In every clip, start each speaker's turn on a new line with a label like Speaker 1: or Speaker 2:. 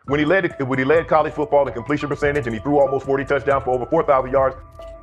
Speaker 1: when he led college football in completion percentage and he threw almost 40 touchdowns for over 4,000 yards,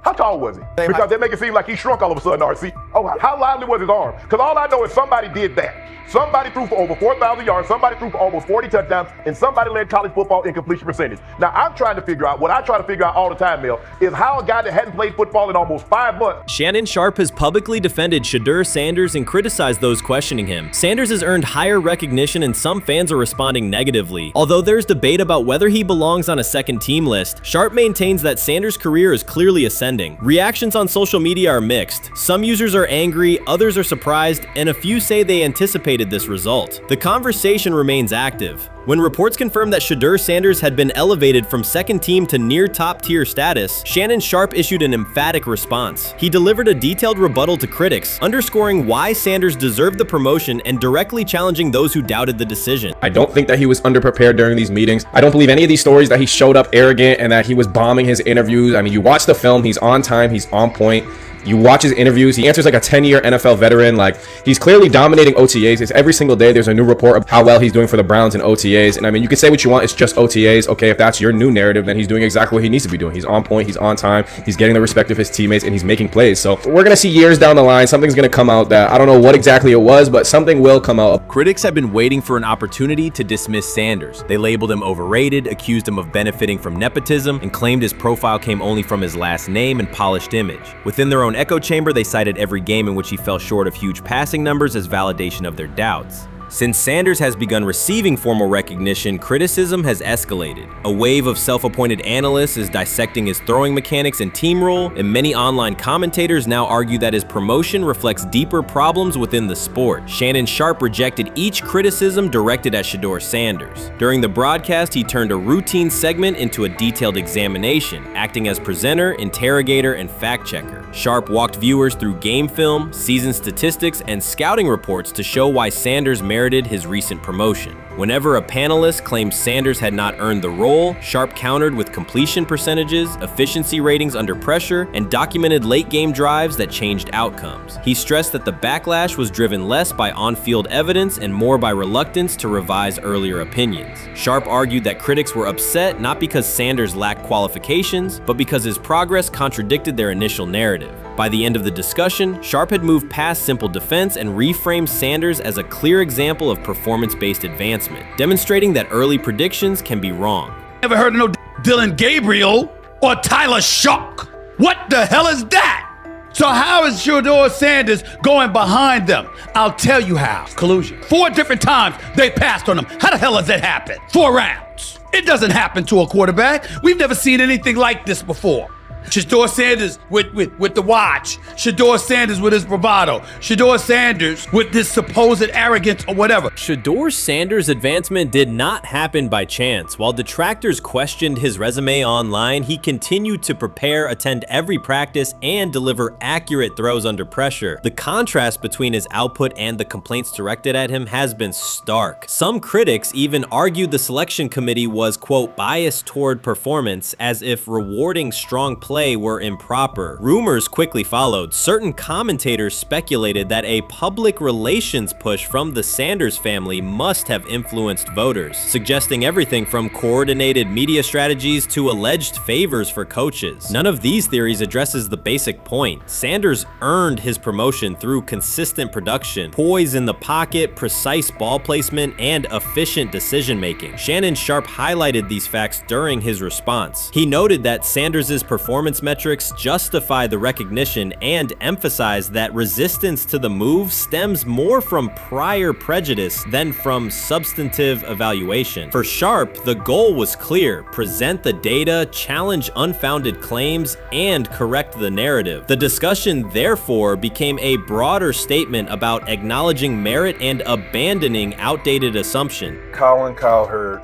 Speaker 1: how tall was he? Because they make it seem like he shrunk all of a sudden, RC. Oh, how lively was his arm? Because all I know is somebody did that. Somebody threw for over 4,000 yards, somebody threw for almost 40 touchdowns, and somebody led college football in completion percentage. Now, I'm trying to figure out, what I try to figure out all the time, Mel, is how a guy that hadn't played football in almost 5 months.
Speaker 2: Shannon Sharpe has publicly defended Shedeur Sanders and criticized those questioning him. Sanders has earned higher recognition and some fans are responding negatively. Although there's debate about whether he belongs on a second team list, Sharpe maintains that Sanders' career is clearly ascending. Reactions on social media are mixed. Some users are angry, others are surprised, and a few say they anticipated this result. The conversation remains active. When reports confirmed that Shedeur Sanders had been elevated from second team to near top tier status, Shannon Sharpe issued an emphatic response. He delivered a detailed rebuttal to critics, underscoring why Sanders deserved the promotion and directly challenging those who doubted the decision.
Speaker 3: I don't think that he was underprepared during these meetings. I don't believe any of these stories that he showed up arrogant and that he was bombing his interviews. I mean, you watch the film, he's on time, he's on point. You watch his interviews, he answers like a 10-year NFL veteran. Like, he's clearly dominating OTAs. It's every single day there's a new report of how well he's doing for the Browns in OTAs. And I mean, you can say what you want, it's just OTAs. Okay, if that's your new narrative, then he's doing exactly what he needs to be doing. He's on point, he's on time, he's getting the respect of his teammates, and he's making plays. So we're gonna see years down the line, something's gonna come out that I don't know what exactly it was, but something will come out.
Speaker 4: Critics have been waiting for an opportunity to dismiss Sanders. They labeled him overrated, accused him of benefiting from nepotism, and claimed his profile came only from his last name and polished image. Within their own echo chamber, they cited every game in which he fell short of huge passing numbers as validation of their doubts. Since Sanders has begun receiving formal recognition, criticism has escalated. A wave of self-appointed analysts is dissecting his throwing mechanics and team role, and many online commentators now argue that his promotion reflects deeper problems within the sport. Shannon Sharpe rejected each criticism directed at Shedeur Sanders. During the broadcast, he turned a routine segment into a detailed examination, acting as presenter, interrogator, and fact-checker. Sharpe walked viewers through game film, season statistics, and scouting reports to show why Sanders merited his recent promotion. Whenever a panelist claimed Sanders had not earned the role, Sharpe countered with completion percentages, efficiency ratings under pressure, and documented late-game drives that changed outcomes. He stressed that the backlash was driven less by on-field evidence and more by reluctance to revise earlier opinions. Sharpe argued that critics were upset not because Sanders lacked qualifications, but because his progress contradicted their initial narrative. By the end of the discussion, Sharpe had moved past simple defense and reframed Sanders as a clear example of performance-based advancement, demonstrating that early predictions can be wrong.
Speaker 5: Never heard of no Dylan Gabriel or Tyler Shock. What the hell is that? So how is Shedeur Sanders going behind them? I'll tell you how. Collusion. 4 different times they passed on him. How the hell does that happen? 4 rounds. It doesn't happen to a quarterback. We've never seen anything like this before. Shedeur Sanders with the watch. Shedeur Sanders with his bravado. Shedeur Sanders with this supposed arrogance or whatever.
Speaker 2: Shedeur Sanders' advancement did not happen by chance. While detractors questioned his resume online, he continued to prepare, attend every practice, and deliver accurate throws under pressure. The contrast between his output and the complaints directed at him has been stark. Some critics even argued the selection committee was, quote, biased toward performance, as if rewarding strong play were improper. Rumors quickly followed. Certain commentators speculated that a public relations push from the Sanders family must have influenced voters, suggesting everything from coordinated media strategies to alleged favors for coaches. None of these theories addresses the basic point. Sanders earned his promotion through consistent production, poise in the pocket, precise ball placement, and efficient decision-making. Shannon Sharpe highlighted these facts during his response. He noted that Sanders' performance metrics justify the recognition and emphasize that resistance to the move stems more from prior prejudice than from substantive evaluation. For Sharpe, the goal was clear: present the data, challenge unfounded claims, and correct the narrative. The discussion therefore became a broader statement about acknowledging merit and abandoning outdated assumption.
Speaker 6: Colin Cowherd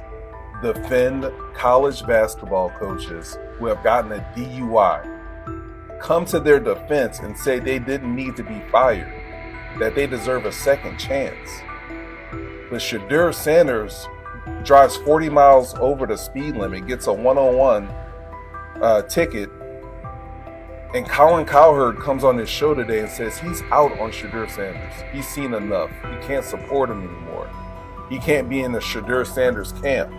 Speaker 6: defend college basketball coaches who have gotten a DUI, come to their defense and say they didn't need to be fired, that they deserve a second chance. But Shedeur Sanders drives 40 miles over the speed limit, gets a one-on-one ticket, and Colin Cowherd comes on his show today and says he's out on Shedeur Sanders. He's seen enough. He can't support him anymore. He can't be in the Shedeur Sanders camp.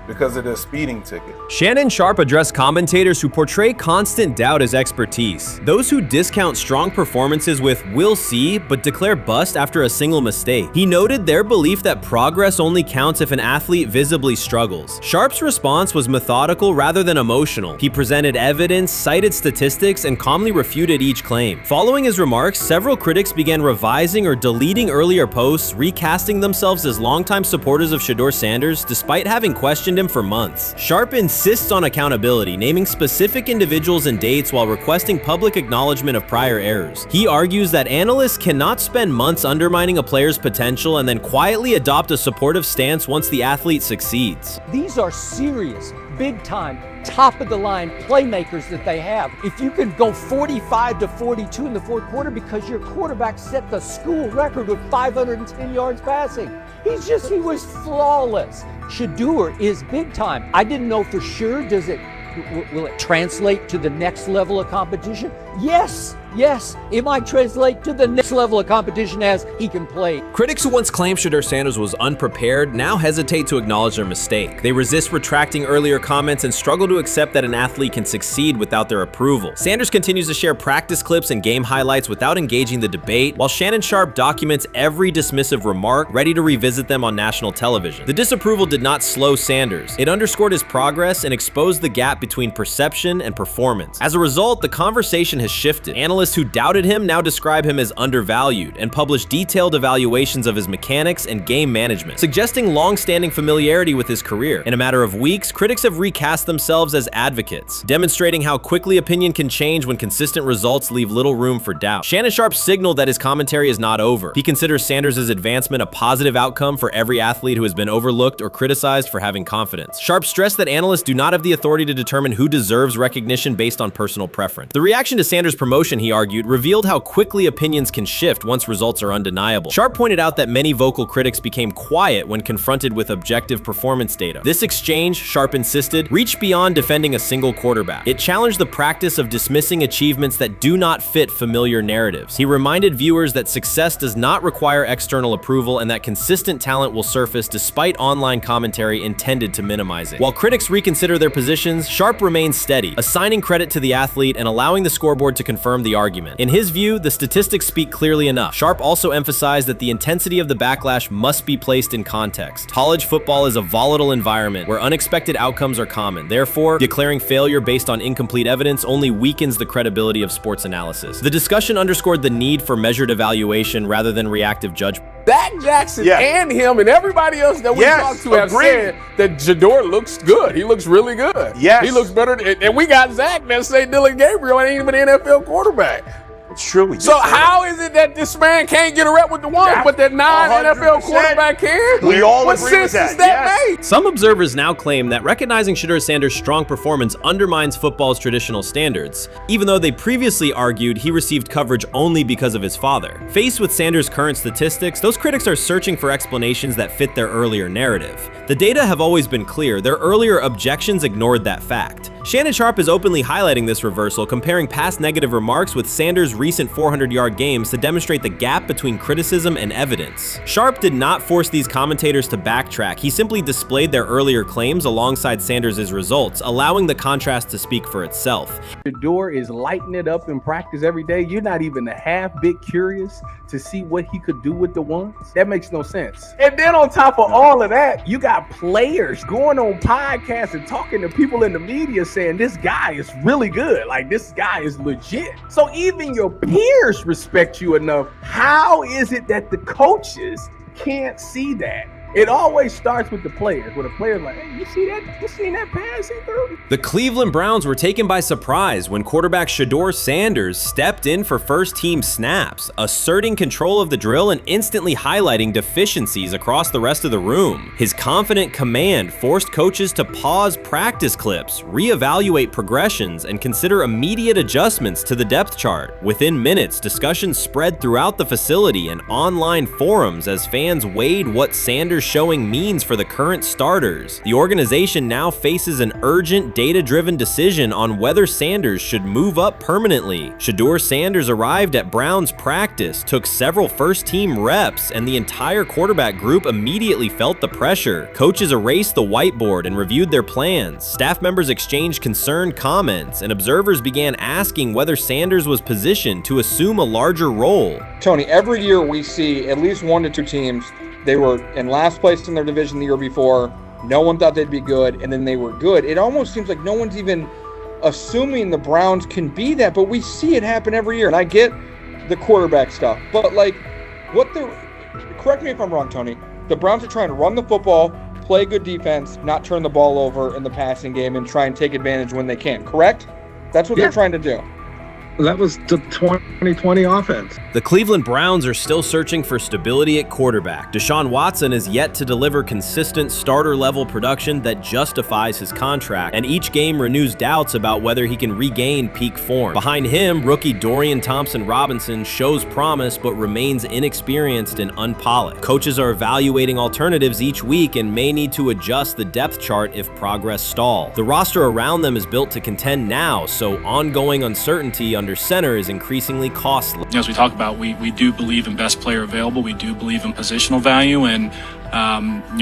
Speaker 6: because of their speeding ticket.
Speaker 2: Shannon Sharpe addressed commentators who portray constant doubt as expertise. Those who discount strong performances with "we'll see" but declare bust after a single mistake. He noted their belief that progress only counts if an athlete visibly struggles. Sharpe's response was methodical rather than emotional. He presented evidence, cited statistics, and calmly refuted each claim. Following his remarks, several critics began revising or deleting earlier posts, recasting themselves as longtime supporters of Shedeur Sanders despite having questioned him for months. Sharpe insists on accountability, naming specific individuals and dates while requesting public acknowledgement of prior errors. He argues that analysts cannot spend months undermining a player's potential and then quietly adopt a supportive stance once the athlete succeeds.
Speaker 7: These are serious, big-time, top-of-the-line playmakers that they have. If you can go 45-42 in the fourth quarter because your quarterback set the school record with 510 yards passing. He was flawless. Shedeur is big time. I didn't know for sure, will it translate to the next level of competition? Yes, it might translate to the next level of competition as he can play.
Speaker 2: Critics who once claimed Shedeur Sanders was unprepared now hesitate to acknowledge their mistake. They resist retracting earlier comments and struggle to accept that an athlete can succeed without their approval. Sanders continues to share practice clips and game highlights without engaging the debate, while Shannon Sharpe documents every dismissive remark, ready to revisit them on national television. The disapproval did not slow Sanders. It underscored his progress and exposed the gap between perception and performance. As a result, the conversation has shifted. Analysts who doubted him now describe him as undervalued and publish detailed evaluations of his mechanics and game management, suggesting long-standing familiarity with his career. In a matter of weeks, critics have recast themselves as advocates, demonstrating how quickly opinion can change when consistent results leave little room for doubt. Shannon Sharpe signaled that his commentary is not over. He considers Sanders' advancement a positive outcome for every athlete who has been overlooked or criticized for having confidence. Sharpe stressed that analysts do not have the authority to determine who deserves recognition based on personal preference. The reaction to Sanders' promotion, he argued, revealed how quickly opinions can shift once results are undeniable. Sharpe pointed out that many vocal critics became quiet when confronted with objective performance data. This exchange, Sharpe insisted, reached beyond defending a single quarterback. It challenged the practice of dismissing achievements that do not fit familiar narratives. He reminded viewers that success does not require external approval and that consistent talent will surface despite online commentary intended to minimize it. While critics reconsider their positions, Sharpe remains steady, assigning credit to the athlete and allowing the scoreboard to confirm the argument. In his view, the statistics speak clearly enough. Sharpe also emphasized that the intensity of the backlash must be placed in context. College football is a volatile environment where unexpected outcomes are common. Therefore, declaring failure based on incomplete evidence only weakens the credibility of sports analysis. The discussion underscored the need for measured evaluation rather than reactive judgment.
Speaker 3: Dak Jackson and him and everybody else that we talked to have said that Shedeur looks good. He looks really good.
Speaker 1: Yes.
Speaker 3: He looks better. And we got Zach that say Deion Gabriel ain't even an NFL quarterback.
Speaker 1: It's true.
Speaker 3: So how is it that this man can't get a rep with the ones, but that non-NFL quarterback can?
Speaker 1: We all
Speaker 3: what
Speaker 1: agree with
Speaker 3: sense
Speaker 1: that.
Speaker 3: does that make?
Speaker 2: Some observers now claim that recognizing Shedeur Sanders' strong performance undermines football's traditional standards, even though they previously argued he received coverage only because of his father. Faced with Sanders' current statistics, those critics are searching for explanations that fit their earlier narrative. The data have always been clear. Their earlier objections ignored that fact. Shannon Sharpe is openly highlighting this reversal, comparing past negative remarks with Sanders' recent 400-yard games to demonstrate the gap between criticism and evidence. Sharpe did not force these commentators to backtrack. He simply displayed their earlier claims alongside Sanders' results, allowing the contrast to speak for itself.
Speaker 8: Shedeur is lighting it up in practice every day. You're not even a half bit curious to see what he could do with the ones. That makes no sense. And then on top of all of that, you got players going on podcasts and talking to people in the media saying this guy is really good. Like, this guy is legit. So even your peers respect you enough. How is it that the coaches can't see that? It always starts with the players, where the player's like, hey, you see that? You seen that pass he threw?
Speaker 2: The Cleveland Browns were taken by surprise when quarterback Shedeur Sanders stepped in for first-team snaps, asserting control of the drill and instantly highlighting deficiencies across the rest of the room. His confident command forced coaches to pause practice clips, reevaluate progressions, and consider immediate adjustments to the depth chart. Within minutes, discussions spread throughout the facility and online forums as fans weighed what Sanders Sanders showing means for the current starters. The organization now faces an urgent, data-driven decision on whether Sanders should move up permanently. Shedeur Sanders arrived at Browns practice, took several first-team reps, and the entire quarterback group immediately felt the pressure. Coaches erased the whiteboard and reviewed their plans. Staff members exchanged concerned comments, and observers began asking whether Sanders was positioned to assume a larger role.
Speaker 9: Tony, every year we see at least 1 to 2 teams, they were in last place in their division the year before, no one thought they'd be good, and then they were good. It almost seems like no one's even assuming the Browns can be that, but we see it happen every year. And I get the quarterback stuff, but like, correct me if I'm wrong, Tony, the Browns are trying to run the football, play good defense, not turn the ball over in the passing game, and try and take advantage when they can, correct? That's what they're trying to do.
Speaker 10: That was the 2020 offense.
Speaker 2: The Cleveland Browns are still searching for stability at quarterback. Deshaun Watson is yet to deliver consistent starter-level production that justifies his contract, and each game renews doubts about whether he can regain peak form. Behind him, rookie Dorian Thompson-Robinson shows promise but remains inexperienced and unpolished. Coaches are evaluating alternatives each week and may need to adjust the depth chart if progress stalls. The roster around them is built to contend now, so ongoing uncertainty under center is increasingly costly.
Speaker 11: As we talk about, we do believe in best player available. We do believe in positional value, and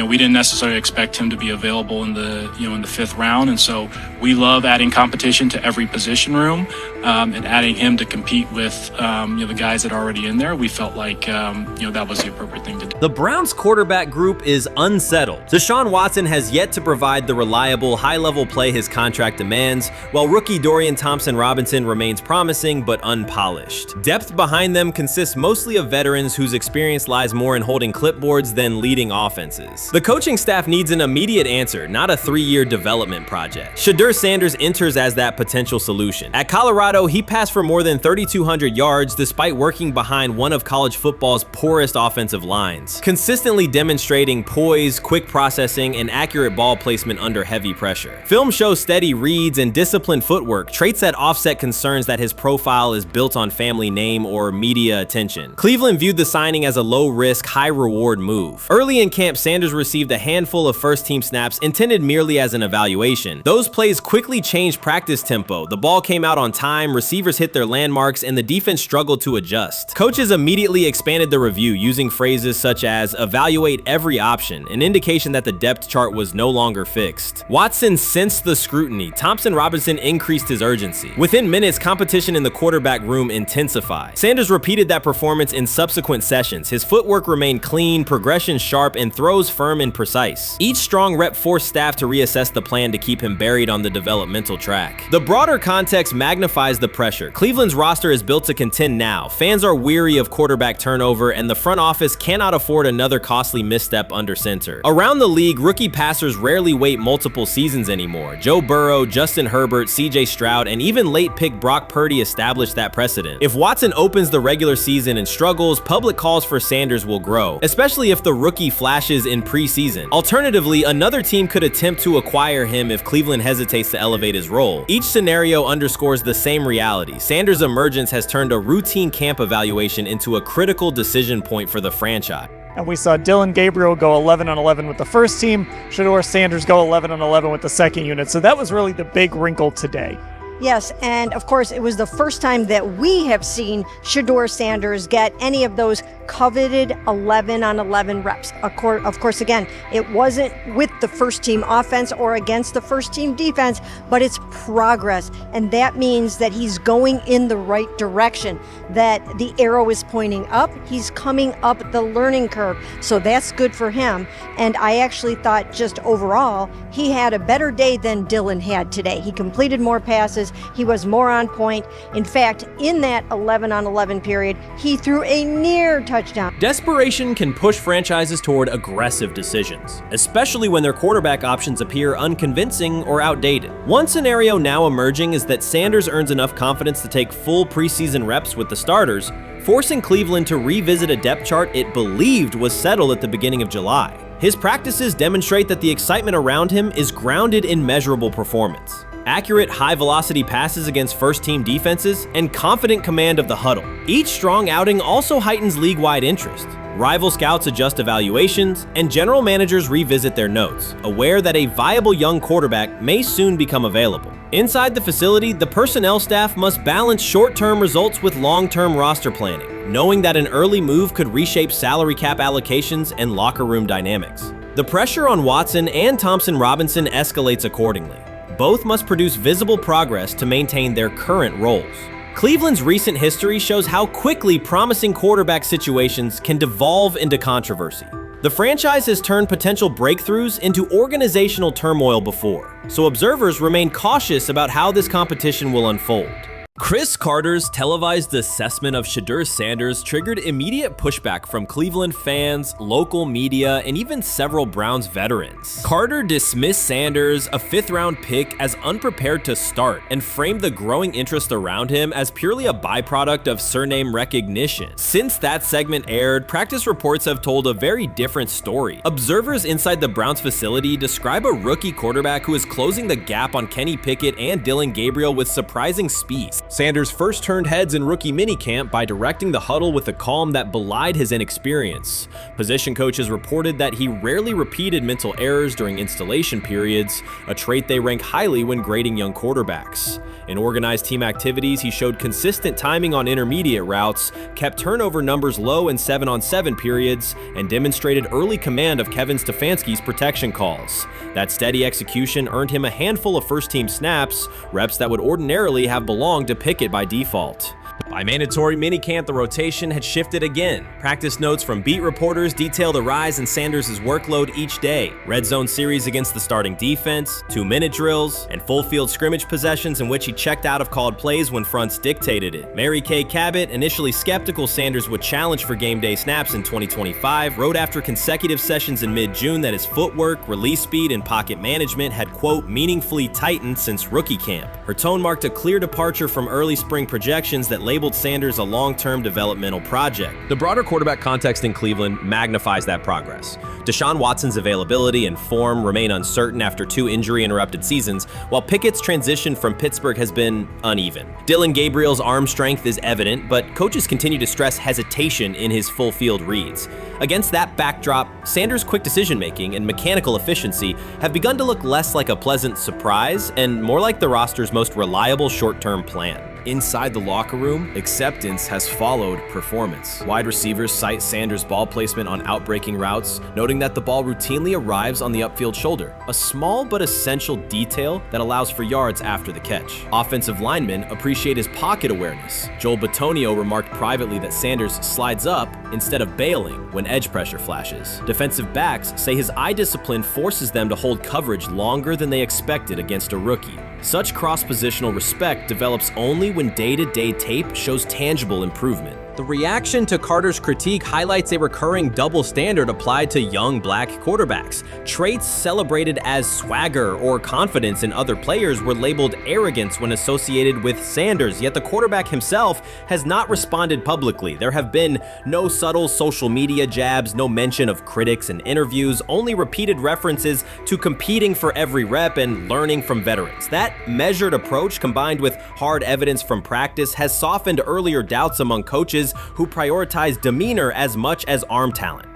Speaker 11: we didn't necessarily expect him to be available in the in the 5th round, and so we love adding competition to every position room and adding him to compete with the guys that are already in there. We felt like that was the appropriate thing to do.
Speaker 2: The Browns quarterback group is unsettled. Deshaun Watson has yet to provide the reliable, high-level play his contract demands, while rookie Dorian Thompson-Robinson remains promising but unpolished. Depth behind them consists mostly of veterans whose experience lies more in holding clipboards than leading offenses. The coaching staff needs an immediate answer, not a 3-year development project. Shedeur Sanders enters as that potential solution. At Colorado, he passed for more than 3,200 yards despite working behind one of college football's poorest offensive lines, consistently demonstrating poise, quick processing, and accurate ball placement under heavy pressure. Film shows steady reads and disciplined footwork, traits that offset concerns that his profile is built on family name or media attention. Cleveland viewed the signing as a low-risk, high-reward move. Early in camp, Sanders received a handful of first-team snaps intended merely as an evaluation. Those plays quickly changed practice tempo. The ball came out on time, receivers hit their landmarks, and the defense struggled to adjust. Coaches immediately expanded the review using phrases such as evaluate every option, an indication that the depth chart was no longer fixed. Watson sensed the scrutiny. Thompson-Robinson increased his urgency. Within minutes, competition in the quarterback room intensified. Sanders repeated that performance in subsequent sessions. His footwork remained clean, progression sharp, and throws firm and precise. Each strong rep forced staff to reassess the plan to keep him buried on the developmental track. The broader context magnifies the pressure. Cleveland's roster is built to contend now. Fans are weary of quarterback turnover, and the front office cannot afford another costly misstep under center. Around the league, rookie passers rarely wait multiple seasons anymore. Joe Burrow, Justin Herbert, CJ Stroud, and even late pick Brock Purdy established that precedent. If Watson opens the regular season and struggles, public calls for Sanders will grow, especially if the rookie flashes in preseason. Alternatively, another team could attempt to acquire him if Cleveland hesitates to elevate his role. Each scenario underscores the same reality. Sanders' emergence has turned a routine camp evaluation into a critical decision point for the franchise.
Speaker 12: And we saw Dillon Gabriel go 11-11 with the first team, Shedeur Sanders go 11-11 with the second unit. So that was really the big wrinkle today.
Speaker 13: Yes, and of course, it was the first time that we have seen Shedeur Sanders get any of those coveted 11-on-11 reps. Of course, again, it wasn't with the first team offense or against the first team defense, but it's progress. And that means that he's going in the right direction, that the arrow is pointing up. He's coming up the learning curve. So that's good for him. And I actually thought just overall, he had a better day than Dillon had today. He completed more passes. He was more on point. In fact, in that 11-on-11 period, he threw a near touchdown.
Speaker 2: Desperation can push franchises toward aggressive decisions, especially when their quarterback options appear unconvincing or outdated. One scenario now emerging is that Sanders earns enough confidence to take full preseason reps with the starters, forcing Cleveland to revisit a depth chart it believed was settled at the beginning of July. His practices demonstrate that the excitement around him is grounded in measurable performance. Accurate, high-velocity passes against first-team defenses, and confident command of the huddle. Each strong outing also heightens league-wide interest. Rival scouts adjust evaluations, and general managers revisit their notes, aware that a viable young quarterback may soon become available. Inside the facility, the personnel staff must balance short-term results with long-term roster planning, knowing that an early move could reshape salary cap allocations and locker room dynamics. The pressure on Watson and Thompson Robinson escalates accordingly. Both must produce visible progress to maintain their current roles. Cleveland's recent history shows how quickly promising quarterback situations can devolve into controversy. The franchise has turned potential breakthroughs into organizational turmoil before, so observers remain cautious about how this competition will unfold. Chris Carter's televised assessment of Shedeur Sanders triggered immediate pushback from Cleveland fans, local media, and even several Browns veterans. Carter dismissed Sanders, a fifth-round pick, as unprepared to start and framed the growing interest around him as purely a byproduct of surname recognition. Since that segment aired, practice reports have told a very different story. Observers inside the Browns facility describe a rookie quarterback who is closing the gap on Kenny Pickett and Dillon Gabriel with surprising speed. Sanders first turned heads in rookie minicamp by directing the huddle with a calm that belied his inexperience. Position coaches reported that he rarely repeated mental errors during installation periods, a trait they rank highly when grading young quarterbacks. In organized team activities, he showed consistent timing on intermediate routes, kept turnover numbers low in 7-on-7 periods, and demonstrated early command of Kevin Stefanski's protection calls. That steady execution earned him a handful of first-team snaps, reps that would ordinarily have belonged to Pickett by default. By mandatory minicamp, the rotation had shifted again. Practice notes from beat reporters detail the rise in Sanders' workload each day. Red zone series against the starting defense, 2-minute drills, and full field scrimmage possessions in which he checked out of called plays when fronts dictated it. Mary Kay Cabot, initially skeptical Sanders would challenge for game day snaps in 2025, wrote after consecutive sessions in mid-June that his footwork, release speed, and pocket management had, quote, meaningfully tightened since rookie camp. Her tone marked a clear departure from early spring projections that labeled Sanders a long-term developmental project. The broader quarterback context in Cleveland magnifies that progress. Deshaun Watson's availability and form remain uncertain after 2 injury-interrupted seasons, while Pickett's transition from Pittsburgh has been uneven. Dillon Gabriel's arm strength is evident, but coaches continue to stress hesitation in his full-field reads. Against that backdrop, Sanders' quick decision-making and mechanical efficiency have begun to look less like a pleasant surprise and more like the roster's most reliable short-term plan. Inside the locker room, acceptance has followed performance. Wide receivers cite Sanders' ball placement on outbreaking routes, noting that the ball routinely arrives on the upfield shoulder, a small but essential detail that allows for yards after the catch. Offensive linemen appreciate his pocket awareness. Joel Bitonio remarked privately that Sanders slides up instead of bailing when edge pressure flashes. Defensive backs say his eye discipline forces them to hold coverage longer than they expected against a rookie. Such cross-positional respect develops only when day-to-day tape shows tangible improvement. The reaction to Carter's critique highlights a recurring double standard applied to young black quarterbacks. Traits celebrated as swagger or confidence in other players were labeled arrogance when associated with Sanders, yet the quarterback himself has not responded publicly. There have been no subtle social media jabs, no mention of critics in interviews, only repeated references to competing for every rep and learning from veterans. That measured approach, combined with hard evidence from practice, has softened earlier doubts among coaches who prioritize demeanor as much as arm talent.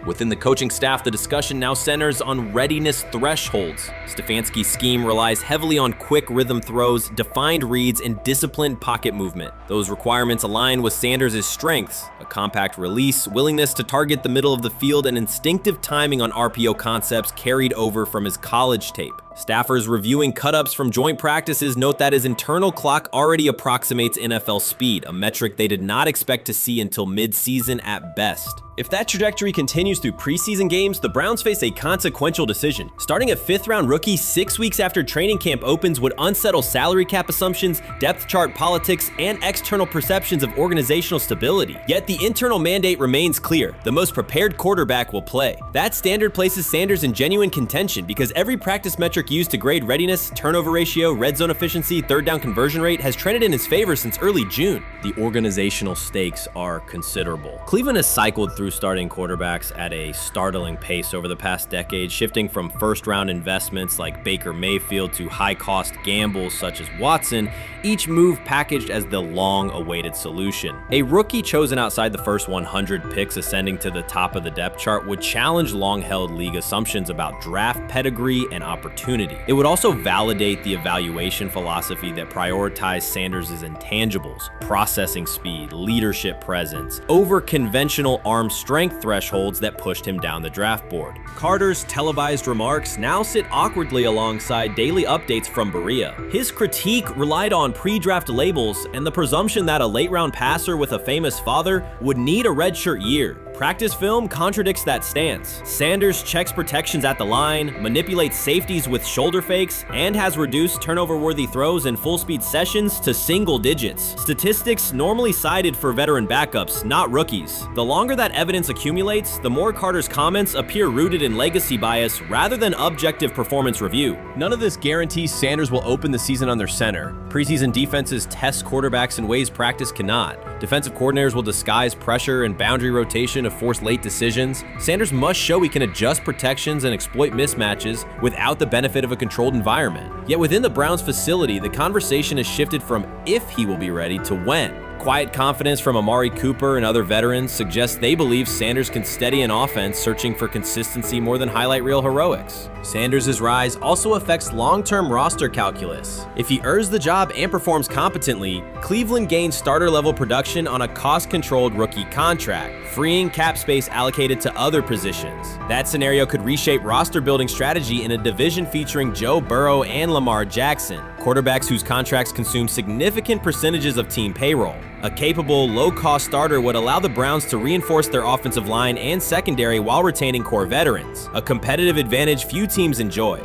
Speaker 2: Within the coaching staff, the discussion now centers on readiness thresholds. Stefanski's scheme relies heavily on quick rhythm throws, defined reads, and disciplined pocket movement. Those requirements align with Sanders' strengths: a compact release, willingness to target the middle of the field, and instinctive timing on RPO concepts carried over from his college tape. Staffers reviewing cut-ups from joint practices note that his internal clock already approximates NFL speed, a metric they did not expect to see until mid-season at best. If that trajectory continues through preseason games, the Browns face a consequential decision. Starting a 5th-round rookie 6 weeks after training camp opens would unsettle salary cap assumptions, depth chart politics, and external perceptions of organizational stability. Yet the internal mandate remains clear: the most prepared quarterback will play. That standard places Sanders in genuine contention because every practice metric metric used to grade readiness, turnover ratio, red zone efficiency, third down conversion rate, has trended in his favor since early June. The organizational stakes are considerable. Cleveland has cycled through starting quarterbacks at a startling pace over the past decade, shifting from first-round investments like Baker Mayfield to high-cost gambles such as Watson, each move packaged as the long-awaited solution. A rookie chosen outside the first 100 picks ascending to the top of the depth chart would challenge long-held league assumptions about draft pedigree and opportunity. It would also validate the evaluation philosophy that prioritized Sanders' intangibles, processing speed, leadership presence, over conventional arm strength thresholds that pushed him down the draft board. Carter's televised remarks now sit awkwardly alongside daily updates from Berea. His critique relied on pre-draft labels and the presumption that a late-round passer with a famous father would need a redshirt year. Practice film contradicts that stance. Sanders checks protections at the line, manipulates safeties with shoulder fakes, and has reduced turnover-worthy throws in full-speed sessions to single digits. Statistics normally cited for veteran backups, not rookies. The longer that evidence accumulates, the more Carter's comments appear rooted in legacy bias rather than objective performance review. None of this guarantees Sanders will open the season under center. Preseason defenses test quarterbacks in ways practice cannot. Defensive coordinators will disguise pressure and boundary rotation to force late decisions. Sanders must show he can adjust protections and exploit mismatches without the benefit of a controlled environment. Yet within the Browns facility, the conversation has shifted from if he will be ready to when. Quiet confidence from Amari Cooper and other veterans suggests they believe Sanders can steady an offense searching for consistency more than highlight reel heroics. Sanders' rise also affects long-term roster calculus. If he earns the job and performs competently, Cleveland gains starter-level production on a cost-controlled rookie contract, freeing cap space allocated to other positions. That scenario could reshape roster-building strategy in a division featuring Joe Burrow and Lamar Jackson, quarterbacks whose contracts consume significant percentages of team payroll. A capable, low-cost starter would allow the Browns to reinforce their offensive line and secondary while retaining core veterans, a competitive advantage few teams enjoy.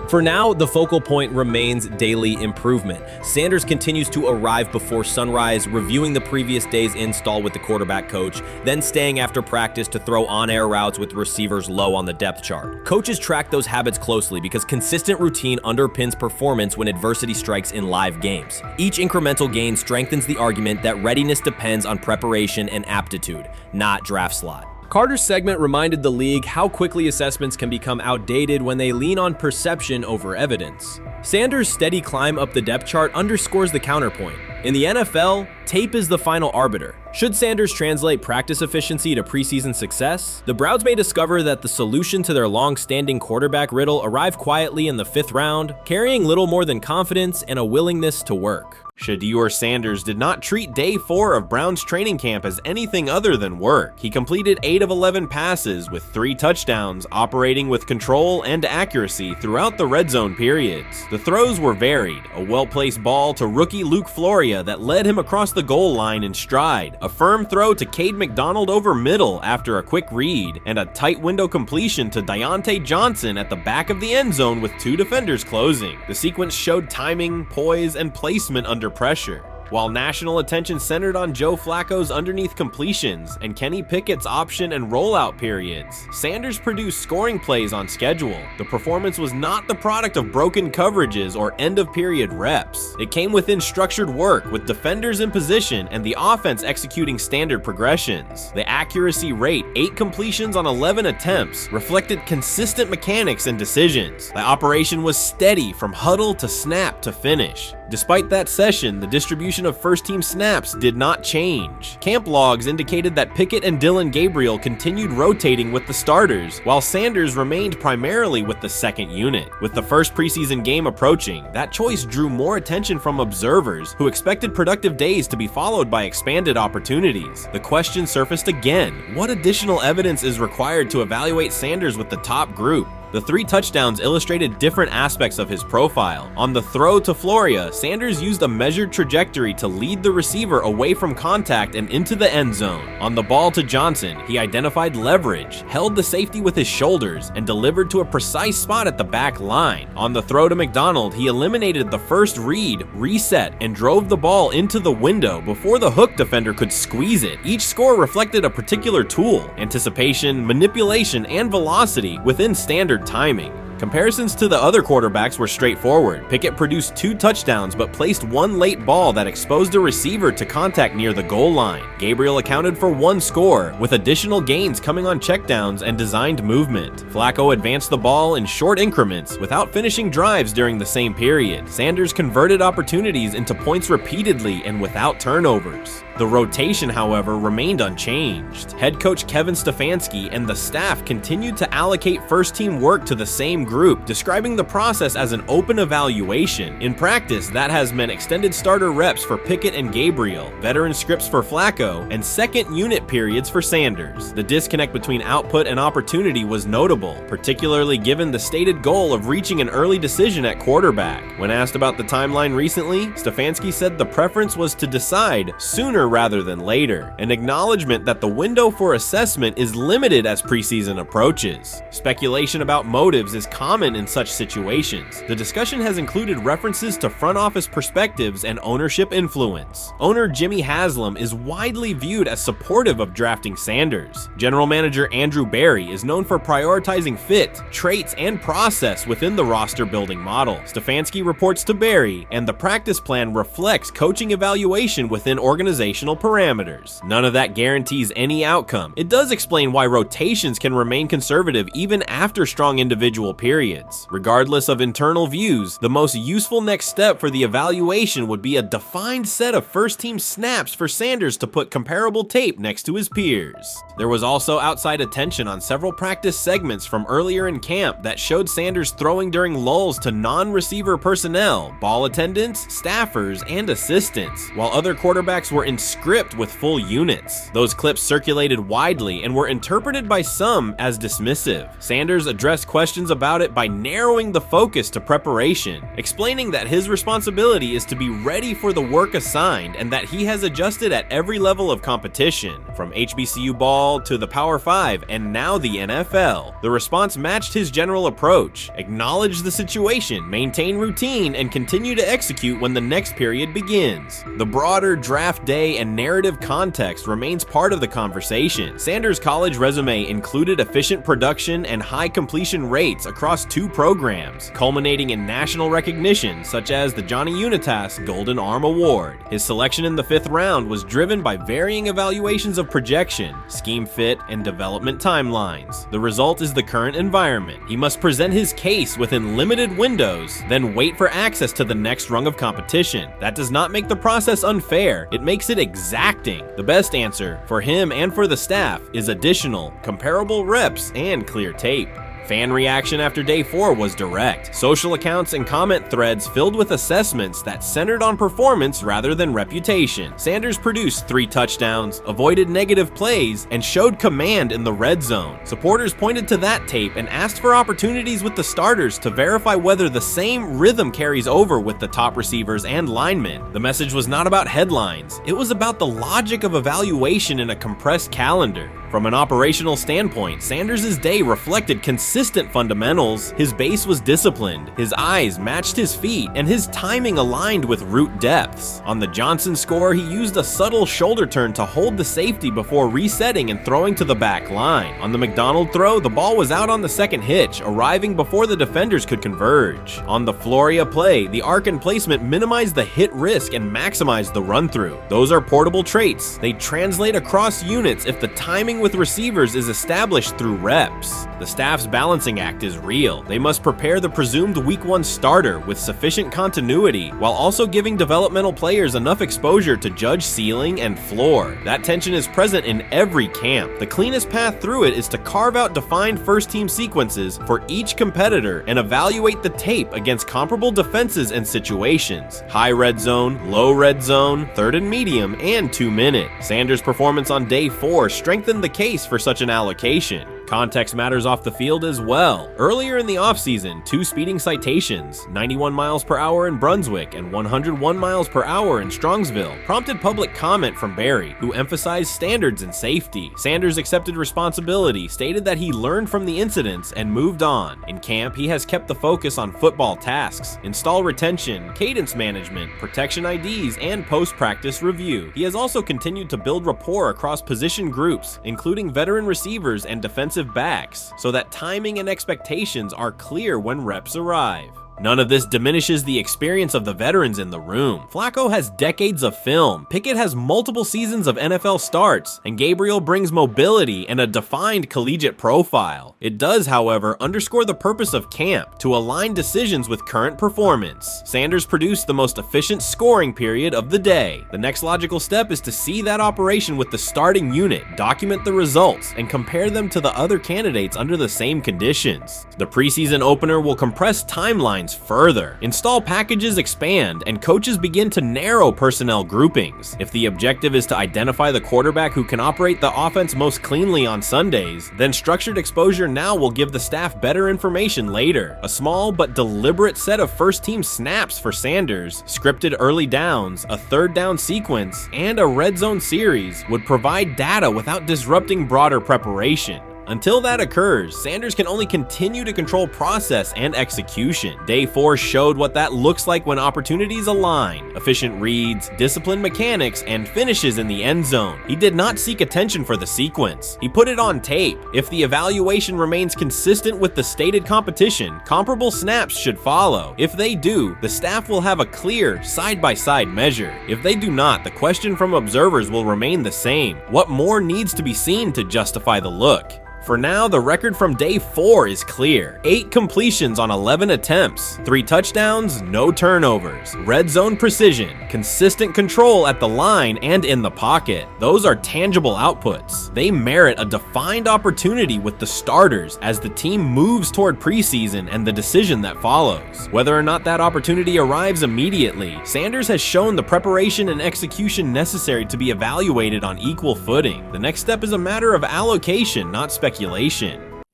Speaker 2: For now, the focal point remains daily improvement. Sanders continues to arrive before sunrise, reviewing the previous day's install with the quarterback coach, then staying after practice to throw on-air routes with receivers low on the depth chart. Coaches track those habits closely because consistent routine underpins performance when adversity strikes in live games. Each incremental gain strengthens the argument that readiness depends on preparation and aptitude, not draft slot. Carter's segment reminded the league how quickly assessments can become outdated when they lean on perception over evidence. Sanders' steady climb up the depth chart underscores the counterpoint. In the NFL, tape is the final arbiter. Should Sanders translate practice efficiency to preseason success, the Browns may discover that the solution to their long-standing quarterback riddle arrived quietly in the 5th round, carrying little more than confidence and a willingness to work. Shedeur Sanders did not treat day 4 of Browns training camp as anything other than work. He completed 8 of 11 passes with 3 touchdowns, operating with control and accuracy throughout the red zone periods. The throws were varied, a well-placed ball to rookie Luke Floria that led him across the goal line in stride, a firm throw to Cade McDonald over middle after a quick read, and a tight window completion to Deontay Johnson at the back of the end zone with 2 defenders closing. The sequence showed timing, poise, and placement under pressure. While national attention centered on Joe Flacco's underneath completions and Kenny Pickett's option and rollout periods, Sanders produced scoring plays on schedule. The performance was not the product of broken coverages or end-of-period reps. It came within structured work with defenders in position and the offense executing standard progressions. The accuracy rate, 8 completions on 11 attempts, reflected consistent mechanics and decisions. The operation was steady from huddle to snap to finish. Despite that session, the distribution of first-team snaps did not change. Camp logs indicated that Pickett and Dillon Gabriel continued rotating with the starters, while Sanders remained primarily with the second unit. With the first preseason game approaching, that choice drew more attention from observers who expected productive days to be followed by expanded opportunities. The question surfaced again: what additional evidence is required to evaluate Sanders with the top group? The 3 touchdowns illustrated different aspects of his profile. On the throw to Floria, Sanders used a measured trajectory to lead the receiver away from contact and into the end zone. On the ball to Johnson, he identified leverage, held the safety with his shoulders, and delivered to a precise spot at the back line. On the throw to McDonald, he eliminated the first read, reset, and drove the ball into the window before the hook defender could squeeze it. Each score reflected a particular tool: anticipation, manipulation, and velocity within standard timing.
Speaker 4: Comparisons to the other quarterbacks were straightforward. Pickett produced 2 touchdowns but placed 1 late ball that exposed a receiver to contact near the goal line. Gabriel accounted for 1 score, with additional gains coming on checkdowns and designed movement. Flacco advanced the ball in short increments without finishing drives during the same period. Sanders converted opportunities into points repeatedly and without turnovers. The rotation, however, remained unchanged. Head coach Kevin Stefanski and the staff continued to allocate first-team work to the same group, describing the process as an open evaluation. In practice, that has meant extended starter reps for Pickett and Gabriel, veteran scripts for Flacco, and second unit periods for Sanders. The disconnect between output and opportunity was notable, particularly given the stated goal of reaching an early decision at quarterback. When asked about the timeline recently, Stefanski said the preference was to decide sooner rather than later, an acknowledgement that the window for assessment is limited as preseason approaches. Speculation about motives is common in such situations. The discussion has included references to front office perspectives and ownership influence. Owner Jimmy Haslam is widely viewed as supportive of drafting Sanders. General manager Andrew Berry is known for prioritizing fit, traits, and process within the roster building model. Stefanski reports to Berry, and the practice plan reflects coaching evaluation within organizational parameters. None of that guarantees any outcome. It does explain why rotations can remain conservative even after strong individual periods. Regardless of internal views, the most useful next step for the evaluation would be a defined set of first-team snaps for Sanders to put comparable tape next to his peers. There was also outside attention on several practice segments from earlier in camp that showed Sanders throwing during lulls to non-receiver personnel, ball attendants, staffers, and assistants, while other quarterbacks were in script with full units. Those clips circulated widely and were interpreted by some as dismissive. Sanders addressed questions about it by narrowing the focus to preparation, explaining that his responsibility is to be ready for the work assigned and that he has adjusted at every level of competition, from HBCU ball to the Power 5 and now the NFL. The response matched his general approach: acknowledge the situation, maintain routine, and continue to execute when the next period begins. The broader draft day and narrative context remains part of the conversation. Sanders' college resume included efficient production and high completion rates across 2 programs, culminating in national recognition such as the Johnny Unitas Golden Arm Award. His selection in the 5th round was driven by varying evaluations of projection, scheme fit, and development timelines. The result is the current environment. He must present his case within limited windows, then wait for access to the next rung of competition. That does not make the process unfair, it makes it exacting. The best answer, for him and for the staff, is additional, comparable reps and clear tape. Fan reaction after day 4 was direct. Social accounts and comment threads filled with assessments that centered on performance rather than reputation. Sanders produced 3 touchdowns, avoided negative plays, and showed command in the red zone. Supporters pointed to that tape and asked for opportunities with the starters to verify whether the same rhythm carries over with the top receivers and linemen. The message was not about headlines. It was about the logic of evaluation in a compressed calendar. From an operational standpoint, Sanders' day reflected consistent fundamentals. His base was disciplined, his eyes matched his feet, and his timing aligned with route depths. On the Johnson score, he used a subtle shoulder turn to hold the safety before resetting and throwing to the back line. On the McDonald throw, the ball was out on the second hitch, arriving before the defenders could converge. On the Floria play, the arc and placement minimized the hit risk and maximized the run-through. Those are portable traits. They translate across units if the timing with receivers is established through reps. The staff's balancing act is real. They must prepare the presumed Week 1 starter with sufficient continuity, while also giving developmental players enough exposure to judge ceiling and floor. That tension is present in every camp. The cleanest path through it is to carve out defined first-team sequences for each competitor and evaluate the tape against comparable defenses and situations: high red zone, low red zone, 3rd and medium, and 2-minute. Sanders' performance on day 4 strengthened the case for such an allocation. Context matters off the field as well. Earlier in the offseason, 2 speeding citations, 91 miles per hour in Brunswick and 101 miles per hour in Strongsville, prompted public comment from Berry, who emphasized standards and safety. Sanders accepted responsibility, stated that he learned from the incidents and moved on. In camp, he has kept the focus on football tasks, install retention, cadence management, protection IDs, and post-practice review. He has also continued to build rapport across position groups, including veteran receivers and defensive
Speaker 2: defensive backs so that timing and expectations are clear when reps arrive. None of this diminishes the experience of the veterans in the room. Flacco has decades of film, Pickett has multiple seasons of NFL starts, and Gabriel brings mobility and a defined collegiate profile. It does, however, underscore the purpose of camp, to align decisions with current performance. Sanders produced the most efficient scoring period of the day. The next logical step is to see that operation with the starting unit, document the results, and compare them to the other candidates under the same conditions. The preseason opener will compress timelines further. Install packages expand, and coaches begin to narrow personnel groupings. If the objective is to identify the quarterback who can operate the offense most cleanly on Sundays, then structured exposure now will give the staff better information later. A small but deliberate set of first-team snaps for Sanders, scripted early downs, a third down sequence, and a red zone series would provide data without disrupting broader preparation. Until that occurs, Sanders can only continue to control process and execution. Day 4 showed what that looks like when opportunities align. Efficient reads, disciplined mechanics, and finishes in the end zone. He did not seek attention for the sequence. He put it on tape. If the evaluation remains consistent with the stated competition, comparable snaps should follow. If they do, the staff will have a clear, side-by-side measure. If they do not, the question from observers will remain the same. What more needs to be seen to justify the look? For now, the record from day 4 is clear. 8 completions on 11 attempts, 3 touchdowns, no turnovers, red zone precision, consistent control at the line and in the pocket. Those are tangible outputs. They merit a defined opportunity with the starters as the team moves toward preseason and the decision that follows. Whether or not that opportunity arrives immediately, Sanders has shown the preparation and execution necessary to be evaluated on equal footing. The next step is a matter of allocation, not speculation.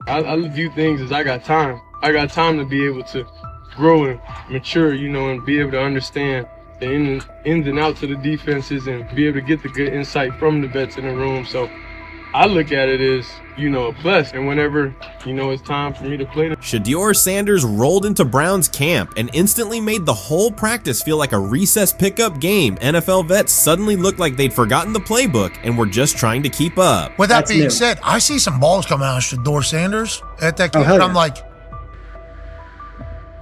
Speaker 14: I view things as I got time. I got time to be able to grow and mature, and be able to understand the ins and outs of the defenses and be able to get the good insight from the vets in the room. So I look at it as, a plus. And whenever, it's time for me to play.
Speaker 2: Shedeur Sanders rolled into Browns camp and instantly made the whole practice feel like a recess pickup game. NFL vets suddenly looked like they'd forgotten the playbook and were just trying to keep up.
Speaker 15: With that being said, I see some balls coming out of Shedeur Sanders at that camp, and I'm like,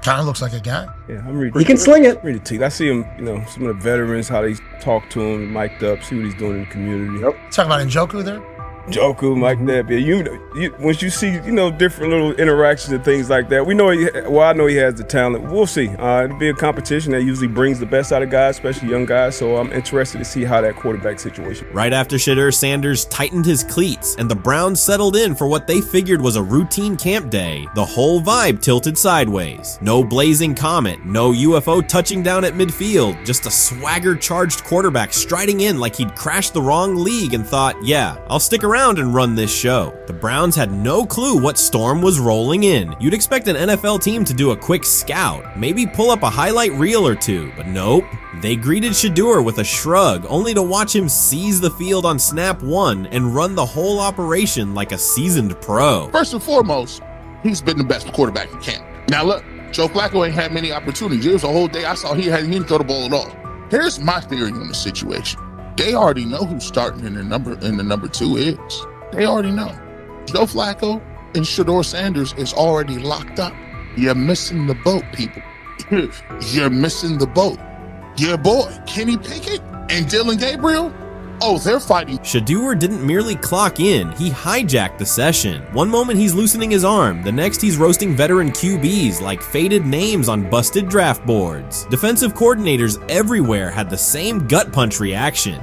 Speaker 15: kind of looks like a guy.
Speaker 14: Yeah, I'm ready.
Speaker 16: He can sling it.
Speaker 14: Ready to. I see him, some of the veterans, how they talk to him, mic'd up, see what he's doing in the community.
Speaker 15: Yep. Talking about Njoku there?
Speaker 14: Njoku, Mike Napier. Once you see, different little interactions and things like that, I know he has the talent. We'll see. It'll be a competition that usually brings the best out of guys, especially young guys. So I'm interested to see how that quarterback situation.
Speaker 2: Right after Shedeur Sanders tightened his cleats and the Browns settled in for what they figured was a routine camp day, the whole vibe tilted sideways. No blazing comet, no UFO touching down at midfield, just a swagger-charged quarterback striding in like he'd crashed the wrong league and thought, yeah, I'll stick around and run this show. The Browns had no clue what storm was rolling in. You'd expect an NFL team to do a quick scout, maybe pull up a highlight reel or two, but nope. They greeted Shedeur with a shrug, only to watch him seize the field on snap 1 and run the whole operation like a seasoned pro.
Speaker 17: First and foremost, he's been the best quarterback in camp. Now look, Joe Flacco ain't had many opportunities. There was a whole day I saw he didn't throw the ball at all. Here's my theory on the situation. They already know who's starting in the number 2 is. They already know. Joe Flacco and Shedeur Sanders is already locked up. You're missing the boat, people. You're missing the boat. Your boy, Kenny Pickett and Dillon Gabriel, oh, they're fighting.
Speaker 2: Shedeur didn't merely clock in, he hijacked the session. One moment he's loosening his arm, the next he's roasting veteran QBs like faded names on busted draft boards. Defensive coordinators everywhere had the same gut punch reaction.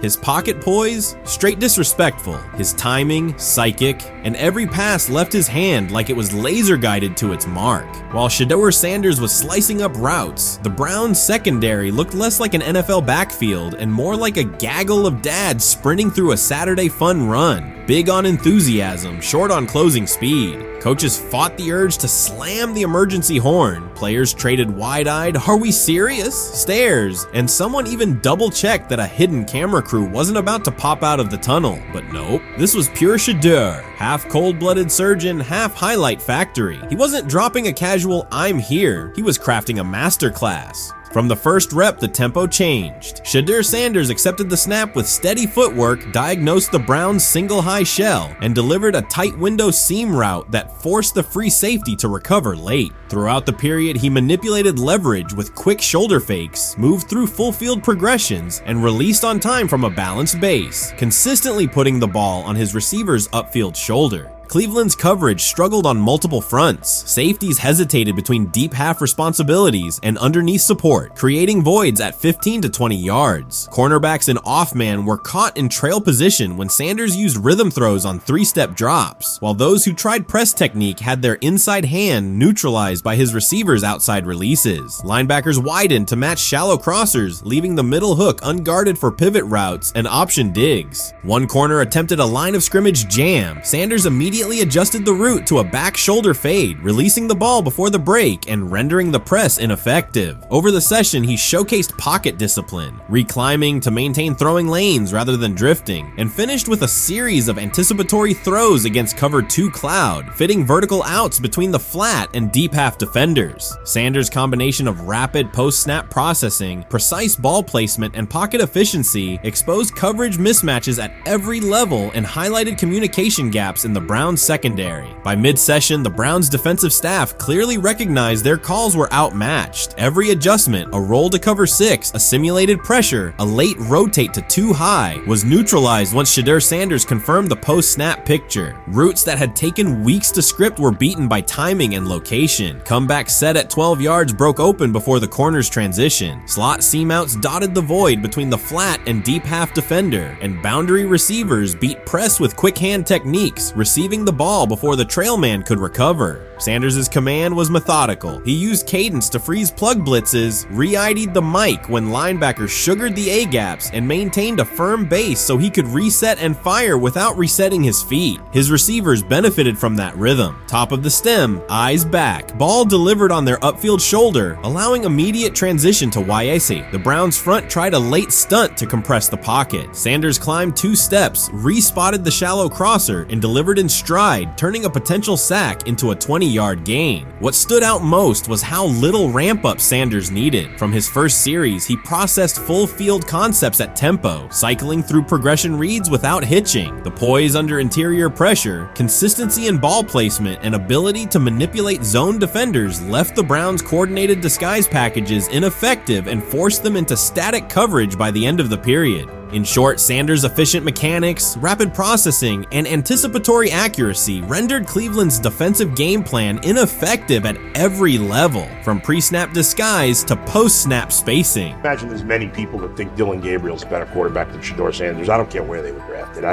Speaker 2: His pocket poise, straight disrespectful. His timing, psychic, and every pass left his hand like it was laser guided to its mark. While Shedeur Sanders was slicing up routes, the Browns secondary looked less like an NFL backfield and more like a gaggle of dads sprinting through a Saturday fun run. Big on enthusiasm, short on closing speed. Coaches fought the urge to slam the emergency horn. Players traded wide-eyed, "Are we serious?" stares, and someone even double-checked that a hidden camera crew wasn't about to pop out of the tunnel. But nope, this was pure Shedeur, half cold-blooded surgeon, half highlight factory. He wasn't dropping a casual "I'm here," he was crafting a masterclass. From the first rep, the tempo changed. Shedeur Sanders accepted the snap with steady footwork, diagnosed the Browns' single high shell, and delivered a tight window seam route that forced the free safety to recover late. Throughout the period, he manipulated leverage with quick shoulder fakes, moved through full field progressions, and released on time from a balanced base, consistently putting the ball on his receiver's upfield shoulder. Cleveland's coverage struggled on multiple fronts. Safeties hesitated between deep half responsibilities and underneath support, creating voids at 15 to 20 yards. Cornerbacks and off-man were caught in trail position when Sanders used rhythm throws on three-step drops, while those who tried press technique had their inside hand neutralized by his receivers' outside releases. Linebackers widened to match shallow crossers, leaving the middle hook unguarded for pivot routes and option digs. One corner attempted a line of scrimmage jam. Sanders immediately adjusted the route to a back shoulder fade, releasing the ball before the break and rendering the press ineffective. Over the session, he showcased pocket discipline, reclimbing to maintain throwing lanes rather than drifting, and finished with a series of anticipatory throws against cover 2 cloud, fitting vertical outs between the flat and deep half defenders. Sanders' combination of rapid post-snap processing, precise ball placement, and pocket efficiency exposed coverage mismatches at every level and highlighted communication gaps in the Browns secondary. By mid-session, the Browns defensive staff clearly recognized their calls were outmatched. Every adjustment, a roll to cover 6, a simulated pressure, a late rotate to 2 high, was neutralized once Shedeur Sanders confirmed the post-snap picture. Routes that had taken weeks to script were beaten by timing and location. Comeback set at 12 yards broke open before the corner's transition. Slot seam outs dotted the void between the flat and deep half defender, and boundary receivers beat press with quick hand techniques, receiving the ball before the trail man could recover. Sanders' command was methodical. He used cadence to freeze plug blitzes, re-ID'd the mic when linebackers sugared the A-gaps, and maintained a firm base so he could reset and fire without resetting his feet. His receivers benefited from that rhythm. Top of the stem, eyes back, ball delivered on their upfield shoulder, allowing immediate transition to YAC. The Browns front tried a late stunt to compress the pocket. Sanders climbed 2 steps, re-spotted the shallow crosser, and delivered in stride, turning a potential sack into a 20-yard gain. What stood out most was how little ramp-up Sanders needed. From his first series, he processed full-field concepts at tempo, cycling through progression reads without hitching. The poise under interior pressure, consistency in ball placement, and ability to manipulate zone defenders left the Browns' coordinated disguise packages ineffective and forced them into static coverage by the end of the period. In short, Sanders' efficient mechanics, rapid processing, and anticipatory accuracy rendered Cleveland's defensive game plan ineffective at every level, from pre-snap disguise to post-snap spacing.
Speaker 1: Imagine there's many people that think Dillon Gabriel's a better quarterback than Shedeur Sanders. I don't care where they were drafted.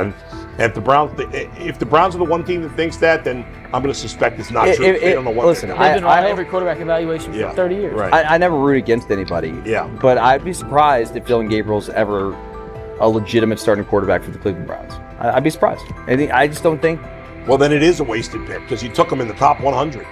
Speaker 1: If the Browns are the one team that thinks that, then I'm going to suspect it's not true. They don't know what
Speaker 16: listen,
Speaker 1: they've
Speaker 16: been on every quarterback evaluation for 30 years.
Speaker 1: Right.
Speaker 16: I never root against anybody.
Speaker 1: Yeah.
Speaker 16: But I'd be surprised if Dillon Gabriel's ever a legitimate starting quarterback for the Cleveland Browns. I'd be surprised. I just don't think.
Speaker 1: Well, then it is a wasted pick because you took him in the top 100.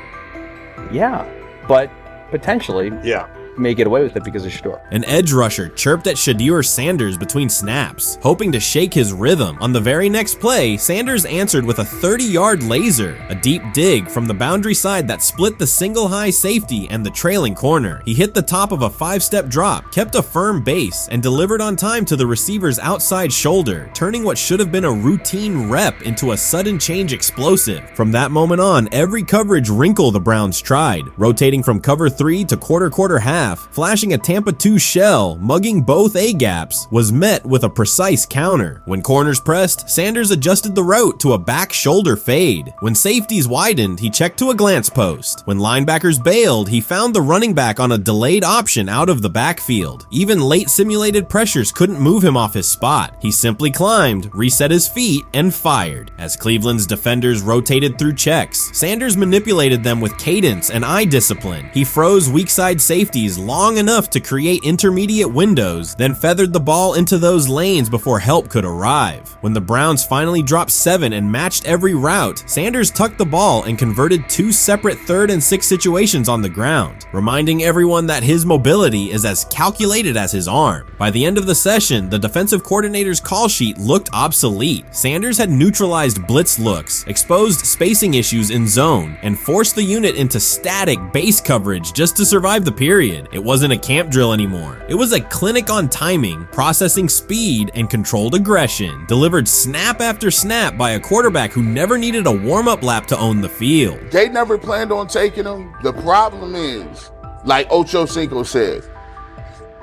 Speaker 16: Yeah, but potentially.
Speaker 1: Yeah.
Speaker 16: May get away with it because of Shedeur.
Speaker 2: An edge rusher chirped at Shedeur Sanders between snaps, hoping to shake his rhythm. On the very next play, Sanders answered with a 30-yard laser, a deep dig from the boundary side that split the single high safety and the trailing corner. He hit the top of a 5-step drop, kept a firm base, and delivered on time to the receiver's outside shoulder, turning what should have been a routine rep into a sudden change explosive. From that moment on, every coverage wrinkle the Browns tried, rotating from cover 3 to quarter half, flashing a Tampa 2 shell, mugging both A-gaps, was met with a precise counter. When corners pressed, Sanders adjusted the route to a back shoulder fade. When safeties widened, he checked to a glance post. When linebackers bailed, he found the running back on a delayed option out of the backfield. Even late simulated pressures couldn't move him off his spot. He simply climbed, reset his feet, and fired. As Cleveland's defenders rotated through checks, Sanders manipulated them with cadence and eye discipline. He froze weak side safeties long enough to create intermediate windows, then feathered the ball into those lanes before help could arrive. When the Browns finally dropped 7 and matched every route, Sanders tucked the ball and converted 2 separate 3rd and 6 situations on the ground, reminding everyone that his mobility is as calculated as his arm. By the end of the session, the defensive coordinator's call sheet looked obsolete. Sanders had neutralized blitz looks, exposed spacing issues in zone, and forced the unit into static base coverage just to survive the period. said. It wasn't a camp drill anymore. It was a clinic on timing, processing speed, and controlled aggression, delivered snap after snap by a quarterback who never needed a warm-up lap to own the field.
Speaker 17: They never planned on taking him. The problem is, like Ocho Cinco said,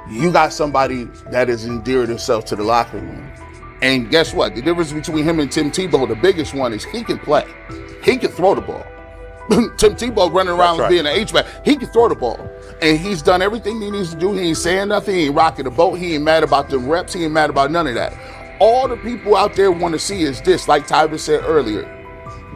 Speaker 17: you got somebody that has endeared himself to the locker room. And guess what? The difference between him and Tim Tebow, the biggest one, is he can play. He can throw the ball. Tim Tebow running around being an H-back, he can throw the ball. And he's done everything he needs to do. He ain't saying nothing. He ain't rocking the boat. He ain't mad about the reps. He ain't mad about none of that. All the people out there want to see is this, like Tyler said earlier.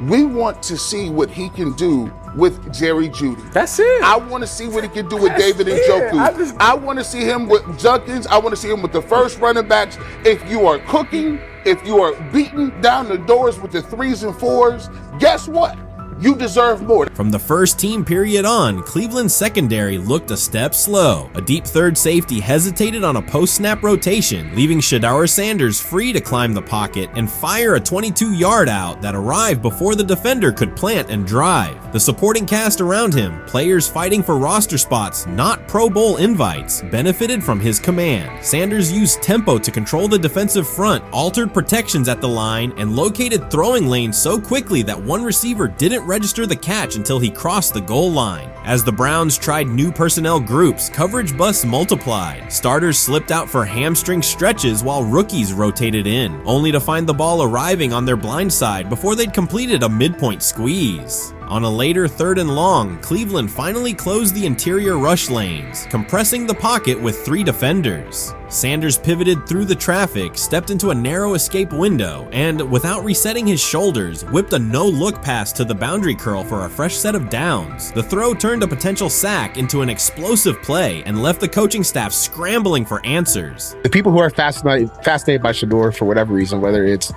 Speaker 17: We want to see what he can do with Jerry Jeudy.
Speaker 8: That's it.
Speaker 17: I want to see what he can do with David Njoku. I want to see him with Junkins. I want to see him with the first running backs. If you are cooking, if you are beating down the doors with the 3s and 4s, guess what? You deserve more.
Speaker 2: From the first team period on, Cleveland's secondary looked a step slow. A deep third safety hesitated on a post-snap rotation, leaving Shedeur Sanders free to climb the pocket and fire a 22-yard out that arrived before the defender could plant and drive. The supporting cast around him, players fighting for roster spots, not Pro Bowl invites, benefited from his command. Sanders used tempo to control the defensive front, altered protections at the line, and located throwing lanes so quickly that one receiver didn't register the catch until he crossed the goal line. As the Browns tried new personnel groups, coverage busts multiplied. Starters slipped out for hamstring stretches while rookies rotated in, only to find the ball arriving on their blind side before they'd completed a midpoint squeeze. On a later 3rd and long, Cleveland finally closed the interior rush lanes, compressing the pocket with 3 defenders. Sanders pivoted through the traffic, stepped into a narrow escape window, and, without resetting his shoulders, whipped a no-look pass to the boundary curl for a fresh set of downs. The throw turned a potential sack into an explosive play and left the coaching staff scrambling for answers.
Speaker 18: The people who are fascinated by Shedeur for whatever reason, whether it's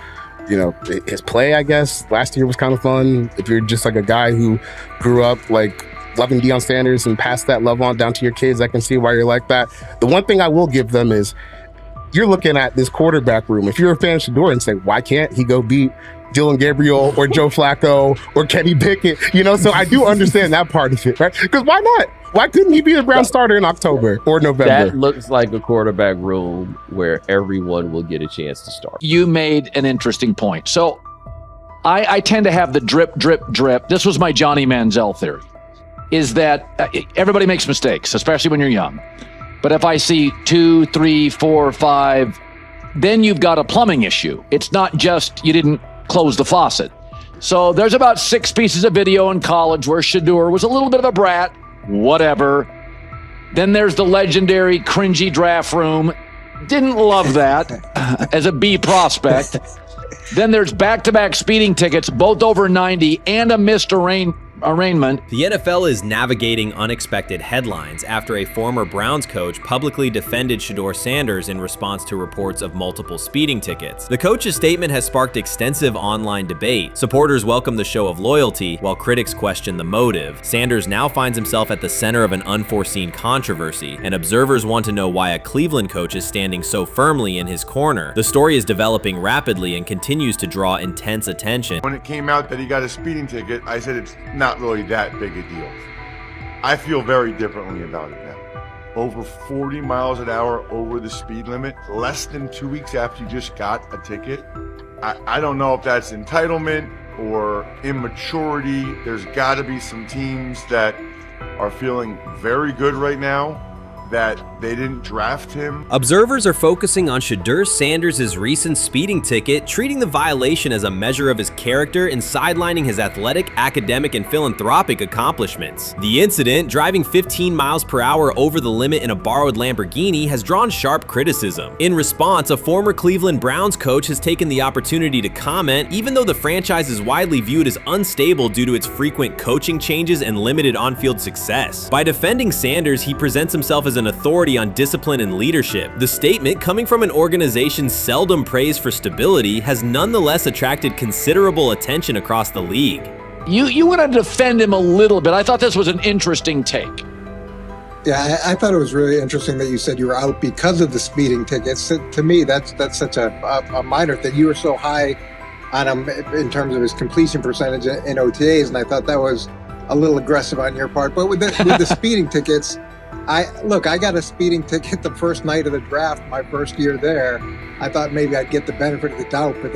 Speaker 18: his play, I guess, last year was kind of fun. If you're just like a guy who grew up like loving Deion Sanders and passed that love on down to your kids, I can see why you're like that. The one thing I will give them is you're looking at this quarterback room. If you're a fan of Shedeur and say, why can't he go beat Dylan Gabriel or Joe Flacco or Kenny Pickett? So I do understand that part of it, right? Because why not? Why couldn't he be the Brown starter in October or November?
Speaker 16: That looks like a quarterback room where everyone will get a chance to start.
Speaker 19: You made an interesting point. So I tend to have the drip, drip, drip. This was my Johnny Manziel theory, is that everybody makes mistakes, especially when you're young. But if I see 2, 3, 4, 5, then you've got a plumbing issue. It's not just you didn't close the faucet. So there's about 6 pieces of video in college where Shedeur was a little bit of a brat. Whatever. Then there's the legendary cringy draft room. Didn't love that as a B prospect. Then there's back-to-back speeding tickets, both over 90, and a missed arraignment.
Speaker 2: The NFL is navigating unexpected headlines after a former Browns coach publicly defended Shedeur Sanders in response to reports of multiple speeding tickets. The coach's statement has sparked extensive online debate. Supporters welcome the show of loyalty, while critics question the motive. Sanders now finds himself at the center of an unforeseen controversy, and observers want to know why a Cleveland coach is standing so firmly in his corner. The story is developing rapidly and continues to draw intense attention.
Speaker 20: When it came out that he got a speeding ticket, I said it's not really that big a deal. I feel very differently about it now. Over 40 miles an hour over the speed limit, less than 2 weeks after you just got a ticket. I don't know if that's entitlement or immaturity. There's got to be some teams that are feeling very good right now that they didn't draft him.
Speaker 2: Observers are focusing on Shedeur Sanders' recent speeding ticket, treating the violation as a measure of his character and sidelining his athletic, academic, and philanthropic accomplishments. The incident, driving 15 miles per hour over the limit in a borrowed Lamborghini, has drawn sharp criticism. In response, a former Cleveland Browns coach has taken the opportunity to comment, even though the franchise is widely viewed as unstable due to its frequent coaching changes and limited on-field success. By defending Sanders, he presents himself as an authority on discipline and leadership. The statement, coming from an organization seldom praised for stability, has nonetheless attracted considerable attention across the league.
Speaker 19: You want to defend him a little bit. I thought this was an interesting take.
Speaker 10: Yeah, I thought it was really interesting that you said you were out because of the speeding tickets. To me, that's such a minor thing. You were so high on him in terms of his completion percentage in OTAs, and I thought that was a little aggressive on your part. But with the speeding tickets, I got a speeding ticket the first night of the draft, my first year there. I thought maybe I'd get the benefit of the doubt, but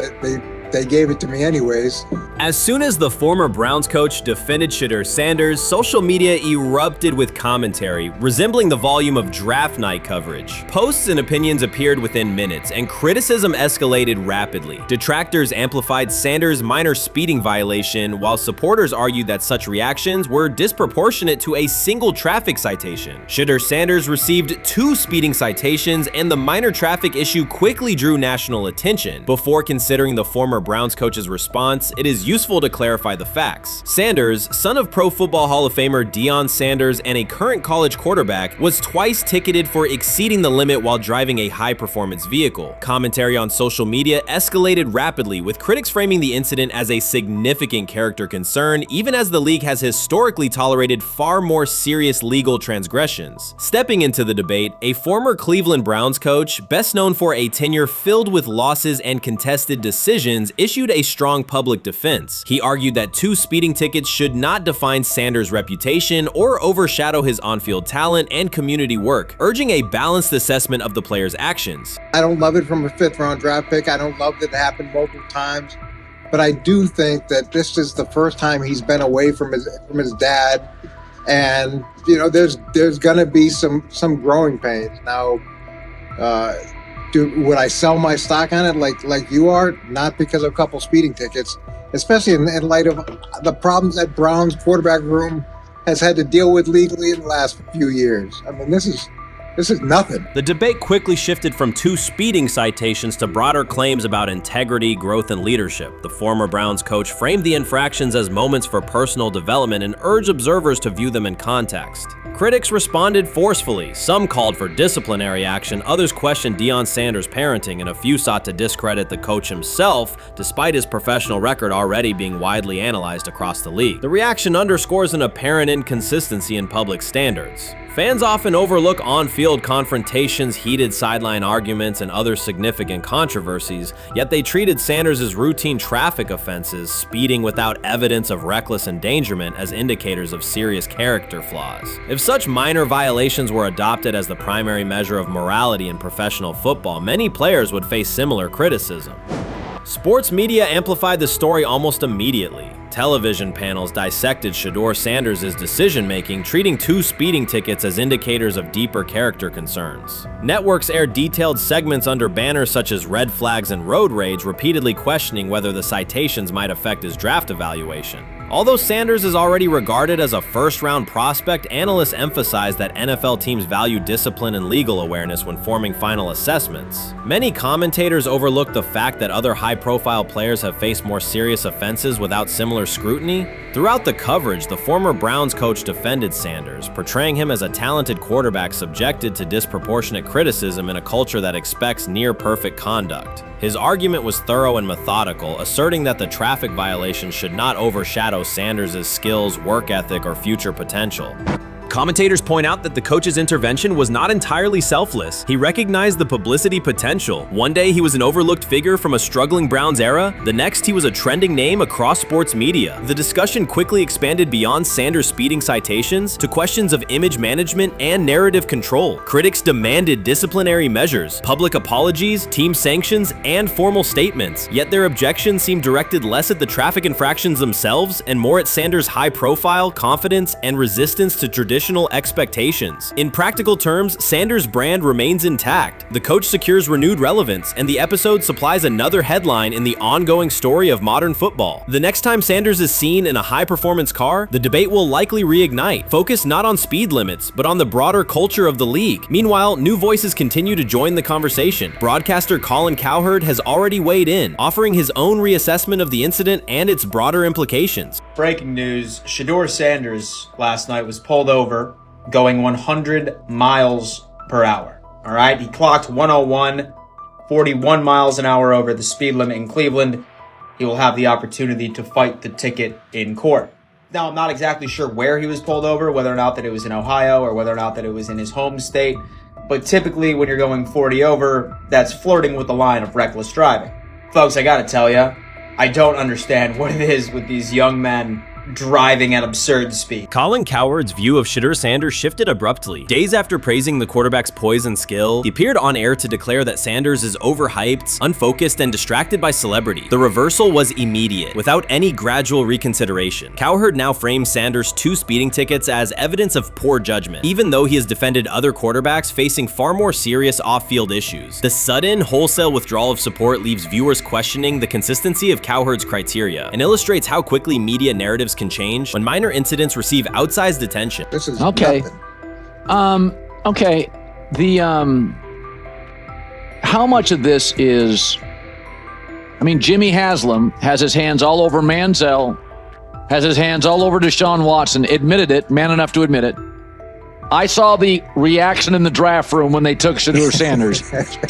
Speaker 10: they gave it to me anyways.
Speaker 2: As soon as the former Browns coach defended Shedeur Sanders, social media erupted with commentary, resembling the volume of draft night coverage. Posts and opinions appeared within minutes, and criticism escalated rapidly. Detractors amplified Sanders' minor speeding violation, while supporters argued that such reactions were disproportionate to a single traffic citation. Shedeur Sanders received 2 speeding citations, and the minor traffic issue quickly drew national attention. Before considering the former Browns coach's response, it is useful to clarify the facts. Sanders, son of Pro Football Hall of Famer Deion Sanders and a current college quarterback, was twice ticketed for exceeding the limit while driving a high-performance vehicle. Commentary on social media escalated rapidly, with critics framing the incident as a significant character concern, even as the league has historically tolerated far more serious legal transgressions. Stepping into the debate, a former Cleveland Browns coach, best known for a tenure filled with losses and contested decisions, issued a strong public defense. He argued that 2 speeding tickets should not define Sanders' reputation or overshadow his on-field talent and community work, urging a balanced assessment of the player's actions.
Speaker 10: I don't love it from a 5th-round draft pick. I don't love that it happened multiple times, but I do think that this is the first time he's been away from his dad, and there's gonna be some growing pains now. Would I sell my stock on it like you are? Not because of a couple speeding tickets, especially in light of the problems that Brown's quarterback room has had to deal with legally in the last few years. I mean, this is nothing.
Speaker 2: The debate quickly shifted from 2 speeding citations to broader claims about integrity, growth, and leadership. The former Browns coach framed the infractions as moments for personal development and urged observers to view them in context. Critics responded forcefully. Some called for disciplinary action, others questioned Deion Sanders' parenting, and a few sought to discredit the coach himself, despite his professional record already being widely analyzed across the league. The reaction underscores an apparent inconsistency in public standards. Fans often overlook on-field confrontations, heated sideline arguments, and other significant controversies, yet they treated Sanders' routine traffic offenses, speeding without evidence of reckless endangerment, as indicators of serious character flaws. If such minor violations were adopted as the primary measure of morality in professional football, many players would face similar criticism. Sports media amplified the story almost immediately. Television panels dissected Shedeur Sanders' decision-making, treating 2 speeding tickets as indicators of deeper character concerns. Networks aired detailed segments under banners such as red flags and road rage, repeatedly questioning whether the citations might affect his draft evaluation. Although Sanders is already regarded as a first-round prospect, analysts emphasize that NFL teams value discipline and legal awareness when forming final assessments. Many commentators overlook the fact that other high-profile players have faced more serious offenses without similar scrutiny. Throughout the coverage, the former Browns coach defended Sanders, portraying him as a talented quarterback subjected to disproportionate criticism in a culture that expects near-perfect conduct. His argument was thorough and methodical, asserting that the traffic violation should not overshadow Sanders' skills, work ethic, or future potential. Commentators point out that the coach's intervention was not entirely selfless. He recognized the publicity potential. One day he was an overlooked figure from a struggling Browns era, the next he was a trending name across sports media. The discussion quickly expanded beyond Sanders' speeding citations to questions of image management and narrative control. Critics demanded disciplinary measures, public apologies, team sanctions, and formal statements, yet their objections seemed directed less at the traffic infractions themselves and more at Sanders' high profile, confidence, and resistance to traditional expectations. In practical terms, Sanders' brand remains intact. The coach secures renewed relevance, and the episode supplies another headline in the ongoing story of modern football. The next time Sanders is seen in a high-performance car, the debate will likely reignite, focused not on speed limits, but on the broader culture of the league. Meanwhile, new voices continue to join the conversation. Broadcaster Colin Cowherd has already weighed in, offering his own reassessment of the incident and its broader implications.
Speaker 21: Breaking news, Shedeur Sanders last night was pulled over going 100 miles per hour. All right, he clocked 101, 41 miles an hour over the speed limit in Cleveland. He will have the opportunity to fight the ticket in court. Now, I'm not exactly sure where he was pulled over, whether or not that it was in Ohio or whether or not that it was in his home state. But typically when you're going 40 over, that's flirting with the line of reckless driving. Folks, I gotta tell you, I don't understand what it is with these young men driving at absurd speed.
Speaker 2: Colin Cowherd's view of Shedeur Sanders shifted abruptly. Days after praising the quarterback's poise and skill, he appeared on air to declare that Sanders is overhyped, unfocused, and distracted by celebrity. The reversal was immediate, without any gradual reconsideration. Cowherd now frames Sanders' 2 speeding tickets as evidence of poor judgment, even though he has defended other quarterbacks facing far more serious off-field issues. The sudden, wholesale withdrawal of support leaves viewers questioning the consistency of Cowherd's criteria and illustrates how quickly media narratives can change when minor incidents receive outsized attention.
Speaker 10: This is
Speaker 19: okay. Okay. The how much of this is? I mean, Jimmy Haslam has his hands all over Manziel, has his hands all over Deshaun Watson. Admitted it, man enough to admit it. I saw the reaction in the draft room when they took Shedeur Sanders.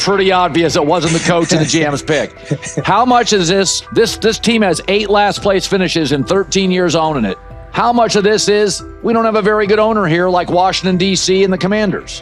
Speaker 19: Pretty obvious it wasn't the coach and the GM's pick. How much is this? This team has 8 last place finishes in 13 years owning it. How much of this is we don't have a very good owner here like Washington, D.C. and the Commanders?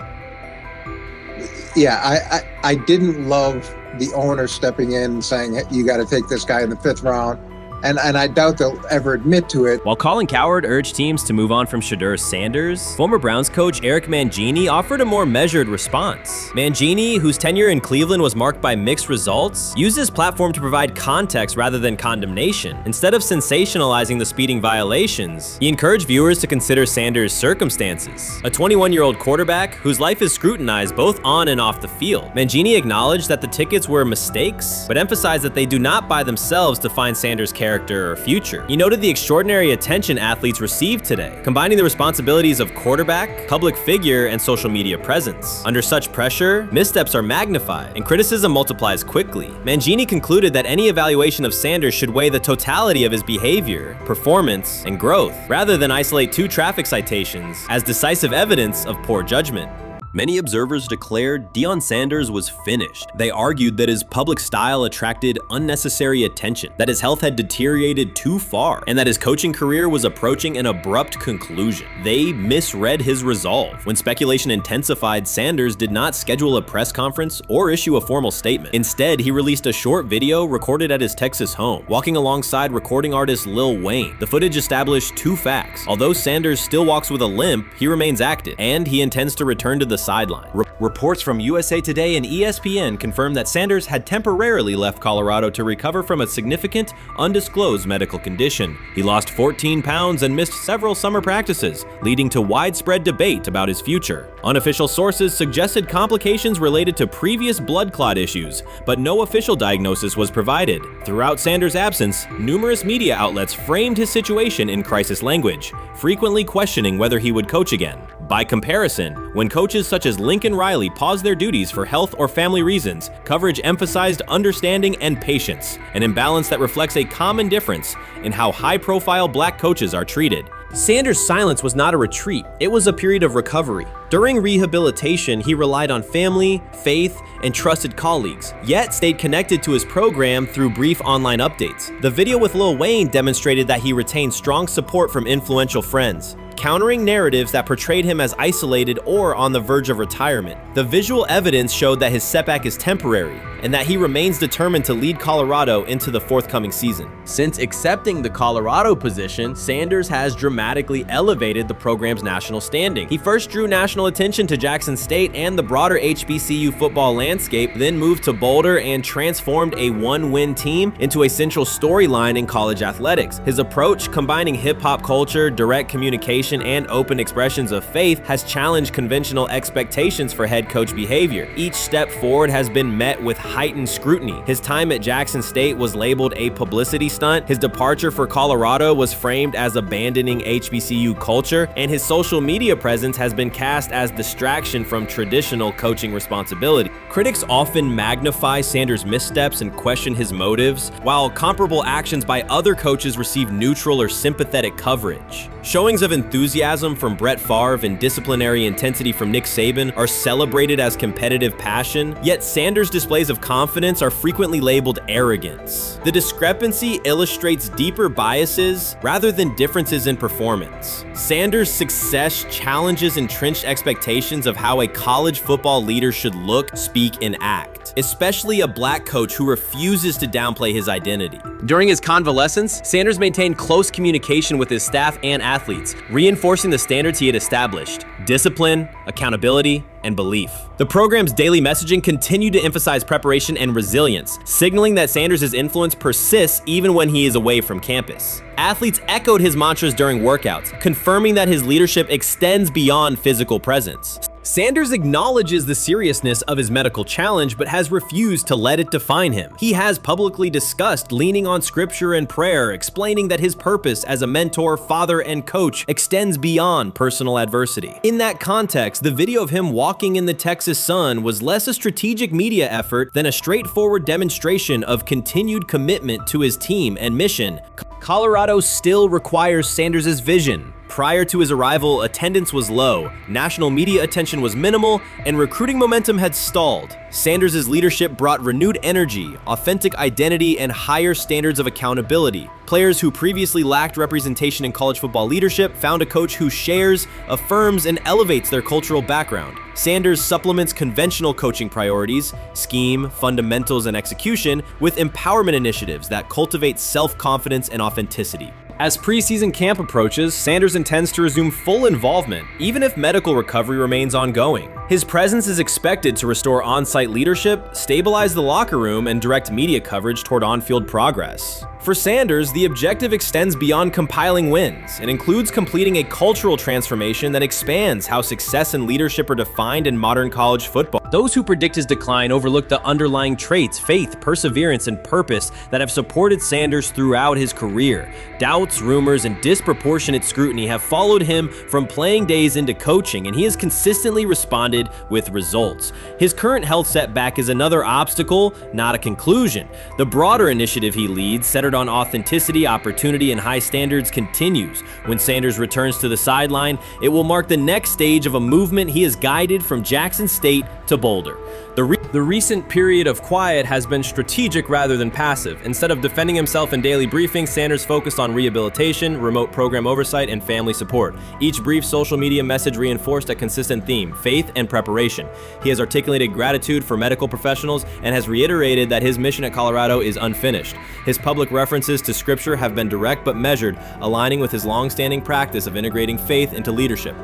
Speaker 10: Yeah, I didn't love the owner stepping in and saying, hey, you got to take this guy in the 5th round. And I doubt they'll ever admit to it.
Speaker 2: While Colin Cowherd urged teams to move on from Shedeur Sanders, former Browns coach Eric Mangini offered a more measured response. Mangini, whose tenure in Cleveland was marked by mixed results, used his platform to provide context rather than condemnation. Instead of sensationalizing the speeding violations, he encouraged viewers to consider Sanders' circumstances. A 21-year-old quarterback whose life is scrutinized both on and off the field. Mangini acknowledged that the tickets were mistakes, but emphasized that they do not by themselves define Sanders' character or future. He noted the extraordinary attention athletes received today, combining the responsibilities of quarterback, public figure, and social media presence. Under such pressure, missteps are magnified, and criticism multiplies quickly. Mangini concluded that any evaluation of Sanders should weigh the totality of his behavior, performance, and growth, rather than isolate 2 traffic citations as decisive evidence of poor judgment. Many observers declared Deion Sanders was finished. They argued that his public style attracted unnecessary attention, that his health had deteriorated too far, and that his coaching career was approaching an abrupt conclusion. They misread his resolve. When speculation intensified, Sanders did not schedule a press conference or issue a formal statement. Instead, he released a short video recorded at his Texas home, walking alongside recording artist Lil Wayne. The footage established 2 facts. Although Sanders still walks with a limp, he remains active, and he intends to return to the sideline. Reports from USA Today and ESPN confirmed that Sanders had temporarily left Colorado to recover from a significant, undisclosed medical condition. He lost 14 pounds and missed several summer practices, leading to widespread debate about his future. Unofficial sources suggested complications related to previous blood clot issues, but no official diagnosis was provided. Throughout Sanders' absence, numerous media outlets framed his situation in crisis language, frequently questioning whether he would coach again. By comparison, when coaches such as Lincoln Riley paused their duties for health or family reasons, coverage emphasized understanding and patience, an imbalance that reflects a common difference in how high-profile black coaches are treated. Sanders' silence was not a retreat, it was a period of recovery. During rehabilitation, he relied on family, faith, and trusted colleagues, yet stayed connected to his program through brief online updates. The video with Lil Wayne demonstrated that he retained strong support from influential friends, countering narratives that portrayed him as isolated or on the verge of retirement. The visual evidence showed that his setback is temporary, and that he remains determined to lead Colorado into the forthcoming season. Since accepting the Colorado position, Sanders has dramatically elevated the program's national standing. He first drew national attention to Jackson State and the broader HBCU football landscape, then moved to Boulder and transformed a 1-win team into a central storyline in college athletics. His approach, combining hip-hop culture, direct communication, and open expressions of faith, has challenged conventional expectations for head coach behavior. Each step forward has been met with heightened scrutiny. His time at Jackson State was labeled a publicity stunt, his departure for Colorado was framed as abandoning HBCU culture, and his social media presence has been cast as distraction from traditional coaching responsibility. Critics often magnify Sanders' missteps and question his motives, while comparable actions by other coaches receive neutral or sympathetic coverage. Showings of enthusiasm from Brett Favre and disciplinary intensity from Nick Saban are celebrated as competitive passion, yet Sanders' displays of of confidence are frequently labeled arrogance. The discrepancy illustrates deeper biases rather than differences in performance. Sanders' success challenges entrenched expectations of how a college football leader should look, speak, and act, especially a black coach who refuses to downplay his identity.
Speaker 4: During his convalescence, Sanders maintained close communication with his staff and athletes, reinforcing the standards he had established: discipline, accountability, and belief. The program's daily messaging continued to emphasize preparation and resilience, signaling that Sanders' influence persists even when he is away from campus. Athletes echoed his mantras during workouts, confirming that his leadership extends beyond physical presence. Sanders acknowledges the seriousness of his medical challenge, but has refused to let it define him. He has publicly discussed leaning on scripture and prayer, explaining that his purpose as a mentor, father, and coach extends beyond personal adversity. In that context, the video of him walking in the Texas sun was less a strategic media effort than a straightforward demonstration of continued commitment to his team and mission. Colorado still requires Sanders' vision. Prior to his arrival, attendance was low, national media attention was minimal, and recruiting momentum had stalled. Sanders' leadership brought renewed energy, authentic identity, and higher standards of accountability. Players who previously lacked representation in college football leadership found a coach who shares, affirms, and elevates their cultural background. Sanders supplements conventional coaching priorities, scheme, fundamentals, and execution with empowerment initiatives that cultivate self-confidence and authenticity. As preseason camp approaches, Sanders intends to resume full involvement, even if medical recovery remains ongoing. His presence is expected to restore on-site leadership, stabilize the locker room, and direct media coverage toward on-field progress. For Sanders, the objective extends beyond compiling wins. It includes completing a cultural transformation that expands how success and leadership are defined in modern college football.
Speaker 2: Those who predict his decline overlook the underlying traits, faith, perseverance, and purpose that have supported Sanders throughout his career. Doubts, rumors, and disproportionate scrutiny have followed him from playing days into coaching, and he has consistently responded with results. His current health setback is another obstacle, not a conclusion. The broader initiative he leads, centered on authenticity, opportunity, and high standards, continues. When Sanders returns to the sideline, it will mark the next stage of a movement he has guided from Jackson State to Boulder. The recent period of quiet has been strategic rather than passive. Instead of defending himself in daily briefings, Sanders focused on rehabilitation, remote program oversight, and family support. Each brief social media message reinforced a consistent theme: faith and preparation. He has articulated gratitude for medical professionals and has reiterated that his mission at Colorado is unfinished. His public references to scripture have been direct but measured, aligning with his long-standing practice of integrating faith into leadership.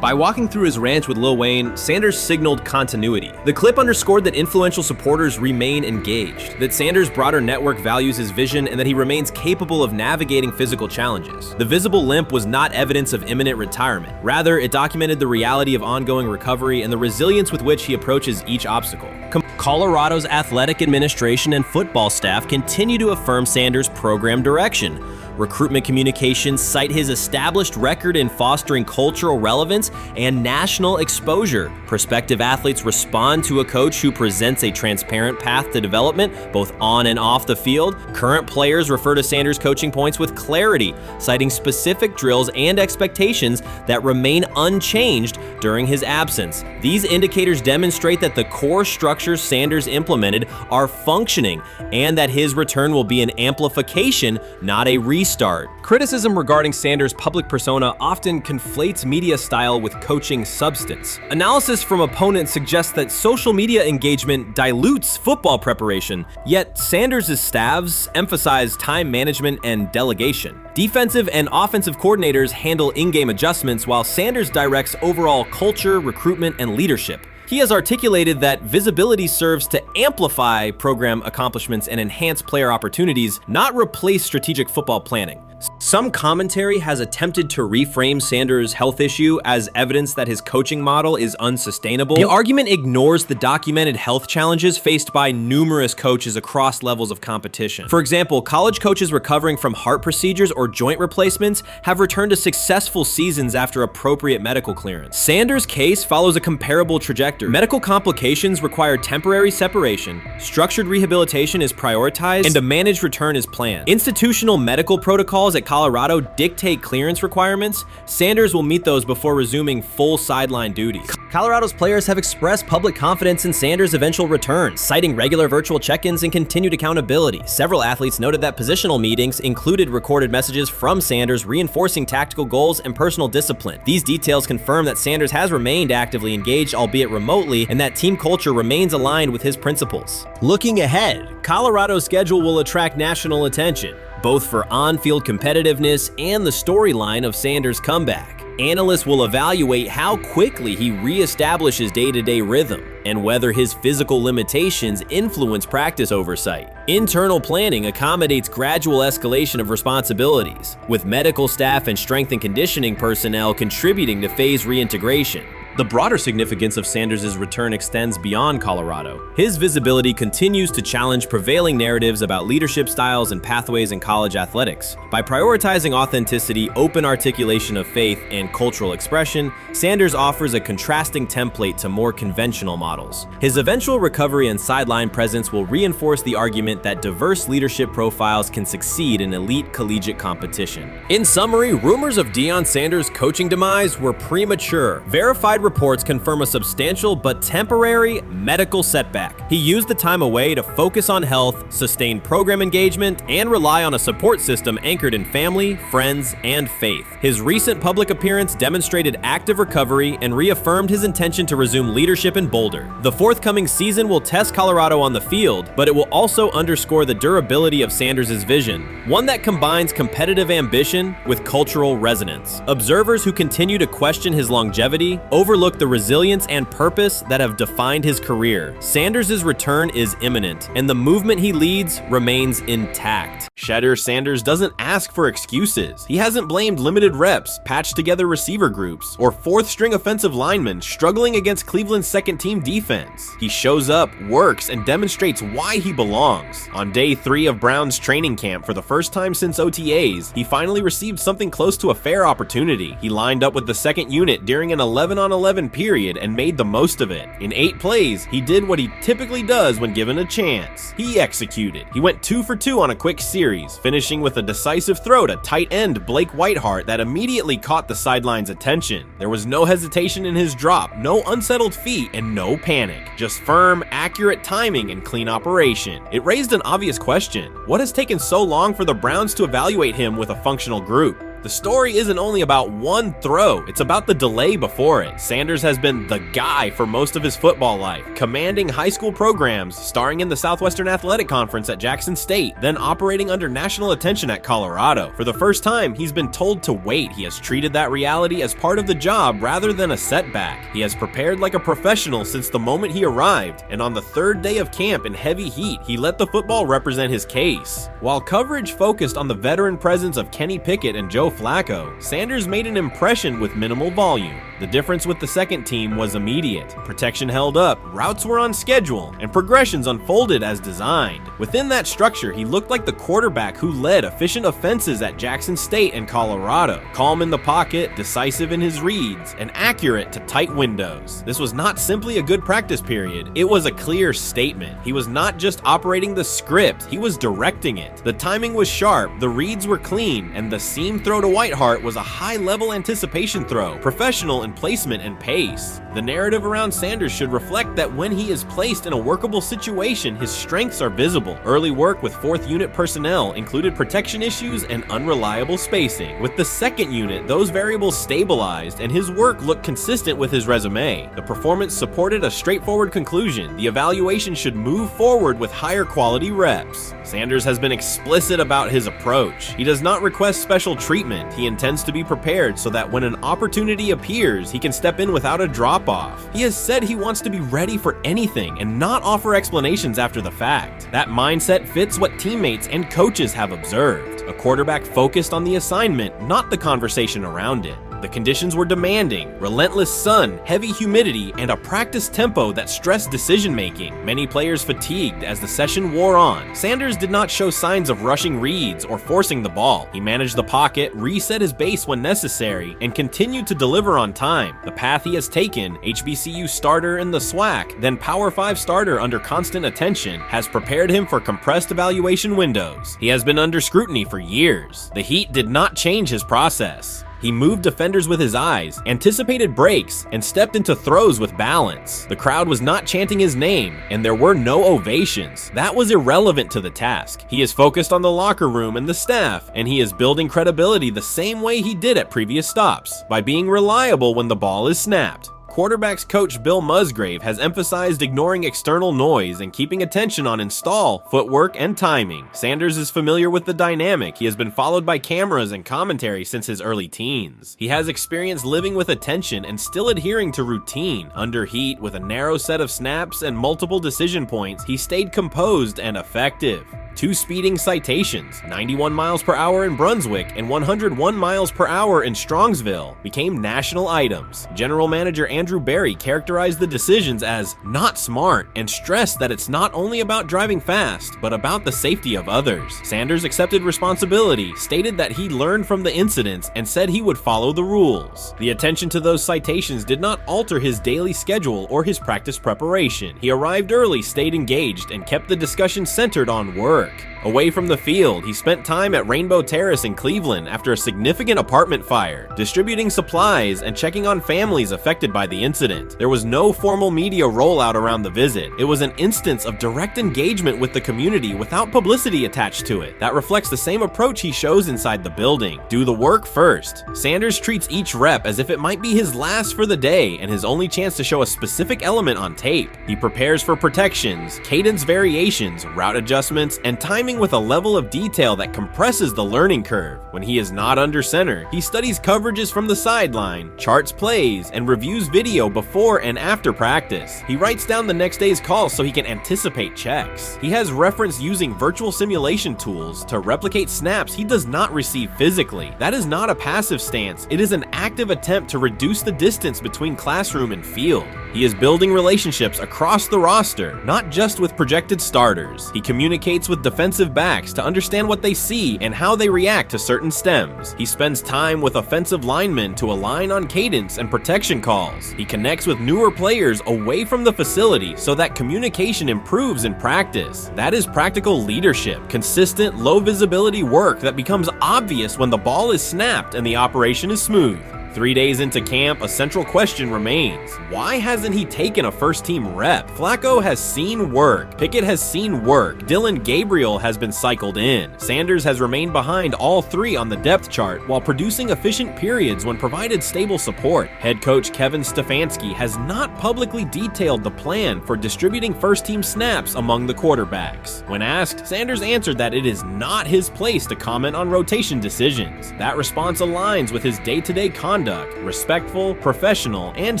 Speaker 2: By walking through his ranch with Lil Wayne, Sanders signaled continuity. The clip underscored that influential supporters remain engaged, that Sanders' broader network values his vision, and that he remains capable of navigating physical challenges. The visible limp was not evidence of imminent retirement. Rather, it documented the reality of ongoing recovery and the resilience with which he approaches each obstacle. Colorado's athletic administration and football staff continue to affirm Sanders' program direction. Recruitment communications cite his established record in fostering cultural relevance and national exposure. Prospective athletes respond to a coach who presents a transparent path to development, both on and off the field. Current players refer to Sanders' coaching points with clarity, citing specific drills and expectations that remain unchanged during his absence. These indicators demonstrate that the core structures Sanders implemented are functioning, and that his return will be an amplification, not a restart. Criticism regarding Sanders' public persona often conflates media style with coaching substance. Analysis from opponents suggests that social media engagement dilutes football preparation, yet Sanders' staffs emphasize time management and delegation. Defensive and offensive coordinators handle in-game adjustments, while Sanders directs overall culture, recruitment, and leadership. He has articulated that visibility serves to amplify program accomplishments and enhance player opportunities, not replace strategic football planning. Some commentary has attempted to reframe Sanders' health issue as evidence that his coaching model is unsustainable. The argument ignores the documented health challenges faced by numerous coaches across levels of competition. For example, college coaches recovering from heart procedures or joint replacements have returned to successful seasons after appropriate medical clearance. Sanders' case follows a comparable trajectory. Medical complications require temporary separation, structured rehabilitation is prioritized, and a managed return is planned. Institutional medical protocols at Colorado dictate clearance requirements, Sanders will meet those before resuming full sideline duties. Colorado's players have expressed public confidence in Sanders' eventual return, citing regular virtual check-ins and continued accountability. Several athletes noted that positional meetings included recorded messages from Sanders reinforcing tactical goals and personal discipline. These details confirm that Sanders has remained actively engaged, albeit remotely, and that team culture remains aligned with his principles. Looking ahead, Colorado's schedule will attract national attention, both for on-field competitiveness and the storyline of Sanders' comeback. Analysts will evaluate how quickly he reestablishes day-to-day rhythm and whether his physical limitations influence practice oversight. Internal planning accommodates gradual escalation of responsibilities, with medical staff and strength and conditioning personnel contributing to phase reintegration. The broader significance of Sanders' return extends beyond Colorado. His visibility continues to challenge prevailing narratives about leadership styles and pathways in college athletics. By prioritizing authenticity, open articulation of faith, and cultural expression, Sanders offers a contrasting template to more conventional models. His eventual recovery and sideline presence will reinforce the argument that diverse leadership profiles can succeed in elite collegiate competition. In summary, rumors of Deion Sanders' coaching demise were premature. Verified reports confirm a substantial but temporary medical setback. He used the time away to focus on health, sustain program engagement, and rely on a support system anchored in family, friends, and faith. His recent public appearance demonstrated active recovery and reaffirmed his intention to resume leadership in Boulder. The forthcoming season will test Colorado on the field, but it will also underscore the durability of Sanders' vision, one that combines competitive ambition with cultural resonance. Observers who continue to question his longevity overlook the resilience and purpose that have defined his career. Sanders' return is imminent, and the movement he leads remains intact. Shedeur Sanders doesn't ask for excuses. He hasn't blamed limited reps, patched together receiver groups, or fourth-string offensive linemen struggling against Cleveland's second-team defense. He shows up, works, and demonstrates why he belongs. On day 3 of Brown's training camp, for the first time since OTAs, he finally received something close to a fair opportunity. He lined up with the second unit during an 11-on-11 period and made the most of it. In 8 plays, he did what he typically does when given a chance. He executed. He went 2 for 2 on a quick series, finishing with a decisive throw to tight end Blake Whiteheart that immediately caught the sideline's attention. There was no hesitation in his drop, no unsettled feet, and no panic. Just firm, accurate timing and clean operation. It raised an obvious question. What has taken so long for the Browns to evaluate him with a functional group? The story isn't only about one throw, it's about the delay before it. Sanders has been the guy for most of his football life, commanding high school programs, starring in the Southwestern Athletic Conference at Jackson State, then operating under national attention at Colorado. For the first time, he's been told to wait. He has treated that reality as part of the job rather than a setback. He has prepared like a professional since the moment he arrived, and on the 3rd day of camp in heavy heat, he let the football represent his case. While coverage focused on the veteran presence of Kenny Pickett and Joe Flacco, Sanders made an impression with minimal volume. The difference with the second team was immediate. Protection held up, routes were on schedule, and progressions unfolded as designed. Within that structure, he looked like the quarterback who led efficient offenses at Jackson State and Colorado. Calm in the pocket, decisive in his reads, and accurate to tight windows. This was not simply a good practice period, it was a clear statement. He was not just operating the script, he was directing it. The timing was sharp, the reads were clean, and the seam throw to Whiteheart was a high-level anticipation throw, professional in placement and pace. The narrative around Sanders should reflect that when he is placed in a workable situation, his strengths are visible. Early work with 4th unit personnel included protection issues and unreliable spacing. With the 2nd unit, those variables stabilized, and his work looked consistent with his resume. The performance supported a straightforward conclusion. The evaluation should move forward with higher quality reps. Sanders has been explicit about his approach. He does not request special treatment. He intends to be prepared so that when an opportunity appears, he can step in without a drop-off. He has said he wants to be ready for anything and not offer explanations after the fact. That mindset fits what teammates and coaches have observed. A quarterback focused on the assignment, not the conversation around it. The conditions were demanding: relentless sun, heavy humidity, and a practice tempo that stressed decision-making. Many players fatigued as the session wore on. Sanders did not show signs of rushing reads or forcing the ball. He managed the pocket, reset his base when necessary, and continued to deliver on time. The path he has taken, HBCU starter in the SWAC, then Power 5 starter under constant attention, has prepared him for compressed evaluation windows. He has been under scrutiny for years. The Heat did not change his process. He moved defenders with his eyes, anticipated breaks, and stepped into throws with balance. The crowd was not chanting his name, and there were no ovations. That was irrelevant to the task. He is focused on the locker room and the staff, and he is building credibility the same way he did at previous stops, by being reliable when the ball is snapped. Quarterbacks coach Bill Musgrave has emphasized ignoring external noise and keeping attention on install, footwork, and timing. Sanders is familiar with the dynamic. He has been followed by cameras and commentary since his early teens. He has experience living with attention and still adhering to routine. Under heat, with a narrow set of snaps and multiple decision points, he stayed composed and effective. 2 speeding citations, 91 miles per hour in Brunswick and 101 miles per hour in Strongsville, became national items. General Manager Andrew Berry characterized the decisions as not smart and stressed that it's not only about driving fast, but about the safety of others. Sanders accepted responsibility, stated that he learned from the incidents, and said he would follow the rules. The attention to those citations did not alter his daily schedule or his practice preparation. He arrived early, stayed engaged, and kept the discussion centered on work. Away from the field, he spent time at Rainbow Terrace in Cleveland after a significant apartment fire, distributing supplies and checking on families affected by the incident. There was no formal media rollout around the visit. It was an instance of direct engagement with the community without publicity attached to it. That reflects the same approach he shows inside the building. Do the work first. Sanders treats each rep as if it might be his last for the day and his only chance to show a specific element on tape. He prepares for protections, cadence variations, route adjustments, and timing with a level of detail that compresses the learning curve. When he is not under center, he studies coverages from the sideline, charts plays, and reviews video before and after practice. He writes down the next day's calls so he can anticipate checks. He has referenced using virtual simulation tools to replicate snaps he does not receive physically. That is not a passive stance. It is an active attempt to reduce the distance between classroom and field. He is building relationships across the roster, not just with projected starters. He communicates with defensive backs to understand what they see and how they react to certain stems. He spends time with offensive linemen to align on cadence and protection calls. He connects with newer players away from the facility so that communication improves in practice. That is practical leadership, consistent, low visibility work that becomes obvious when the ball is snapped and the operation is smooth. 3 days into camp, a central question remains. Why hasn't he taken a first-team rep? Flacco has seen work. Pickett has seen work. Dillon Gabriel has been cycled in. Sanders has remained behind all 3 on the depth chart while producing efficient periods when provided stable support. Head coach Kevin Stefanski has not publicly detailed the plan for distributing first-team snaps among the quarterbacks. When asked, Sanders answered that it is not his place to comment on rotation decisions. That response aligns with his day-to-day conduct, respectful, professional, and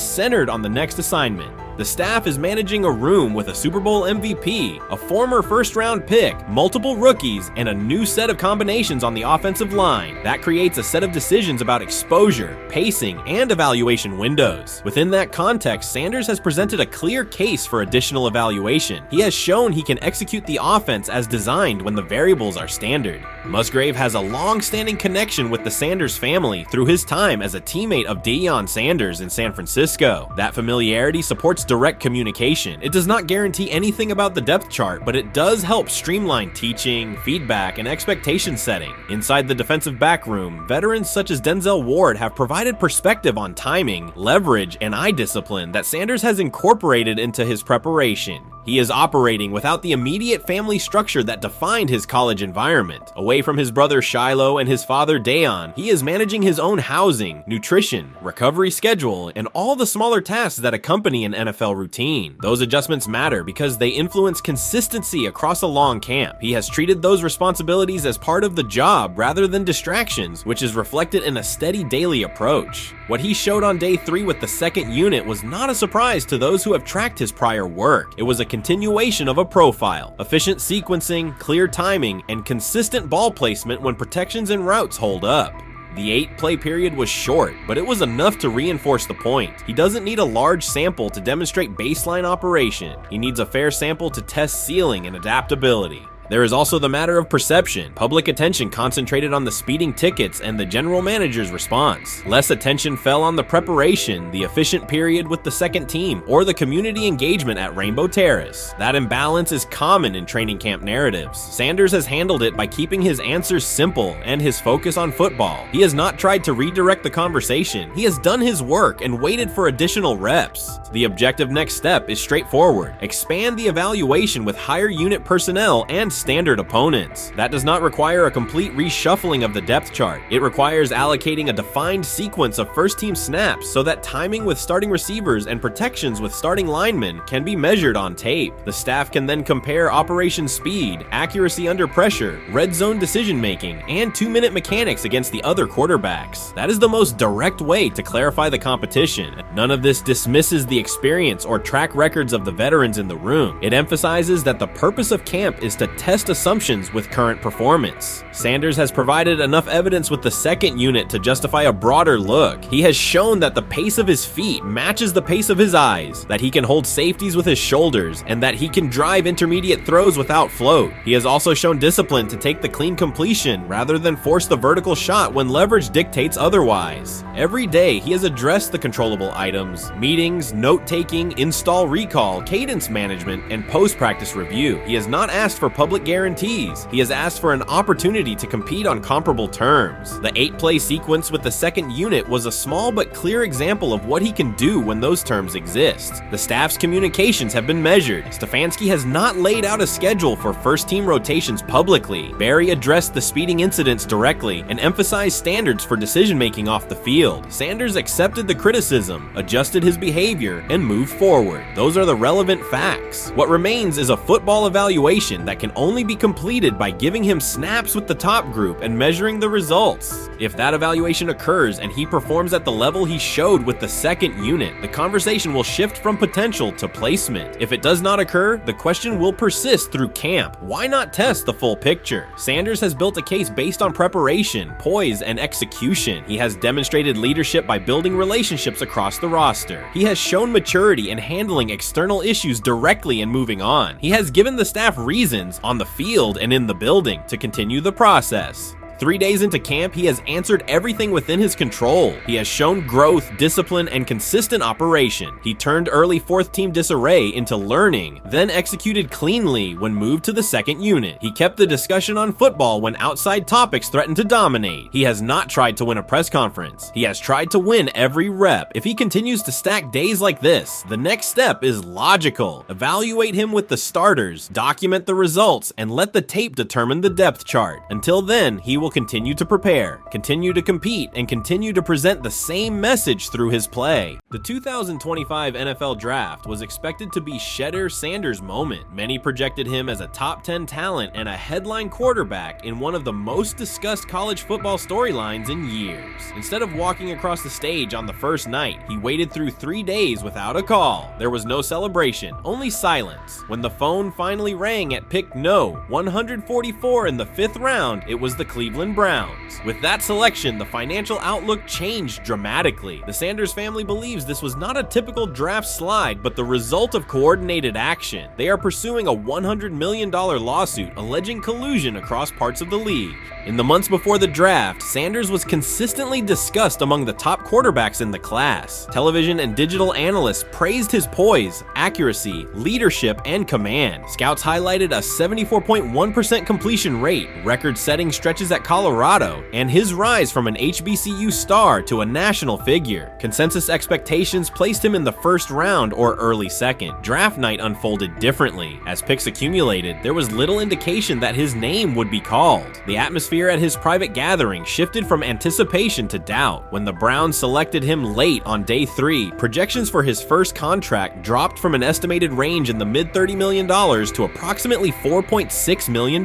Speaker 2: centered on the next assignment. The staff is managing a room with a Super Bowl MVP, a former first-round pick, multiple rookies, and a new set of combinations on the offensive line. That creates a set of decisions about exposure, pacing, and evaluation windows. Within that context, Sanders has presented a clear case for additional evaluation. He has shown he can execute the offense as designed when the variables are standard. Musgrave has a long-standing connection with the Sanders family through his time as a teammate of Deion Sanders in San Francisco. That familiarity supports direct communication. It does not guarantee anything about the depth chart, but it does help streamline teaching, feedback, and expectation setting. Inside the defensive back room, veterans such as Denzel Ward have provided perspective on timing, leverage, and eye discipline that Sanders has incorporated into his preparation. He is operating without the immediate family structure that defined his college environment. Away from his brother Shiloh and his father Deion, he is managing his own housing, nutrition, recovery schedule, and all the smaller tasks that accompany an NFL routine. Those adjustments matter because they influence consistency across a long camp. He has treated those responsibilities as part of the job rather than distractions, which is reflected in a steady daily approach. What he showed on day 3 with the second unit was not a surprise to those who have tracked his prior work. It was a continuation of a profile: efficient sequencing, clear timing, and consistent ball placement when protections and routes hold up. The 8-play period was short, but it was enough to reinforce the point. He doesn't need a large sample to demonstrate baseline operation. He needs a fair sample to test ceiling and adaptability. There is also the matter of perception. Public attention concentrated on the speeding tickets and the general manager's response. Less attention fell on the preparation, the efficient period with the second team, or the community engagement at Rainbow Terrace. That imbalance is common in training camp narratives. Sanders has handled it by keeping his answers simple and his focus on football. He has not tried to redirect the conversation. He has done his work and waited for additional reps. The objective next step is straightforward. Expand the evaluation with higher unit personnel and standard opponents. That does not require a complete reshuffling of the depth chart. It requires allocating a defined sequence of first-team snaps so that timing with starting receivers and protections with starting linemen can be measured on tape. The staff can then compare operation speed, accuracy under pressure, red zone decision-making, and 2-minute mechanics against the other quarterbacks. That is the most direct way to clarify the competition. None of this dismisses the experience or track records of the veterans in the room. It emphasizes that the purpose of camp is to test assumptions with current performance. Sanders has provided enough evidence with the second unit to justify a broader look. He has shown that the pace of his feet matches the pace of his eyes, that he can hold safeties with his shoulders, and that he can drive intermediate throws without float. He has also shown discipline to take the clean completion rather than force the vertical shot when leverage dictates otherwise. Every day, he has addressed the controllable items, meetings, note-taking, install recall, cadence management, and post-practice review. He has not asked for public guarantees. He has asked for an opportunity to compete on comparable terms. The 8-play sequence with the second unit was a small but clear example of what he can do when those terms exist. The staff's communications have been measured. Stefanski has not laid out a schedule for first-team rotations publicly. Barry addressed the speeding incidents directly and emphasized standards for decision-making off the field. Sanders accepted the criticism, adjusted his behavior, and moved forward. Those are the relevant facts. What remains is a football evaluation that can only be completed by giving him snaps with the top group and measuring the results. If that evaluation occurs and he performs at the level he showed with the second unit, the conversation will shift from potential to placement. If it does not occur, the question will persist through camp. Why not test the full picture? Sanders has built a case based on preparation, poise, and execution. He has demonstrated leadership by building relationships across the roster. He has shown maturity in handling external issues directly and moving on. He has given the staff reasons on the field and in the building to continue the process. 3 days into camp, he has answered everything within his control. He has shown growth, discipline, and consistent operation. He turned early fourth-team disarray into learning, then executed cleanly when moved to the second unit. He kept the discussion on football when outside topics threatened to dominate. He has not tried to win a press conference. He has tried to win every rep. If he continues to stack days like this, the next step is logical. Evaluate him with the starters, document the results, and let the tape determine the depth chart. Until then, he will continue to prepare, continue to compete, and continue to present the same message through his play. The 2025 NFL Draft was expected to be Shedeur Sanders' moment. Many projected him as a top 10 talent and a headline quarterback in one of the most discussed college football storylines in years. Instead of walking across the stage on the first night, he waited through 3 days without a call. There was no celebration, only silence. When the phone finally rang at pick no. 144 in the 5th round, it was the Cleveland Browns. With that selection, the financial outlook changed dramatically. The Sanders family believes this was not a typical draft slide, but the result of coordinated action. They are pursuing a $100 million lawsuit alleging collusion across parts of the league. In the months before the draft, Sanders was consistently discussed among the top quarterbacks in the class. Television and digital analysts praised his poise, accuracy, leadership, and command. Scouts highlighted a 74.1% completion rate, record-setting stretches at Colorado, and his rise from an HBCU star to a national figure. Consensus expectations placed him in the first round or early second. Draft night unfolded differently. As picks accumulated, there was little indication that his name would be called. The atmosphere at his private gathering shifted from anticipation to doubt. When the Browns selected him late on day 3, projections for his first contract dropped from an estimated range in the mid-$30 million to approximately $4.6 million,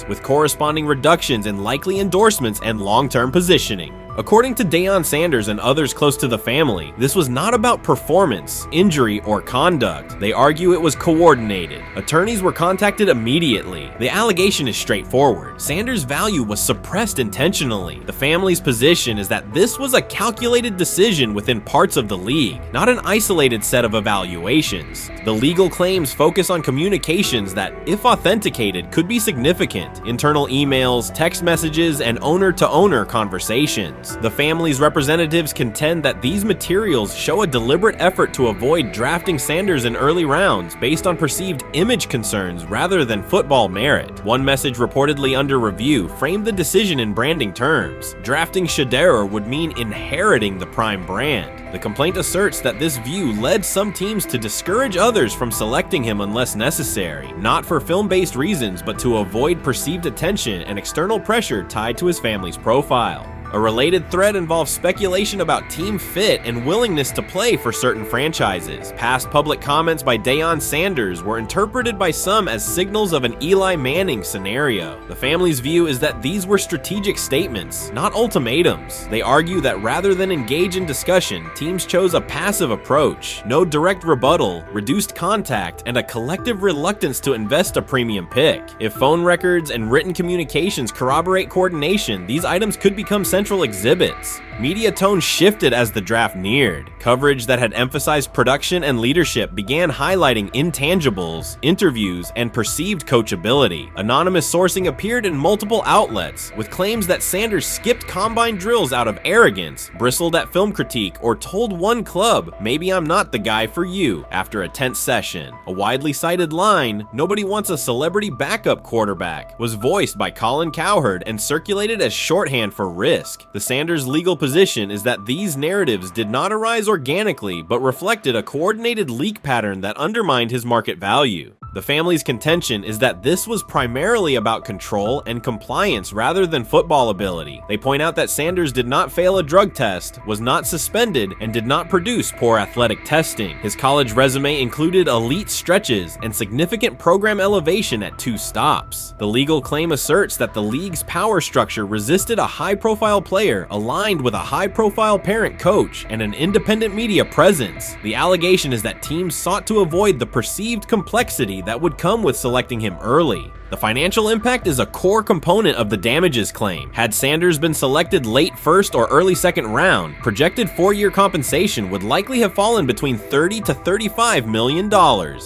Speaker 2: with corresponding reductions in likely endorsements and long-term positioning. According to Deion Sanders and others close to the family, this was not about performance, injury, or conduct. They argue it was coordinated. Attorneys were contacted immediately. The allegation is straightforward. Sanders' value was suppressed intentionally. The family's position is that this was a calculated decision within parts of the league, not an isolated set of evaluations. The legal claims focus on communications that, if authenticated, could be significant: internal emails, text messages, and owner-to-owner conversations. The family's representatives contend that these materials show a deliberate effort to avoid drafting Sanders in early rounds based on perceived image concerns rather than football merit. One message reportedly under review framed the decision in branding terms. Drafting Shedeur would mean inheriting the Prime brand. The complaint asserts that this view led some teams to discourage others from selecting him unless necessary, not for film-based reasons, but to avoid perceived attention and external pressure tied to his family's profile. A related thread involves speculation about team fit and willingness to play for certain franchises. Past public comments by Deion Sanders were interpreted by some as signals of an Eli Manning scenario. The family's view is that these were strategic statements, not ultimatums. They argue that rather than engage in discussion, teams chose a passive approach, no direct rebuttal, reduced contact, and a collective reluctance to invest a premium pick. If phone records and written communications corroborate coordination, these items could become central exhibits. Media tone shifted as the draft neared. Coverage that had emphasized production and leadership began highlighting intangibles, interviews, and perceived coachability. Anonymous sourcing appeared in multiple outlets, with claims that Sanders skipped combine drills out of arrogance, bristled at film critique, or told one club, "Maybe I'm not the guy for you," after a tense session. A widely cited line, "Nobody wants a celebrity backup quarterback," was voiced by Colin Cowherd and circulated as shorthand for risk. The Sanders legal position is that these narratives did not arise organically, but reflected a coordinated leak pattern that undermined his market value. The family's contention is that this was primarily about control and compliance rather than football ability. They point out that Sanders did not fail a drug test, was not suspended, and did not produce poor athletic testing. His college resume included elite stretches and significant program elevation at 2 stops. The legal claim asserts that the league's power structure resisted a high-profile player aligned with a high-profile parent coach and an independent media presence. The allegation is that teams sought to avoid the perceived complexity that would come with selecting him early. The financial impact is a core component of the damages claim. Had Sanders been selected late first or early second round, projected 4-year compensation would likely have fallen between $30 to $35 million,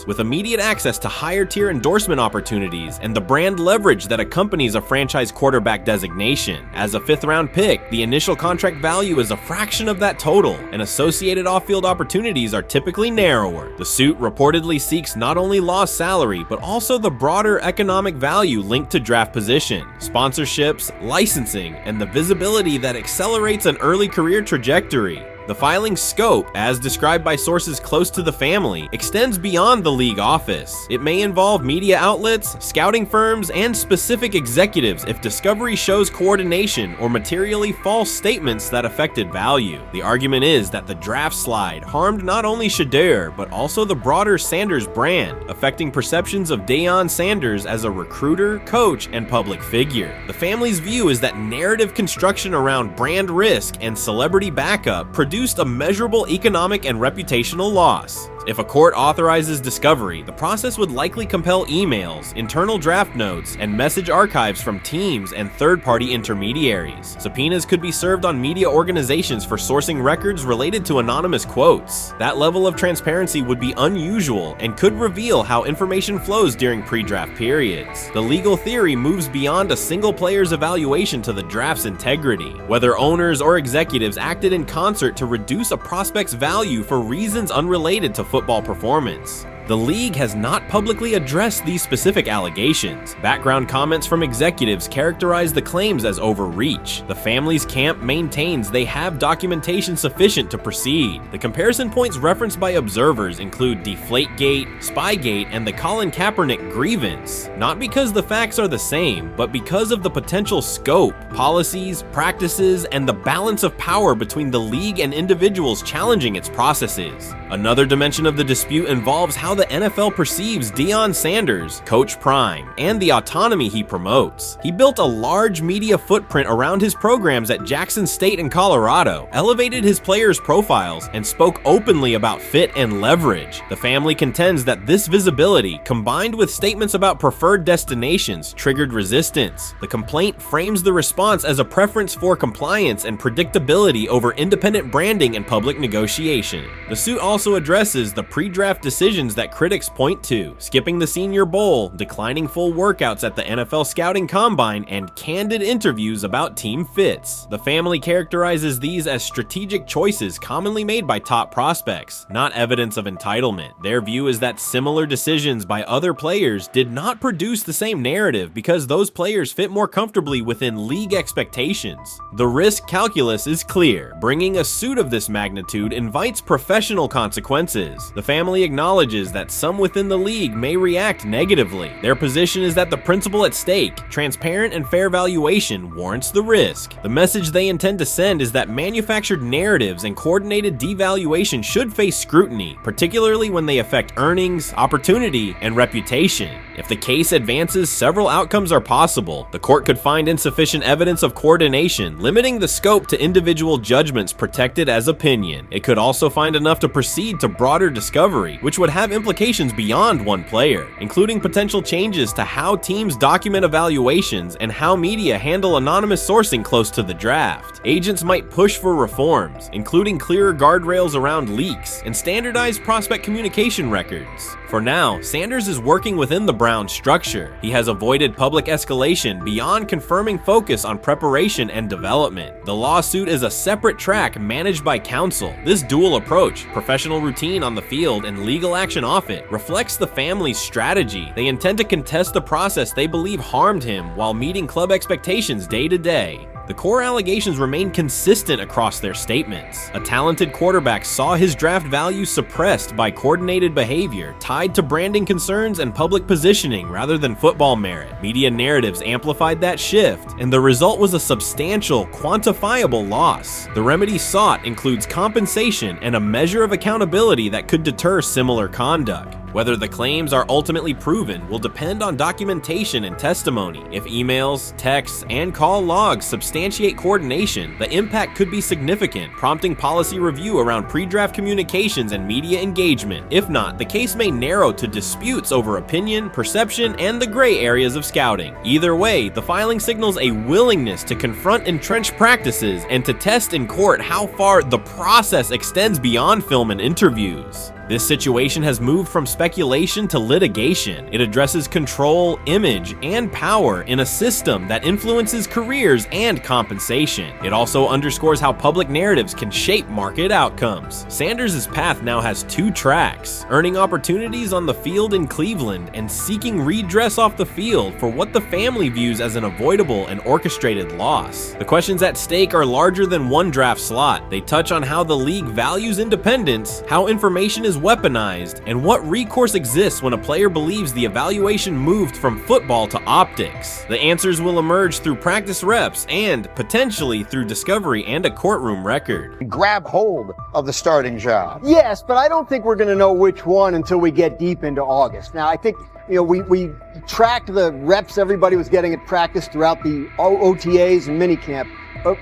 Speaker 2: with immediate access to higher tier endorsement opportunities and the brand leverage that accompanies a franchise quarterback designation. As a 5th round pick, the initial contract value is a fraction of that total, and associated off-field opportunities are typically narrower. The suit reportedly seeks not only lost salary, but also the broader economic value linked to draft position, sponsorships, licensing, and the visibility that accelerates an early career trajectory. The filing's scope, as described by sources close to the family, extends beyond the league office. It may involve media outlets, scouting firms, and specific executives if discovery shows coordination or materially false statements that affected value. The argument is that the draft slide harmed not only Shedeur, but also the broader Sanders brand, affecting perceptions of Deion Sanders as a recruiter, coach, and public figure. The family's view is that narrative construction around brand risk and celebrity backup produced a measurable economic and reputational loss. If a court authorizes discovery, the process would likely compel emails, internal draft notes, and message archives from teams and third-party intermediaries. Subpoenas could be served on media organizations for sourcing records related to anonymous quotes. That level of transparency would be unusual and could reveal how information flows during pre-draft periods. The legal theory moves beyond a single player's evaluation to the draft's integrity, whether owners or executives acted in concert to reduce a prospect's value for reasons unrelated to football performance. The league has not publicly addressed these specific allegations. Background comments from executives characterize the claims as overreach. The family's camp maintains they have documentation sufficient to proceed. The comparison points referenced by observers include Deflategate, Spygate, and the Colin Kaepernick grievance, not because the facts are the same, but because of the potential scope, policies, practices, and the balance of power between the league and individuals challenging its processes. Another dimension of the dispute involves how the NFL perceives Deion Sanders, Coach Prime, and the autonomy he promotes. He built a large media footprint around his programs at Jackson State and Colorado, elevated his players' profiles, and spoke openly about fit and leverage. The family contends that this visibility, combined with statements about preferred destinations, triggered resistance. The complaint frames the response as a preference for compliance and predictability over independent branding and public negotiation. The suit also addresses the pre-draft decisions that critics point to, skipping the Senior Bowl, declining full workouts at the NFL Scouting Combine, and candid interviews about team fits. The family characterizes these as strategic choices commonly made by top prospects, not evidence of entitlement. Their view is that similar decisions by other players did not produce the same narrative because those players fit more comfortably within league expectations. The risk calculus is clear. Bringing a suit of this magnitude invites professional consequences. The family acknowledges that some within the league may react negatively. Their position is that the principle at stake, transparent and fair valuation, warrants the risk. The message they intend to send is that manufactured narratives and coordinated devaluation should face scrutiny, particularly when they affect earnings, opportunity, and reputation. If the case advances, several outcomes are possible. The court could find insufficient evidence of coordination, limiting the scope to individual judgments protected as opinion. It could also find enough to proceed to broader discovery, which would have implications beyond one player, including potential changes to how teams document evaluations and how media handle anonymous sourcing close to the draft. Agents might push for reforms, including clearer guardrails around leaks and standardized prospect communication records. For now, Sanders is working within the Browns structure. He has avoided public escalation beyond confirming focus on preparation and development. The lawsuit is a separate track managed by counsel. This dual approach, professional routine on the field and legal action off it, reflects the family's strategy. They intend to contest the process they believe harmed him while meeting club expectations day to day. The core allegations remain consistent across their statements. A talented quarterback saw his draft value suppressed by coordinated behavior tied to branding concerns and public positioning rather than football merit. Media narratives amplified that shift, and the result was a substantial, quantifiable loss. The remedy sought includes compensation and a measure of accountability that could deter similar conduct. Whether the claims are ultimately proven will depend on documentation and testimony. If emails, texts, and call logs substantiate coordination, the impact could be significant, prompting policy review around pre-draft communications and media engagement. If not, the case may narrow to disputes over opinion, perception, and the gray areas of scouting. Either way, the filing signals a willingness to confront entrenched practices and to test in court how far the process extends beyond film and interviews. This situation has moved from speculation to litigation. It addresses control, image, and power in a system that influences careers and compensation. It also underscores how public narratives can shape market outcomes. Sanders' path now has two tracks: earning opportunities on the field in Cleveland and seeking redress off the field for what the family views as an avoidable and orchestrated loss. The questions at stake are larger than one draft slot. They touch on how the league values independence, how information is weaponized, and what recourse exists when a player believes the evaluation moved from football to optics. The answers will emerge through practice reps and potentially through discovery and a courtroom record.
Speaker 5: Grab hold of the starting job. Yes, but I don't think we're going to know which one until we get deep into August. Now, I think we tracked the reps everybody was getting at practice throughout the OTAs and minicamp. But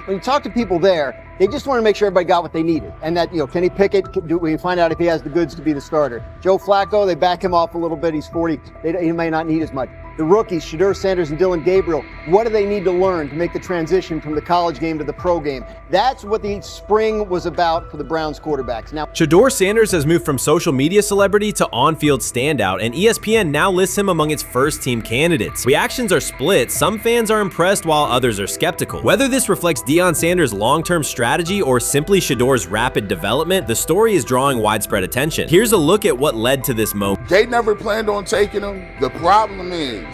Speaker 5: when you talk to people there, they just want to make sure everybody got what they needed. And that, Kenny Pickett, we can find out if he has the goods to be the starter. Joe Flacco, they back him off a little bit. He's 40. He may not need as much. The rookies, Shedeur Sanders and Dillon Gabriel, what do they need to learn to make the transition from the college game to the pro game? That's what the spring was about for the Browns quarterbacks. Now,
Speaker 2: Shedeur Sanders has moved from social media celebrity to on-field standout, and ESPN now lists him among its first-team candidates. Reactions are split. Some fans are impressed while others are skeptical. Whether this reflects Deion Sanders' long-term strategy or simply Shedeur's rapid development, the story is drawing widespread attention. Here's a look at what led to this moment.
Speaker 17: They never planned on taking him. The problem is,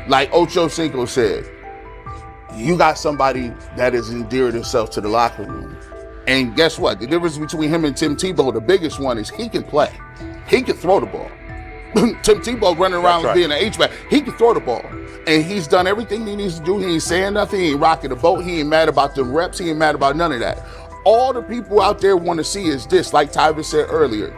Speaker 17: like Ocho Cinco said, you got somebody that has endeared himself to the locker room. And guess what? The difference between him and Tim Tebow, the biggest one, is he can play. He can throw the ball. Tim Tebow running around being an H-back. He can throw the ball. And he's done everything he needs to do. He ain't saying nothing. He ain't rocking the boat. He ain't mad about the reps. He ain't mad about none of that. All the people out there want to see is this, like Tyvis said earlier.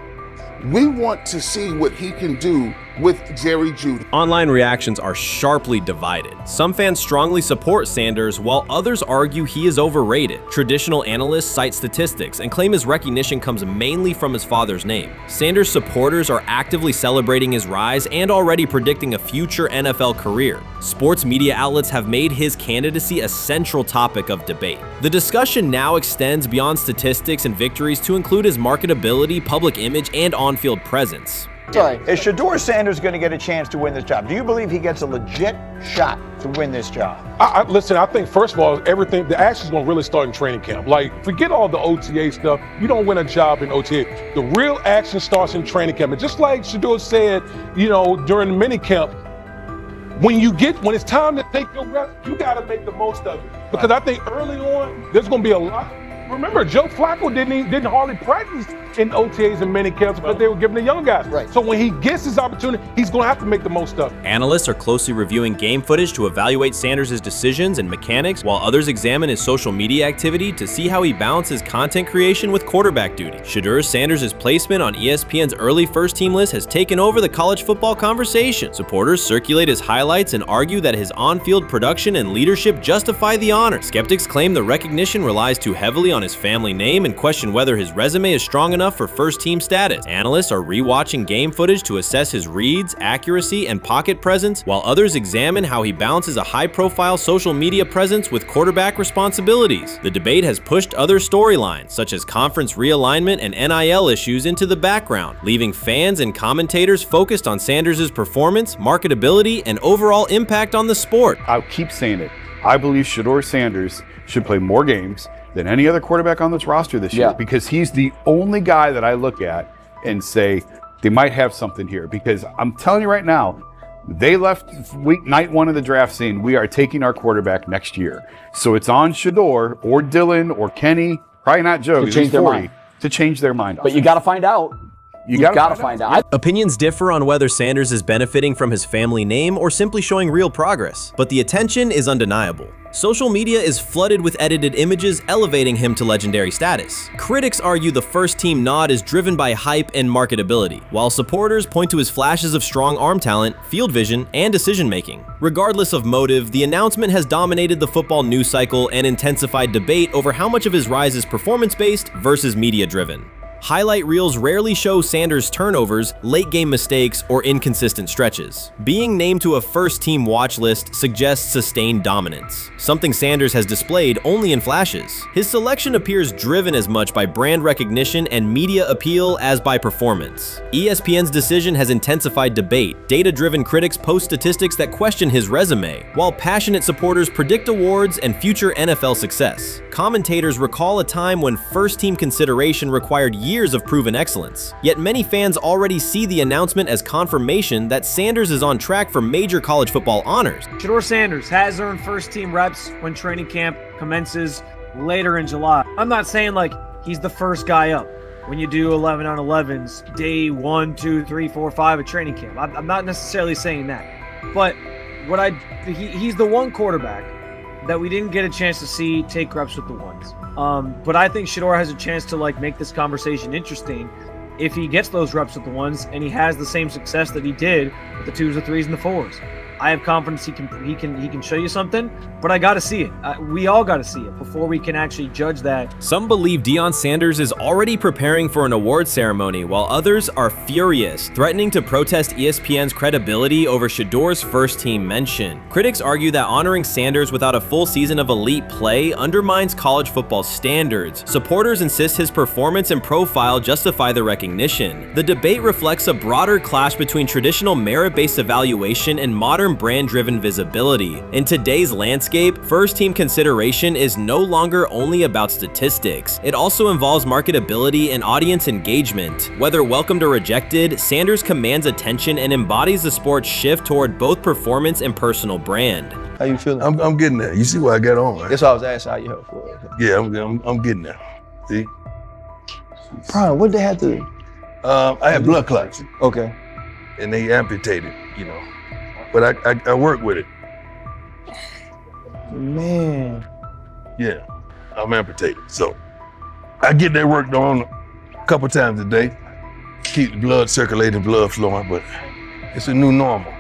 Speaker 17: We want to see what he can do with Jerry Jeudy.
Speaker 2: Online reactions are sharply divided. Some fans strongly support Sanders, while others argue he is overrated. Traditional analysts cite statistics and claim his recognition comes mainly from his father's name. Sanders supporters are actively celebrating his rise and already predicting a future NFL career. Sports media outlets have made his candidacy a central topic of debate. The discussion now extends beyond statistics and victories to include his marketability, public image, and on-field presence.
Speaker 6: Sorry, is Shedeur Sanders going to get a chance to win this job? Do you believe he gets a legit shot to win this job?
Speaker 22: Listen, I think first of all, the action's going to really start in training camp. Like, forget all the OTA stuff. You don't win a job in OTA. The real action starts in training camp. And just like Shedeur said, during the mini camp, when it's time to take your rep, you got to make the most of it. Because I think early on, there's going to be a lot. Remember, Joe Flacco didn't hardly practice in OTAs and mini camps because they were giving the young guys. Right. So when he gets his opportunity, he's going to have to make the most of it.
Speaker 2: Analysts are closely reviewing game footage to evaluate Sanders' decisions and mechanics, while others examine his social media activity to see how he balances content creation with quarterback duty. Shedeur Sanders' placement on ESPN's early first-team list has taken over the college football conversation. Supporters circulate his highlights and argue that his on-field production and leadership justify the honor. Skeptics claim the recognition relies too heavily on his family name and question whether his resume is strong enough for first-team status. Analysts are rewatching game footage to assess his reads, accuracy, and pocket presence, while others examine how he balances a high-profile social media presence with quarterback responsibilities. The debate has pushed other storylines, such as conference realignment and NIL issues, into the background, leaving fans and commentators focused on Sanders' performance, marketability, and overall impact on the sport.
Speaker 23: I'll keep saying it. I believe Shedeur Sanders should play more games than any other quarterback on this roster this year, because he's the only guy that I look at and say they might have something here. Because I'm telling you right now, they left night one of the draft saying we are taking our quarterback next year. So it's on Shedeur or Dylan or Kenny, probably not Joe,
Speaker 16: to change their mind.
Speaker 23: To change their mind.
Speaker 16: But you got to find out. You gotta find out.
Speaker 2: Opinions differ on whether Sanders is benefiting from his family name or simply showing real progress, but the attention is undeniable. Social media is flooded with edited images elevating him to legendary status. Critics argue the first-team nod is driven by hype and marketability, while supporters point to his flashes of strong arm talent, field vision, and decision-making. Regardless of motive, the announcement has dominated the football news cycle and intensified debate over how much of his rise is performance-based versus media-driven. Highlight reels rarely show Sanders' turnovers, late-game mistakes, or inconsistent stretches. Being named to a first-team watch list suggests sustained dominance, something Sanders has displayed only in flashes. His selection appears driven as much by brand recognition and media appeal as by performance. ESPN's decision has intensified debate. Data-driven critics post statistics that question his resume, while passionate supporters predict awards and future NFL success. Commentators recall a time when first-team consideration required years of proven excellence. Yet many fans already see the announcement as confirmation that Sanders is on track for major college football honors.
Speaker 24: Shedeur Sanders has earned first-team reps when training camp commences later in July. I'm not saying like he's the first guy up when you do 11 on 11s day 1, 2, 3, 4, 5 at training camp. I'm not necessarily saying that, but he's the one quarterback that we didn't get a chance to see take reps with the ones. But I think Shedeur has a chance to make this conversation interesting if he gets those reps with the ones and he has the same success that he did with the 2s, the 3s, and the 4s. I have confidence he can show you something, but I got to see it. We all got to see it before we can actually judge that.
Speaker 2: Some believe Deion Sanders is already preparing for an award ceremony, while others are furious, threatening to protest ESPN's credibility over Shedeur's first-team mention. Critics argue that honoring Sanders without a full season of elite play undermines college football standards. Supporters insist his performance and profile justify the recognition. The debate reflects a broader clash between traditional merit-based evaluation and modern brand-driven visibility. In today's landscape, first-team consideration is no longer only about statistics. It also involves marketability and audience engagement. Whether welcomed or rejected, Sanders commands attention and embodies the sport's shift toward both performance and personal brand.
Speaker 25: How you feeling? I'm getting there. You see what I got on, right?
Speaker 6: That's what I was asking how you help for.
Speaker 25: Yeah, I'm getting there. See?
Speaker 6: Brian, what they had to do?
Speaker 25: I had blood clots.
Speaker 6: Okay.
Speaker 25: And they amputated, But I work with it.
Speaker 6: Man.
Speaker 25: Yeah, I'm amputated. So I get that work done a couple times a day. keep the blood circulating, blood flowing, but it's a new normal.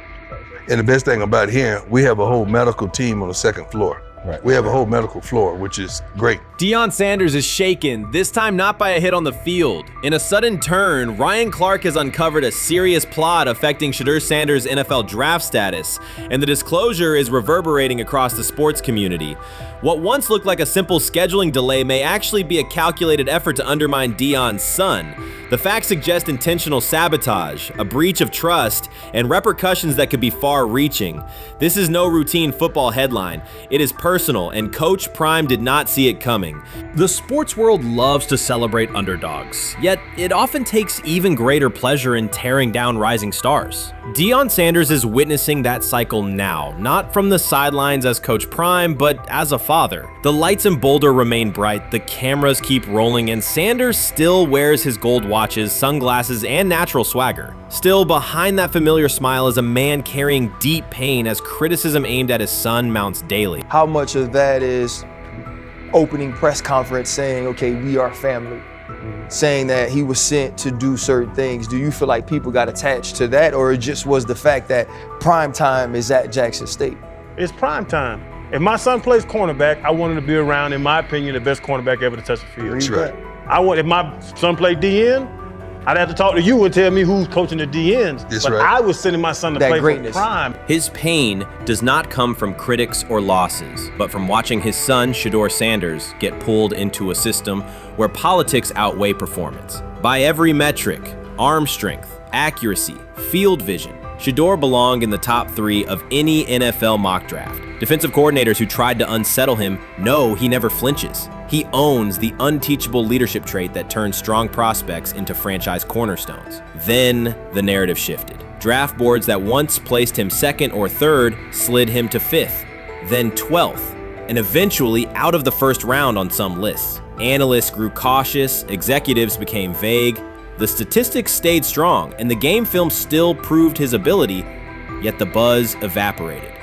Speaker 25: And the best thing about here, we have a whole medical team on the second floor. Right. We have a whole medical floor, which is great.
Speaker 4: Deion Sanders is shaken, this time not by a hit on the field. In a sudden turn, Ryan Clark has uncovered a serious plot affecting Shedeur Sanders' NFL draft status, and the disclosure is reverberating across the sports community. What once looked like a simple scheduling delay may actually be a calculated effort to undermine Deion's son. The facts suggest intentional sabotage, a breach of trust, and repercussions that could be far-reaching. This is no routine football headline. It is personal, and Coach Prime did not see it coming. The sports world loves to celebrate underdogs, yet it often takes even greater pleasure in tearing down rising stars. Deion Sanders is witnessing that cycle now, not from the sidelines as Coach Prime, but as a father. The lights in Boulder remain bright, the cameras keep rolling, and Sanders still wears his gold watches, sunglasses, and natural swagger. Still, behind that familiar smile is a man carrying deep pain as criticism aimed at his son mounts daily.
Speaker 3: How much of that is opening press conference saying, okay, we are family, saying that he was sent to do certain things? Do you feel like people got attached to that, or it just was the fact that prime time is at Jackson State?
Speaker 7: It's prime time. If my son plays cornerback, I want him to be around, in my opinion, the best cornerback ever to touch the field.
Speaker 25: That's right.
Speaker 7: If my son played DN, I'd have to talk to you and tell me who's coaching the DNs.
Speaker 25: That's
Speaker 7: but
Speaker 25: right.
Speaker 7: I was sending my son to play for prime.
Speaker 4: His pain does not come from critics or losses, but from watching his son, Shedeur Sanders, get pulled into a system where politics outweigh performance. By every metric, arm strength, accuracy, field vision, Shedeur belonged in the top 3 of any NFL mock draft. Defensive coordinators who tried to unsettle him know he never flinches. He owns the unteachable leadership trait that turns strong prospects into franchise cornerstones. Then the narrative shifted. Draft boards that once placed him 2nd or 3rd slid him to 5th, then 12th, and eventually out of the 1st round on some lists. Analysts grew cautious, executives became vague, the statistics stayed strong, and the game film still proved his ability, yet the buzz evaporated.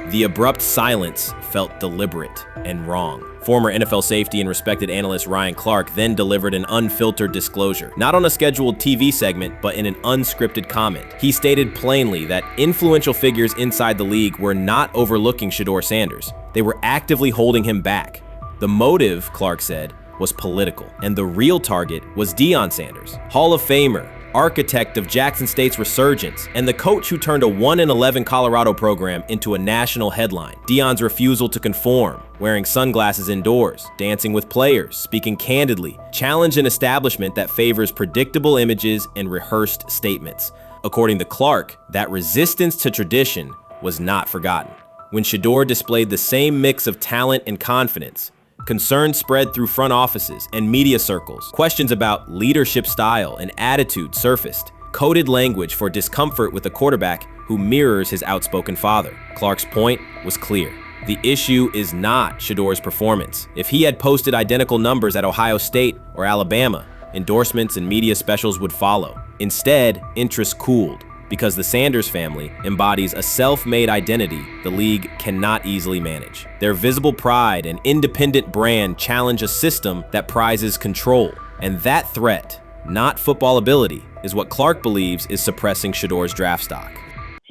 Speaker 4: The abrupt silence felt deliberate and wrong. Former NFL safety and respected analyst Ryan Clark then delivered an unfiltered disclosure, not on a scheduled TV segment, but in an unscripted comment. He stated plainly that influential figures inside the league were not overlooking Shedeur Sanders. They were actively holding him back. The motive, Clark said, was political, and the real target was Deion Sanders, Hall of Famer, architect of Jackson State's resurgence, and the coach who turned a 1-11 Colorado program into a national headline. Deion's refusal to conform, wearing sunglasses indoors, dancing with players, speaking candidly, challenged an establishment that favors predictable images and rehearsed statements. According to Clark, that resistance to tradition was not forgotten. When Shedeur displayed the same mix of talent and confidence, concern spread through front offices and media circles. Questions about leadership style and attitude surfaced. Coded language for discomfort with a quarterback who mirrors his outspoken father. Clark's point was clear. The issue is not Shedeur's performance. If he had posted identical numbers at Ohio State or Alabama, endorsements and media specials would follow. Instead, interest cooled, because the Sanders family embodies a self-made identity the league cannot easily manage. Their visible pride and independent brand challenge a system that prizes control. And that threat, not football ability, is what Clark believes is suppressing Shedeur's draft stock.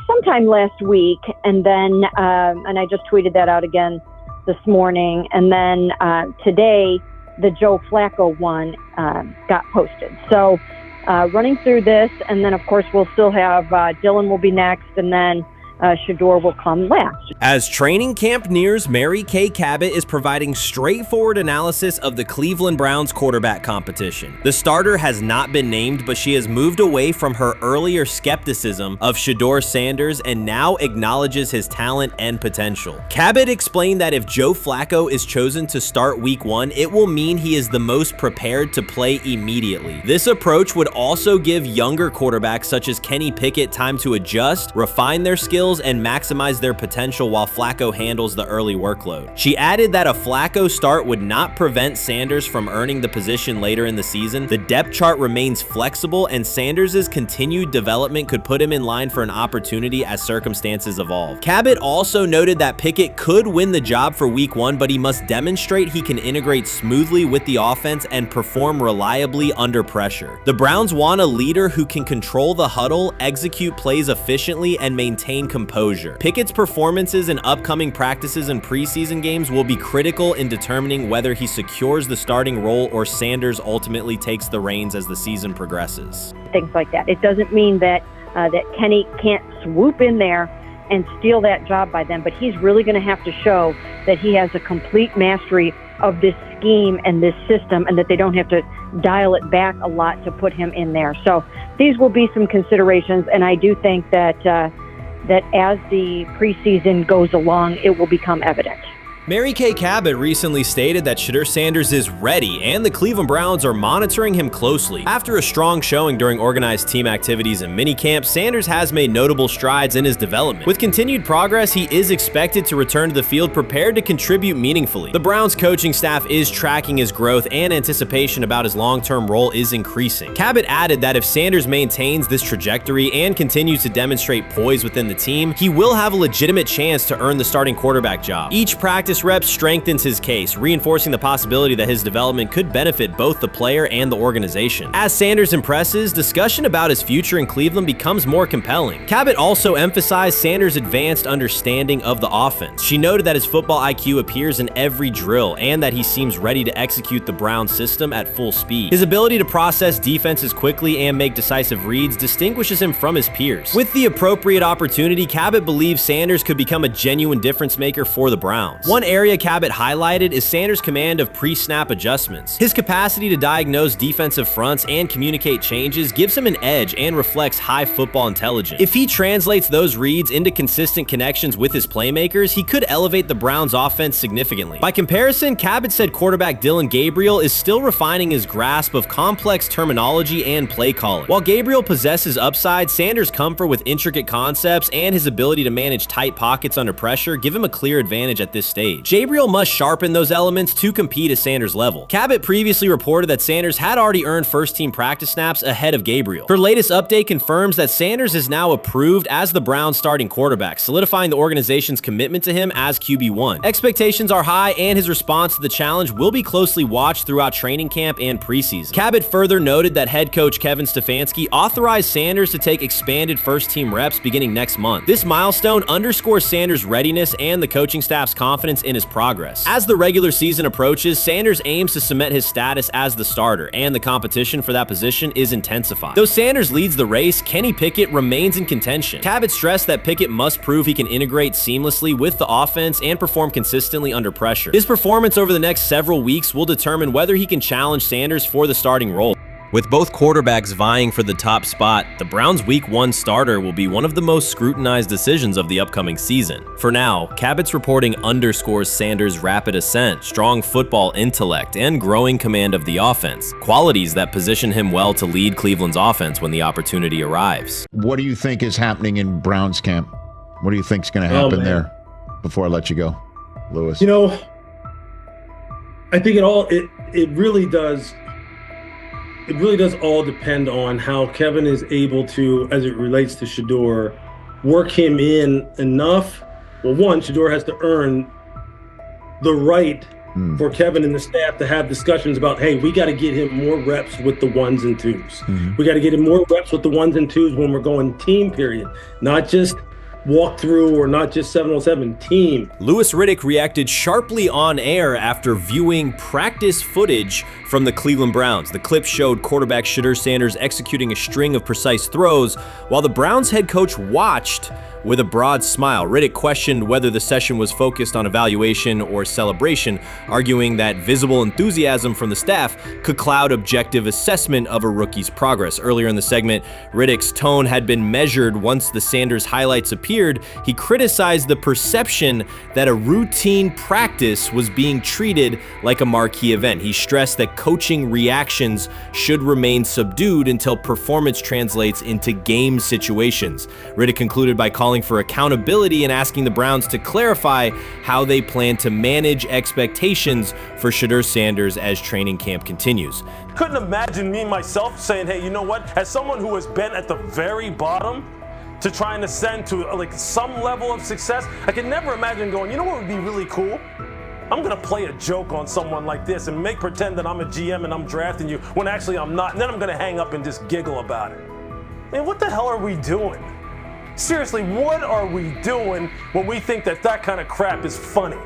Speaker 9: Sometime last week, and then, and I just tweeted that out again this morning, and then today, the Joe Flacco one got posted. So running through this, and then of course we'll still have Dylan will be next, and then Shedeur will come last.
Speaker 2: As training camp nears, Kay Cabot is providing straightforward analysis of the Cleveland Browns quarterback competition. The starter has not been named, but she has moved away from her earlier skepticism of Shedeur Sanders and now acknowledges his talent and potential. Cabot explained that if Joe Flacco is chosen to start week 1, it will mean he is the most prepared to play immediately. This approach would also give younger quarterbacks such as Kenny Pickett time to adjust, refine their skills, skills and maximize their potential while Flacco handles the early workload. She added that a Flacco start would not prevent Sanders from earning the position later in the season. The depth chart remains flexible, and Sanders' continued development could put him in line for an opportunity as circumstances evolve. Cabot also noted that Pickett could win the job for week 1, but he must demonstrate he can integrate smoothly with the offense and perform reliably under pressure. The Browns want a leader who can control the huddle, execute plays efficiently, and maintain composure. Pickett's performances in upcoming practices and preseason games will be critical in determining whether he secures the starting role or Sanders ultimately takes the reins as the season progresses.
Speaker 9: Things like that. It doesn't mean that that Kenny can't swoop in there and steal that job by them, but he's really going to have to show that he has a complete mastery of this scheme and this system, and that they don't have to dial it back a lot to put him in there. So these will be some considerations, and I do think that that as the preseason goes along, it will become evident.
Speaker 2: Mary Kay Cabot recently stated that Shedeur Sanders is ready, and the Cleveland Browns are monitoring him closely. After a strong showing during organized team activities and minicamp, Sanders has made notable strides in his development. With continued progress, he is expected to return to the field prepared to contribute meaningfully. The Browns coaching staff is tracking his growth, and anticipation about his long-term role is increasing. Cabot added that if Sanders maintains this trajectory and continues to demonstrate poise within the team, he will have a legitimate chance to earn the starting quarterback job. Each practice rep strengthens his case, reinforcing the possibility that his development could benefit both the player and the organization. As Sanders impresses, discussion about his future in Cleveland becomes more compelling. Cabot also emphasized Sanders' advanced understanding of the offense. She noted that his football IQ appears in every drill and that he seems ready to execute the Browns system at full speed. His ability to process defenses quickly and make decisive reads distinguishes him from his peers. With the appropriate opportunity, Cabot believes Sanders could become a genuine difference maker for the Browns. One area Cabot highlighted is Sanders' command of pre-snap adjustments. His capacity to diagnose defensive fronts and communicate changes gives him an edge and reflects high football intelligence. If he translates those reads into consistent connections with his playmakers, he could elevate the Browns' offense significantly. By comparison, Cabot said quarterback Dillon Gabriel is still refining his grasp of complex terminology and play calling. While Gabriel possesses upside, Sanders' comfort with intricate concepts and his ability to manage tight pockets under pressure give him a clear advantage at this stage. Gabriel must sharpen those elements to compete at Sanders' level. Cabot previously reported that Sanders had already earned first-team practice snaps ahead of Gabriel. Her latest update confirms that Sanders is now approved as the Browns' starting quarterback, solidifying the organization's commitment to him as QB1. Expectations are high, and his response to the challenge will be closely watched throughout training camp and preseason. Cabot further noted that head coach Kevin Stefanski authorized Sanders to take expanded first-team reps beginning next month. This milestone underscores Sanders' readiness and the coaching staff's confidence in his progress. As the regular season approaches, Sanders aims to cement his status as the starter, and the competition for that position is intensified. Though Sanders leads the race, Kenny Pickett remains in contention. Cabot stressed that Pickett must prove he can integrate seamlessly with the offense and perform consistently under pressure. His performance over the next several weeks will determine whether he can challenge Sanders for the starting role. With both quarterbacks vying for the top spot, the Browns' Week 1 starter will be one of the most scrutinized decisions of the upcoming season. For now, Cabot's reporting underscores Sanders' rapid ascent, strong football intellect, and growing command of the offense, qualities that position him well to lead Cleveland's offense when the opportunity arrives.
Speaker 11: What do you think is happening in Browns camp? What do you think is going to happen there before I let you go, Lewis?
Speaker 12: You know, I think it really does. It really does all depend on how Kevin is able to, as it relates to Shedeur, work him in enough. Well, one, Shedeur has to earn the right for Kevin and the staff to have discussions about, hey, we got to get him more reps with the ones and twos. We got to get him more reps with the ones and twos when we're going team period, not just walk through or not just 7-on-7 team.
Speaker 2: Louis Riddick reacted sharply on air after viewing practice footage from the Cleveland Browns. The clip showed quarterback Shedeur Sanders executing a string of precise throws while the Browns head coach watched with a broad smile. Riddick questioned whether the session was focused on evaluation or celebration, arguing that visible enthusiasm from the staff could cloud objective assessment of a rookie's progress. Earlier in the segment, Riddick's tone had been measured once the Sanders highlights appeared. He criticized the perception that a routine practice was being treated like a marquee event. He stressed that coaching reactions should remain subdued until performance translates into game situations. Riddick concluded by calling
Speaker 4: calling for accountability and asking the Browns to clarify how they plan to manage expectations for Shedeur Sanders as training camp continues.
Speaker 1: Couldn't imagine me myself saying, hey, you know what? As someone who has been at the very bottom to try and ascend to like some level of success, I could never imagine going, you know what would be really cool? I'm gonna play a joke on someone like this and pretend that I'm a GM and I'm drafting you when actually I'm not, and then I'm gonna hang up and just giggle about it. Man, what the hell are we doing? Seriously, what are we doing when we think that kind of crap is funny?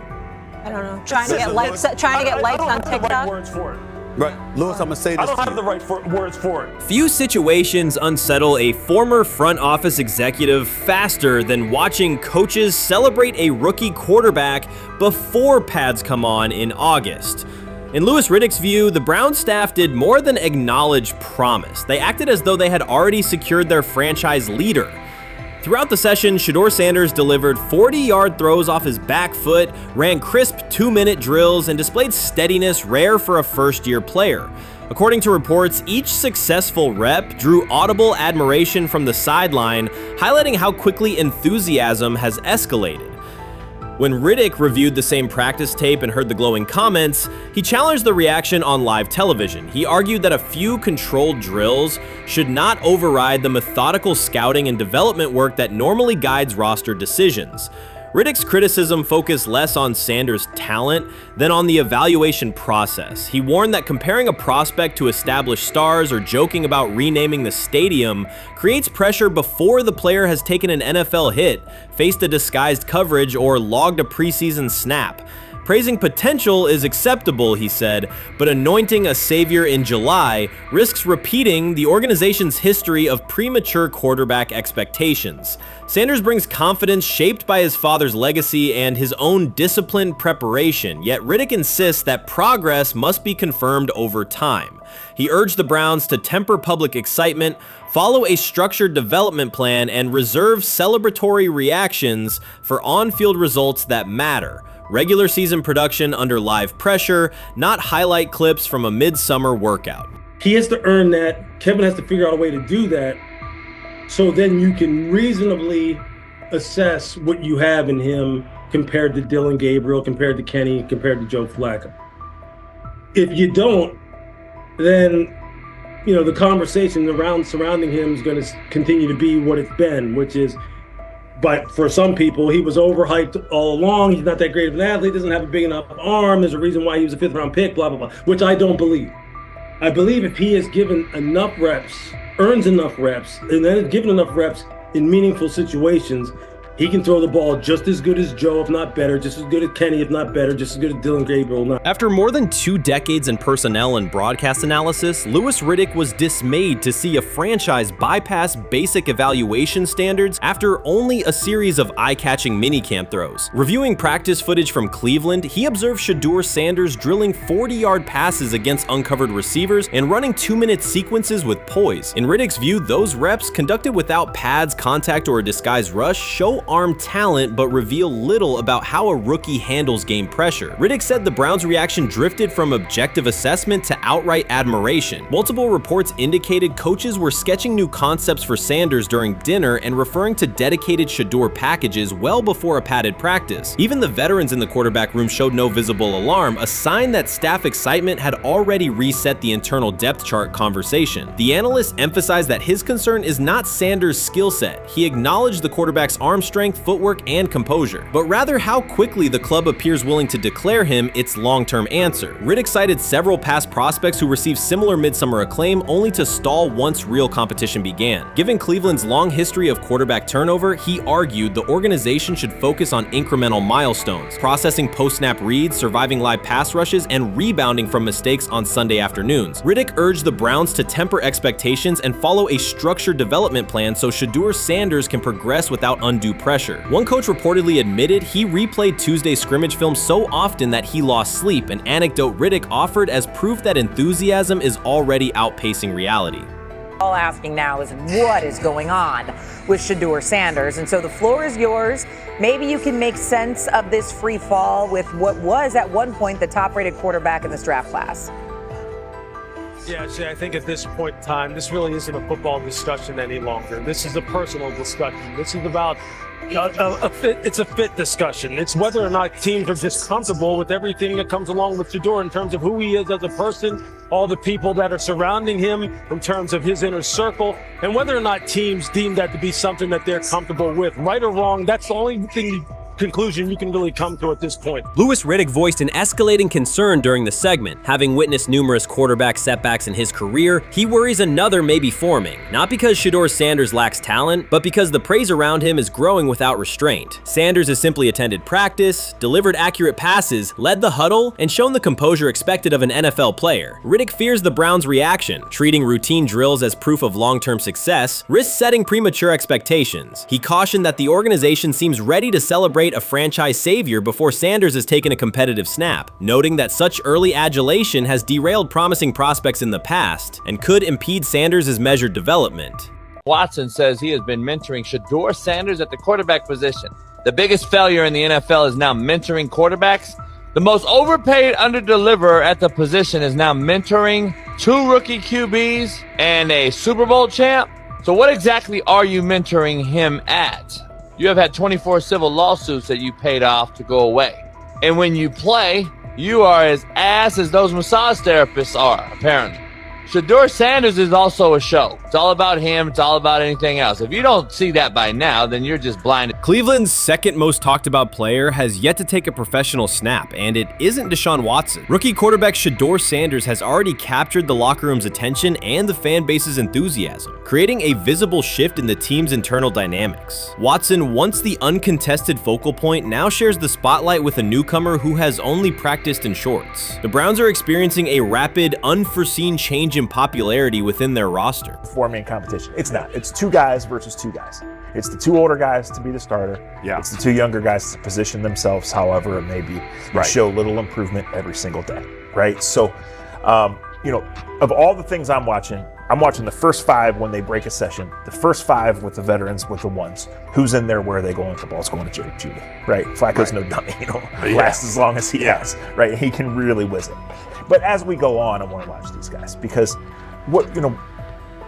Speaker 8: I don't know. Trying to get likes on TikTok.
Speaker 1: I don't have the right words for it.
Speaker 13: Right, Lewis, I'm gonna say this.
Speaker 1: I don't have the right words for it.
Speaker 2: Few situations unsettle a former front office executive faster than watching coaches celebrate a rookie quarterback before pads come on in August. In Louis Riddick's view, the Browns staff did more than acknowledge promise. They acted as though they had already secured their franchise leader. Throughout the session, Shedeur Sanders delivered 40-yard throws off his back foot, ran crisp 2-minute drills, and displayed steadiness rare for a first-year player. According to reports, each successful rep drew audible admiration from the sideline, highlighting how quickly enthusiasm has escalated. When Riddick reviewed the same practice tape and heard the glowing comments, he challenged the reaction on live television. He argued that a few controlled drills should not override the methodical scouting and development work that normally guides roster decisions. Riddick's criticism focused less on Sanders' talent than on the evaluation process. He warned that comparing a prospect to established stars or joking about renaming the stadium creates pressure before the player has taken an NFL hit, faced a disguised coverage, or logged a preseason snap. Praising potential is acceptable, he said, but anointing a savior in July risks repeating the organization's history of premature quarterback expectations. Sanders brings confidence shaped by his father's legacy and his own disciplined preparation, yet Riddick insists that progress must be confirmed over time. He urged the Browns to temper public excitement, follow a structured development plan, and reserve celebratory reactions for on-field results that matter. Regular season production under live pressure, not highlight clips from a midsummer workout.
Speaker 12: He has to earn that. Kevin has to figure out a way to do that. So then you can reasonably assess what you have in him compared to Dillon Gabriel, compared to Kenny, compared to Joe Flacco. If you don't, then the conversation surrounding him is going to continue to be what it's been, which is, but for some people, he was overhyped all along. He's not that great of an athlete, doesn't have a big enough arm. There's a reason why he was a 5th-round pick, blah, blah, blah, which I don't believe. I believe if he is given enough reps, earns enough reps, and then is given enough reps in meaningful situations, he can throw the ball just as good as Joe, if not better, just as good as Kenny, if not better, just as good as Dillon Gabriel.
Speaker 2: After more than 2 decades in personnel and broadcast analysis, Louis Riddick was dismayed to see a franchise bypass basic evaluation standards after only a series of eye-catching minicamp throws. Reviewing practice footage from Cleveland, he observed Shedeur Sanders drilling 40-yard passes against uncovered receivers and running 2-minute sequences with poise. In Riddick's view, those reps, conducted without pads, contact, or a disguised rush, show arm talent but reveal little about how a rookie handles game pressure. Riddick said the Browns' reaction drifted from objective assessment to outright admiration. Multiple reports indicated coaches were sketching new concepts for Sanders during dinner and referring to dedicated Shedeur packages well before a padded practice. Even the veterans in the quarterback room showed no visible alarm, a sign that staff excitement had already reset the internal depth chart conversation. The analyst emphasized that his concern is not Sanders' skill set. He acknowledged the quarterback's arm strength, footwork, and composure, but rather how quickly the club appears willing to declare him its long-term answer. Riddick cited several past prospects who received similar midsummer acclaim only to stall once real competition began. Given Cleveland's long history of quarterback turnover, he argued the organization should focus on incremental milestones, processing post-snap reads, surviving live pass rushes, and rebounding from mistakes on Sunday afternoons. Riddick urged the Browns to temper expectations and follow a structured development plan so Shedeur Sanders can progress without undue pressure. One coach reportedly admitted he replayed Tuesday's scrimmage film so often that he lost sleep, an anecdote Riddick offered as proof that enthusiasm is already outpacing reality.
Speaker 8: All asking now is what is going on with Shedeur Sanders, and so the floor is yours. Maybe you can make sense of this free fall with what was at one point the top-rated quarterback in this draft class.
Speaker 1: Yeah, Shay, I think at this point in time, this really isn't a football discussion any longer. This is a personal discussion. This is about
Speaker 7: It's a fit discussion. It's whether or not teams are just comfortable with everything that comes along with Shedeur in terms of who he is as a person, all the people that are surrounding him in terms of his inner circle, and whether or not teams deem that to be something that they're comfortable with. Right or wrong, that's the only conclusion you can really come to at this point.
Speaker 2: Louis Riddick voiced an escalating concern during the segment. Having witnessed numerous quarterback setbacks in his career, he worries another may be forming, not because Shedeur Sanders lacks talent, but because the praise around him is growing without restraint. Sanders has simply attended practice, delivered accurate passes, led the huddle, and shown the composure expected of an NFL player. Riddick fears the Browns' reaction, treating routine drills as proof of long-term success, risks setting premature expectations. He cautioned that the organization seems ready to celebrate a franchise savior before Sanders has taken a competitive snap, noting that such early adulation has derailed promising prospects in the past and could impede Sanders' measured development.
Speaker 13: Watson says he has been mentoring Shedeur Sanders at the quarterback position. The biggest failure in the NFL is now mentoring quarterbacks. The most overpaid underdeliverer at the position is now mentoring 2 rookie QBs and a Super Bowl champ. So what exactly are you mentoring him at? You have had 24 civil lawsuits that you paid off to go away. And when you play, you are as ass as those massage therapists are, apparently. Shedeur Sanders is also a show. It's all about him. It's all about anything else. If you don't see that by now, then you're just blinded.
Speaker 2: Cleveland's second most talked about player has yet to take a professional snap, and it isn't Deshaun Watson. Rookie quarterback Shedeur Sanders has already captured the locker room's attention and the fan base's enthusiasm, creating a visible shift in the team's internal dynamics. Watson, once the uncontested focal point, now shares the spotlight with a newcomer who has only practiced in shorts. The Browns are experiencing a rapid, unforeseen change in popularity within their roster.
Speaker 14: Four-man competition. It's not. It's 2 guys versus 2 guys. It's the 2 older guys to be the starter.
Speaker 23: Yeah.
Speaker 14: It's the 2 younger guys to position themselves however it may be and show little improvement every single day, right? So, of all the things I'm watching the first 5 when they break a session, the first 5 with the veterans, with the ones. Who's in there, where are they going? The ball's going to Jerry Judy, right? Flacco's no dummy, lasts as long as he has, right? He can really whiz it. But as we go on, I want to watch these guys because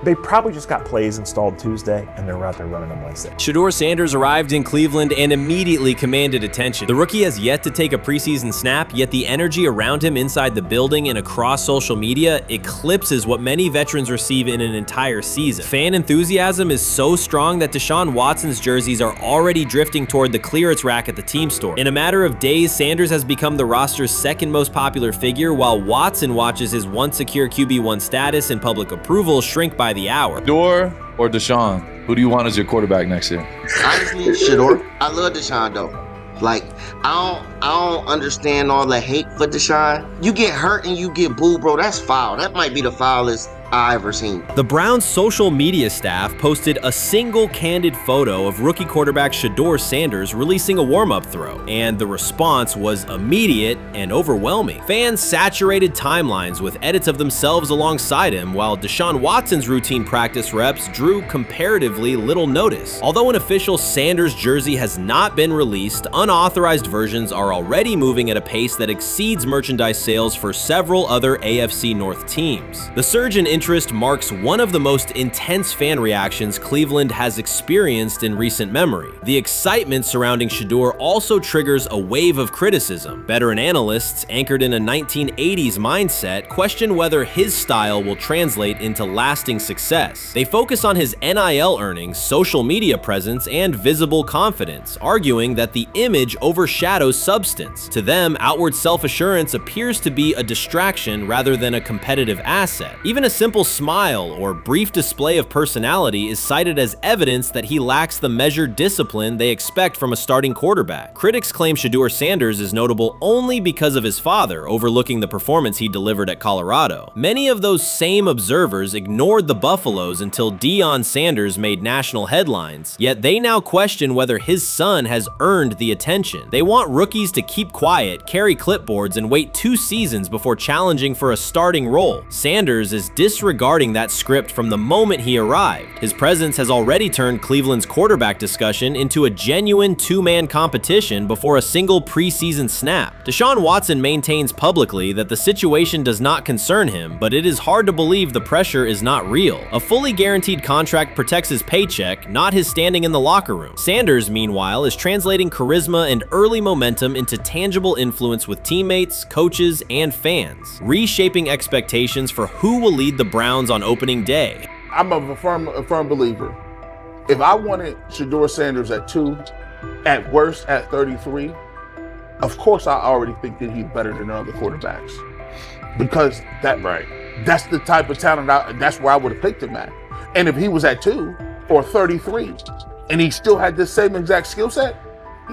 Speaker 14: they probably just got plays installed Tuesday and they're out there running on Wednesday.
Speaker 2: Shedeur Sanders arrived in Cleveland and immediately commanded attention. The rookie has yet to take a preseason snap, yet the energy around him inside the building and across social media eclipses what many veterans receive in an entire season. Fan enthusiasm is so strong that Deshaun Watson's jerseys are already drifting toward the clearance rack at the team store. In a matter of days, Sanders has become the roster's second most popular figure, while Watson watches his once secure QB1 status and public approval shrink by the hour.
Speaker 15: Shedeur or Deshaun? Who do you want as your quarterback next year?
Speaker 18: Honestly, Shedeur. I love Deshaun though. Like, I don't understand all the hate for Deshaun. You get hurt and you get booed, bro. That's foul. That might be the foulest I ever seen.
Speaker 2: The Browns' social media staff posted a single candid photo of rookie quarterback Shedeur Sanders releasing a warm-up throw, and the response was immediate and overwhelming. Fans saturated timelines with edits of themselves alongside him, while Deshaun Watson's routine practice reps drew comparatively little notice. Although an official Sanders jersey has not been released, unauthorized versions are already moving at a pace that exceeds merchandise sales for several other AFC North teams. The surge in interest marks one of the most intense fan reactions Cleveland has experienced in recent memory. The excitement surrounding Shedeur also triggers a wave of criticism. Veteran analysts, anchored in a 1980s mindset, question whether his style will translate into lasting success. They focus on his NIL earnings, social media presence, and visible confidence, arguing that the image overshadows substance. To them, outward self-assurance appears to be a distraction rather than a competitive asset. Even a simple smile or brief display of personality is cited as evidence that he lacks the measured discipline they expect from a starting quarterback. Critics claim Shedeur Sanders is notable only because of his father, overlooking the performance he delivered at Colorado. Many of those same observers ignored the Buffaloes until Deion Sanders made national headlines, yet they now question whether his son has earned the attention. They want rookies to keep quiet, carry clipboards, and wait 2 seasons before challenging for a starting role. Sanders is disregarding that script from the moment he arrived. His presence has already turned Cleveland's quarterback discussion into a genuine two-man competition before a single preseason snap. Deshaun Watson maintains publicly that the situation does not concern him, but it is hard to believe the pressure is not real. A fully guaranteed contract protects his paycheck, not his standing in the locker room. Sanders, meanwhile, is translating charisma and early momentum into tangible influence with teammates, coaches, and fans, reshaping expectations for who will lead the Browns on opening day.
Speaker 17: I'm a firm believer. If I wanted Shedeur Sanders at 2, at worst at 33, of course I already think that he's better than other quarterbacks. Because that's the type of talent, that's where I would have picked him at. And if he was at 2 or 33, and he still had this same exact skill set,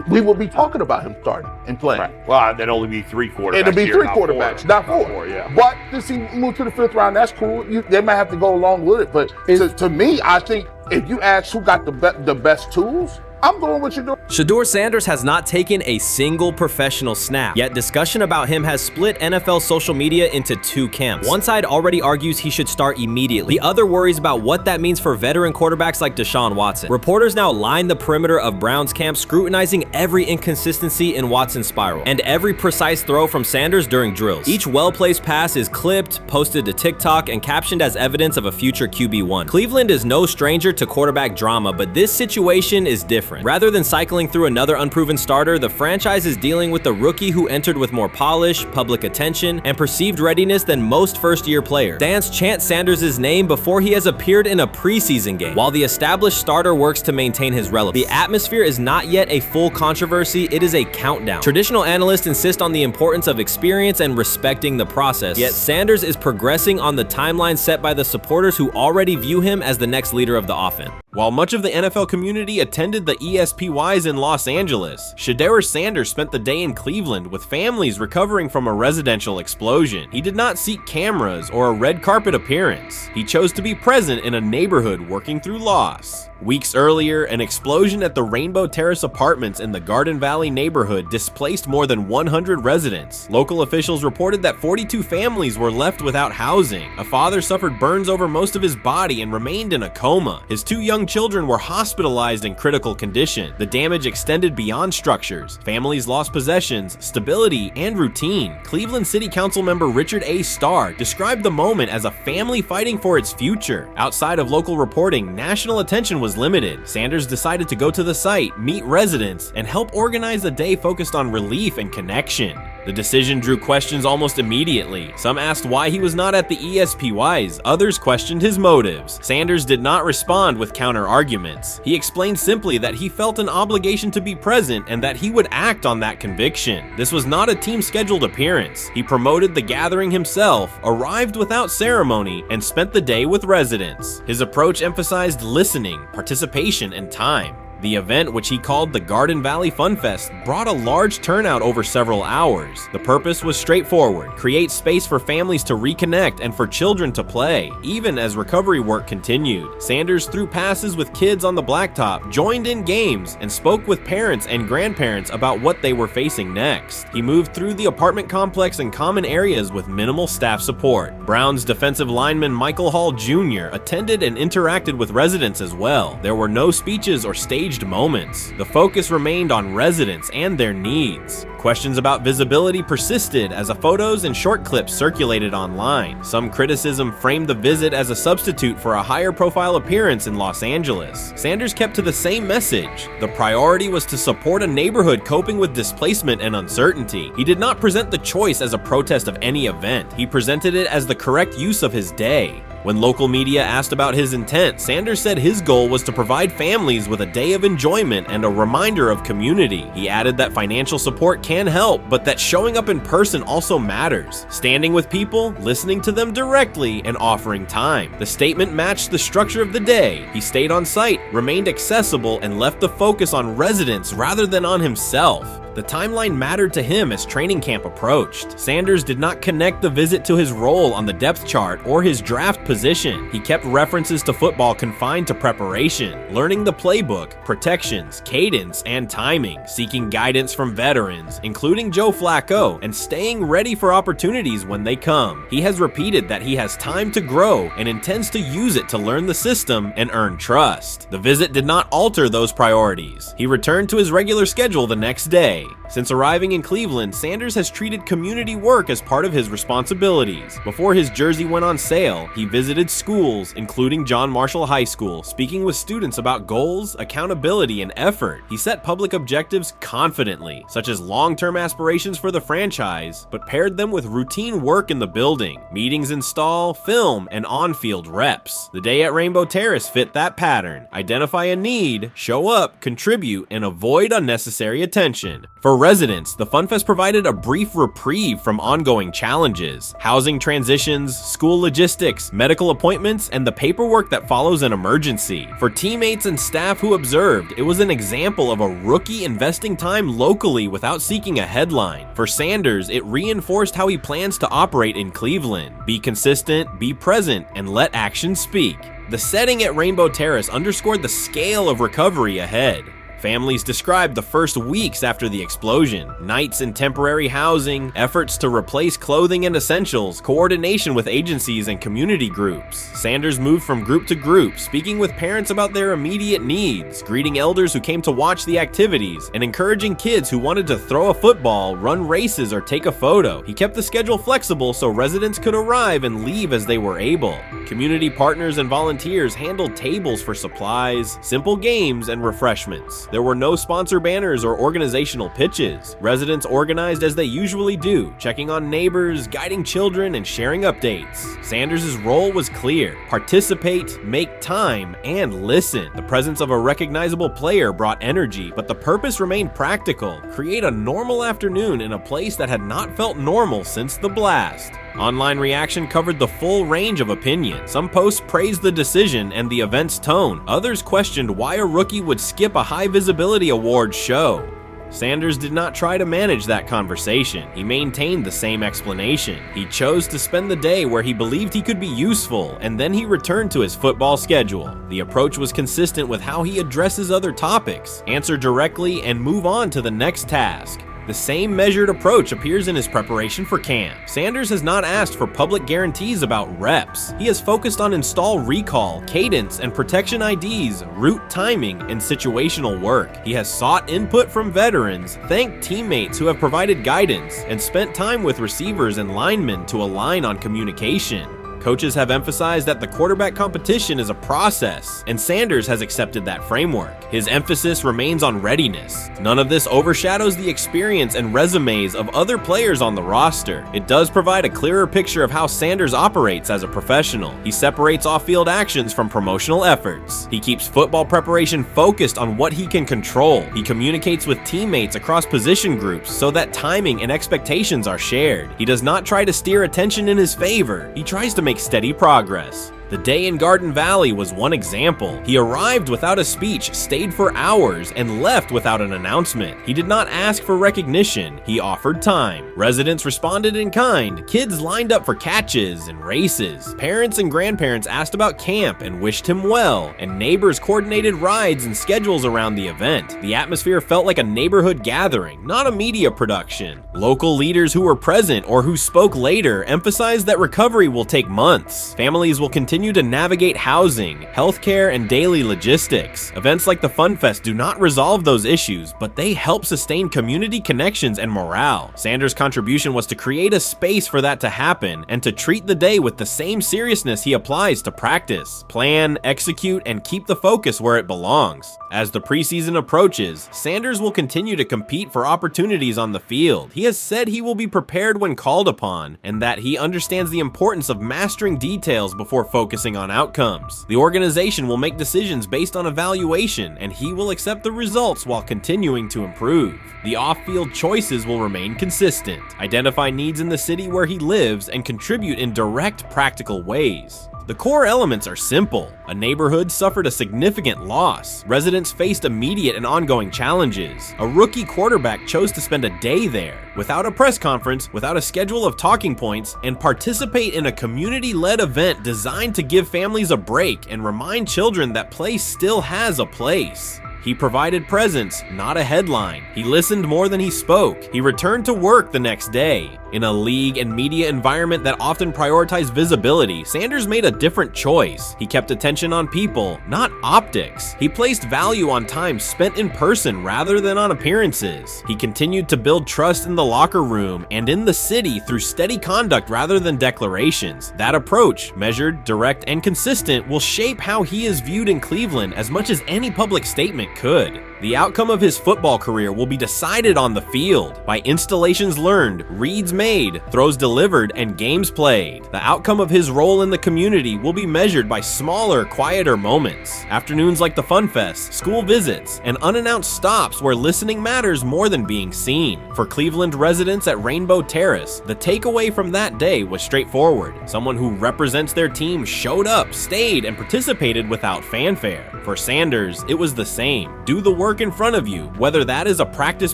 Speaker 17: we would be talking about him starting and playing.
Speaker 5: Right. Well, there'd only be 3 quarterbacks.
Speaker 17: It'd be
Speaker 5: here,
Speaker 17: 3 quarterbacks, not 4.
Speaker 5: Yeah.
Speaker 17: But to see move to the 5th round, that's cool. They might have to go along with it. But to me, I think if you ask who got the best tools, I'm going with Shedeur.
Speaker 2: Shedeur Sanders has not taken a single professional snap, yet discussion about him has split NFL social media into 2 camps. One side already argues he should start immediately. The other worries about what that means for veteran quarterbacks like Deshaun Watson. Reporters now line the perimeter of Browns camp, scrutinizing every inconsistency in Watson's spiral and every precise throw from Sanders during drills. Each well-placed pass is clipped, posted to TikTok, and captioned as evidence of a future QB1. Cleveland is no stranger to quarterback drama, but this situation is different. Rather than cycling through another unproven starter, the franchise is dealing with a rookie who entered with more polish, public attention, and perceived readiness than most first-year players. Fans chant Sanders' name before he has appeared in a preseason game, while the established starter works to maintain his relevance. The atmosphere is not yet a full controversy, it is a countdown. Traditional analysts insist on the importance of experience and respecting the process, yet Sanders is progressing on the timeline set by the supporters who already view him as the next leader of the offense. While much of the NFL community attended the ESPYs in Los Angeles, Shedeur Sanders spent the day in Cleveland with families recovering from a residential explosion. He did not seek cameras or a red carpet appearance. He chose to be present in a neighborhood working through loss. Weeks earlier, an explosion at the Rainbow Terrace Apartments in the Garden Valley neighborhood displaced more than 100 residents. Local officials reported that 42 families were left without housing. A father suffered burns over most of his body and remained in a coma. His 2 young children were hospitalized in critical condition. The damage extended beyond structures. Families lost possessions, stability, and routine. Cleveland City Council member Richard A. Starr described the moment as a family fighting for its future. Outside of local reporting, national attention was limited. Sanders decided to go to the site, meet residents, and help organize a day focused on relief and connection. The decision drew questions almost immediately. Some asked why he was not at the ESPYs, others questioned his motives. Sanders did not respond with counter-arguments. He explained simply that he felt an obligation to be present and that he would act on that conviction. This was not a team-scheduled appearance. He promoted the gathering himself, arrived without ceremony, and spent the day with residents. His approach emphasized listening, participation, and time. The event, which he called the Garden Valley Fun Fest, brought a large turnout over several hours. The purpose was straightforward: create space for families to reconnect and for children to play, even as recovery work continued. Sanders threw passes with kids on the blacktop, joined in games, and spoke with parents and grandparents about what they were facing next. He moved through the apartment complex and common areas with minimal staff support. Browns defensive lineman Michael Hall Jr. attended and interacted with residents as well. There were no speeches or staged moments. The focus remained on residents and their needs. Questions about visibility persisted as photos and short clips circulated online. Some criticism framed the visit as a substitute for a higher profile appearance in Los Angeles. Sanders kept to the same message. The priority was to support a neighborhood coping with displacement and uncertainty. He did not present the choice as a protest of any event. He presented it as the correct use of his day. When local media asked about his intent, Sanders said his goal was to provide families with a day of enjoyment and a reminder of community. He added that financial support can help, but that showing up in person also matters. Standing with people, listening to them directly, and offering time. The statement matched the structure of the day. He stayed on site, remained accessible, and left the focus on residents rather than on himself. The timeline mattered to him as training camp approached. Sanders did not connect the visit to his role on the depth chart or his draft position. He kept references to football confined to preparation, learning the playbook, protections, cadence, and timing, seeking guidance from veterans, including Joe Flacco, and staying ready for opportunities when they come. He has repeated that he has time to grow and intends to use it to learn the system and earn trust. The visit did not alter those priorities. He returned to his regular schedule the next day. Since arriving in Cleveland, Sanders has treated community work as part of his responsibilities. Before his jersey went on sale, he visited schools, including John Marshall High School, speaking with students about goals, accountability, and effort. He set public objectives confidently, such as long-term aspirations for the franchise, but paired them with routine work in the building, meetings install, film, and on-field reps. The day at Rainbow Terrace fit that pattern. Identify a need, show up, contribute, and avoid unnecessary attention. For residents, the Funfest provided a brief reprieve from ongoing challenges: housing transitions, school logistics, medical appointments, and the paperwork that follows an emergency. For teammates and staff who observed, it was an example of a rookie investing time locally without seeking a headline. For Sanders, it reinforced how he plans to operate in Cleveland: be consistent, be present, and let actions speak. The setting at Rainbow Terrace underscored the scale of recovery ahead. Families described the first weeks after the explosion: nights in temporary housing, efforts to replace clothing and essentials, coordination with agencies and community groups. Sanders moved from group to group, speaking with parents about their immediate needs, greeting elders who came to watch the activities, and encouraging kids who wanted to throw a football, run races, or take a photo. He kept the schedule flexible so residents could arrive and leave as they were able. Community partners and volunteers handled tables for supplies, simple games, and refreshments. There were no sponsor banners or organizational pitches. Residents organized as they usually do, checking on neighbors, guiding children, and sharing updates. Sanders' role was clear: participate, make time, and listen. The presence of a recognizable player brought energy, but the purpose remained practical: create a normal afternoon in a place that had not felt normal since the blast. Online reaction covered the full range of opinion. Some posts praised the decision and the event's tone. Others questioned why a rookie would skip a high visibility awards show. Sanders did not try to manage that conversation. He maintained the same explanation. He chose to spend the day where he believed he could be useful, and then he returned to his football schedule. The approach was consistent with how he addresses other topics: answer directly and move on to the next task. The same measured approach appears in his preparation for camp. Sanders has not asked for public guarantees about reps. He has focused on install recall, cadence, and protection IDs, route timing, and situational work. He has sought input from veterans, thanked teammates who have provided guidance, and spent time with receivers and linemen to align on communication. Coaches have emphasized that the quarterback competition is a process, and Sanders has accepted that framework. His emphasis remains on readiness. None of this overshadows the experience and resumes of other players on the roster. It does provide a clearer picture of how Sanders operates as a professional. He separates off-field actions from promotional efforts. He keeps football preparation focused on what he can control. He communicates with teammates across position groups so that timing and expectations are shared. He does not try to steer attention in his favor. He tries to make steady progress. The day in Garden Valley was one example. He arrived without a speech, stayed for hours, and left without an announcement. He did not ask for recognition, he offered time. Residents responded in kind. Kids lined up for catches and races. Parents and grandparents asked about camp and wished him well, and neighbors coordinated rides and schedules around the event. The atmosphere felt like a neighborhood gathering, not a media production. Local leaders who were present or who spoke later emphasized that recovery will take months. Families will continue to navigate housing, healthcare, and daily logistics. Events like the Funfest do not resolve those issues, but they help sustain community connections and morale. Sanders' contribution was to create a space for that to happen and to treat the day with the same seriousness he applies to practice, plan, execute, and keep the focus where it belongs. As the preseason approaches, Sanders will continue to compete for opportunities on the field. He has said he will be prepared when called upon, and that he understands the importance of mastering details before focusing on outcomes. The organization will make decisions based on evaluation, and he will accept the results while continuing to improve. The off-field choices will remain consistent: identify needs in the city where he lives and contribute in direct, practical ways. The core elements are simple. A neighborhood suffered a significant loss. Residents faced immediate and ongoing challenges. A rookie quarterback chose to spend a day there, without a press conference, without a schedule of talking points, and participate in a community-led event designed to give families a break and remind children that play still has a place. He provided presence, not a headline. He listened more than he spoke. He returned to work the next day. In a league and media environment that often prioritize visibility, Sanders made a different choice. He kept attention on people, not optics. He placed value on time spent in person rather than on appearances. He continued to build trust in the locker room and in the city through steady conduct rather than declarations. That approach, measured, direct, and consistent, will shape how he is viewed in Cleveland as much as any public statement could. The outcome of his football career will be decided on the field by installations learned, reads made, throws delivered, and games played. The outcome of his role in the community will be measured by smaller, quieter moments. Afternoons like the Fun Fest, school visits, and unannounced stops where listening matters more than being seen. For Cleveland residents at Rainbow Terrace, the takeaway from that day was straightforward. Someone who represents their team showed up, stayed, and participated without fanfare. For Sanders, it was the same. Do the work in front of you, whether that is a practice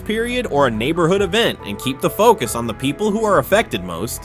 Speaker 2: period or a neighborhood event, and keep the focus on the people who are affected most.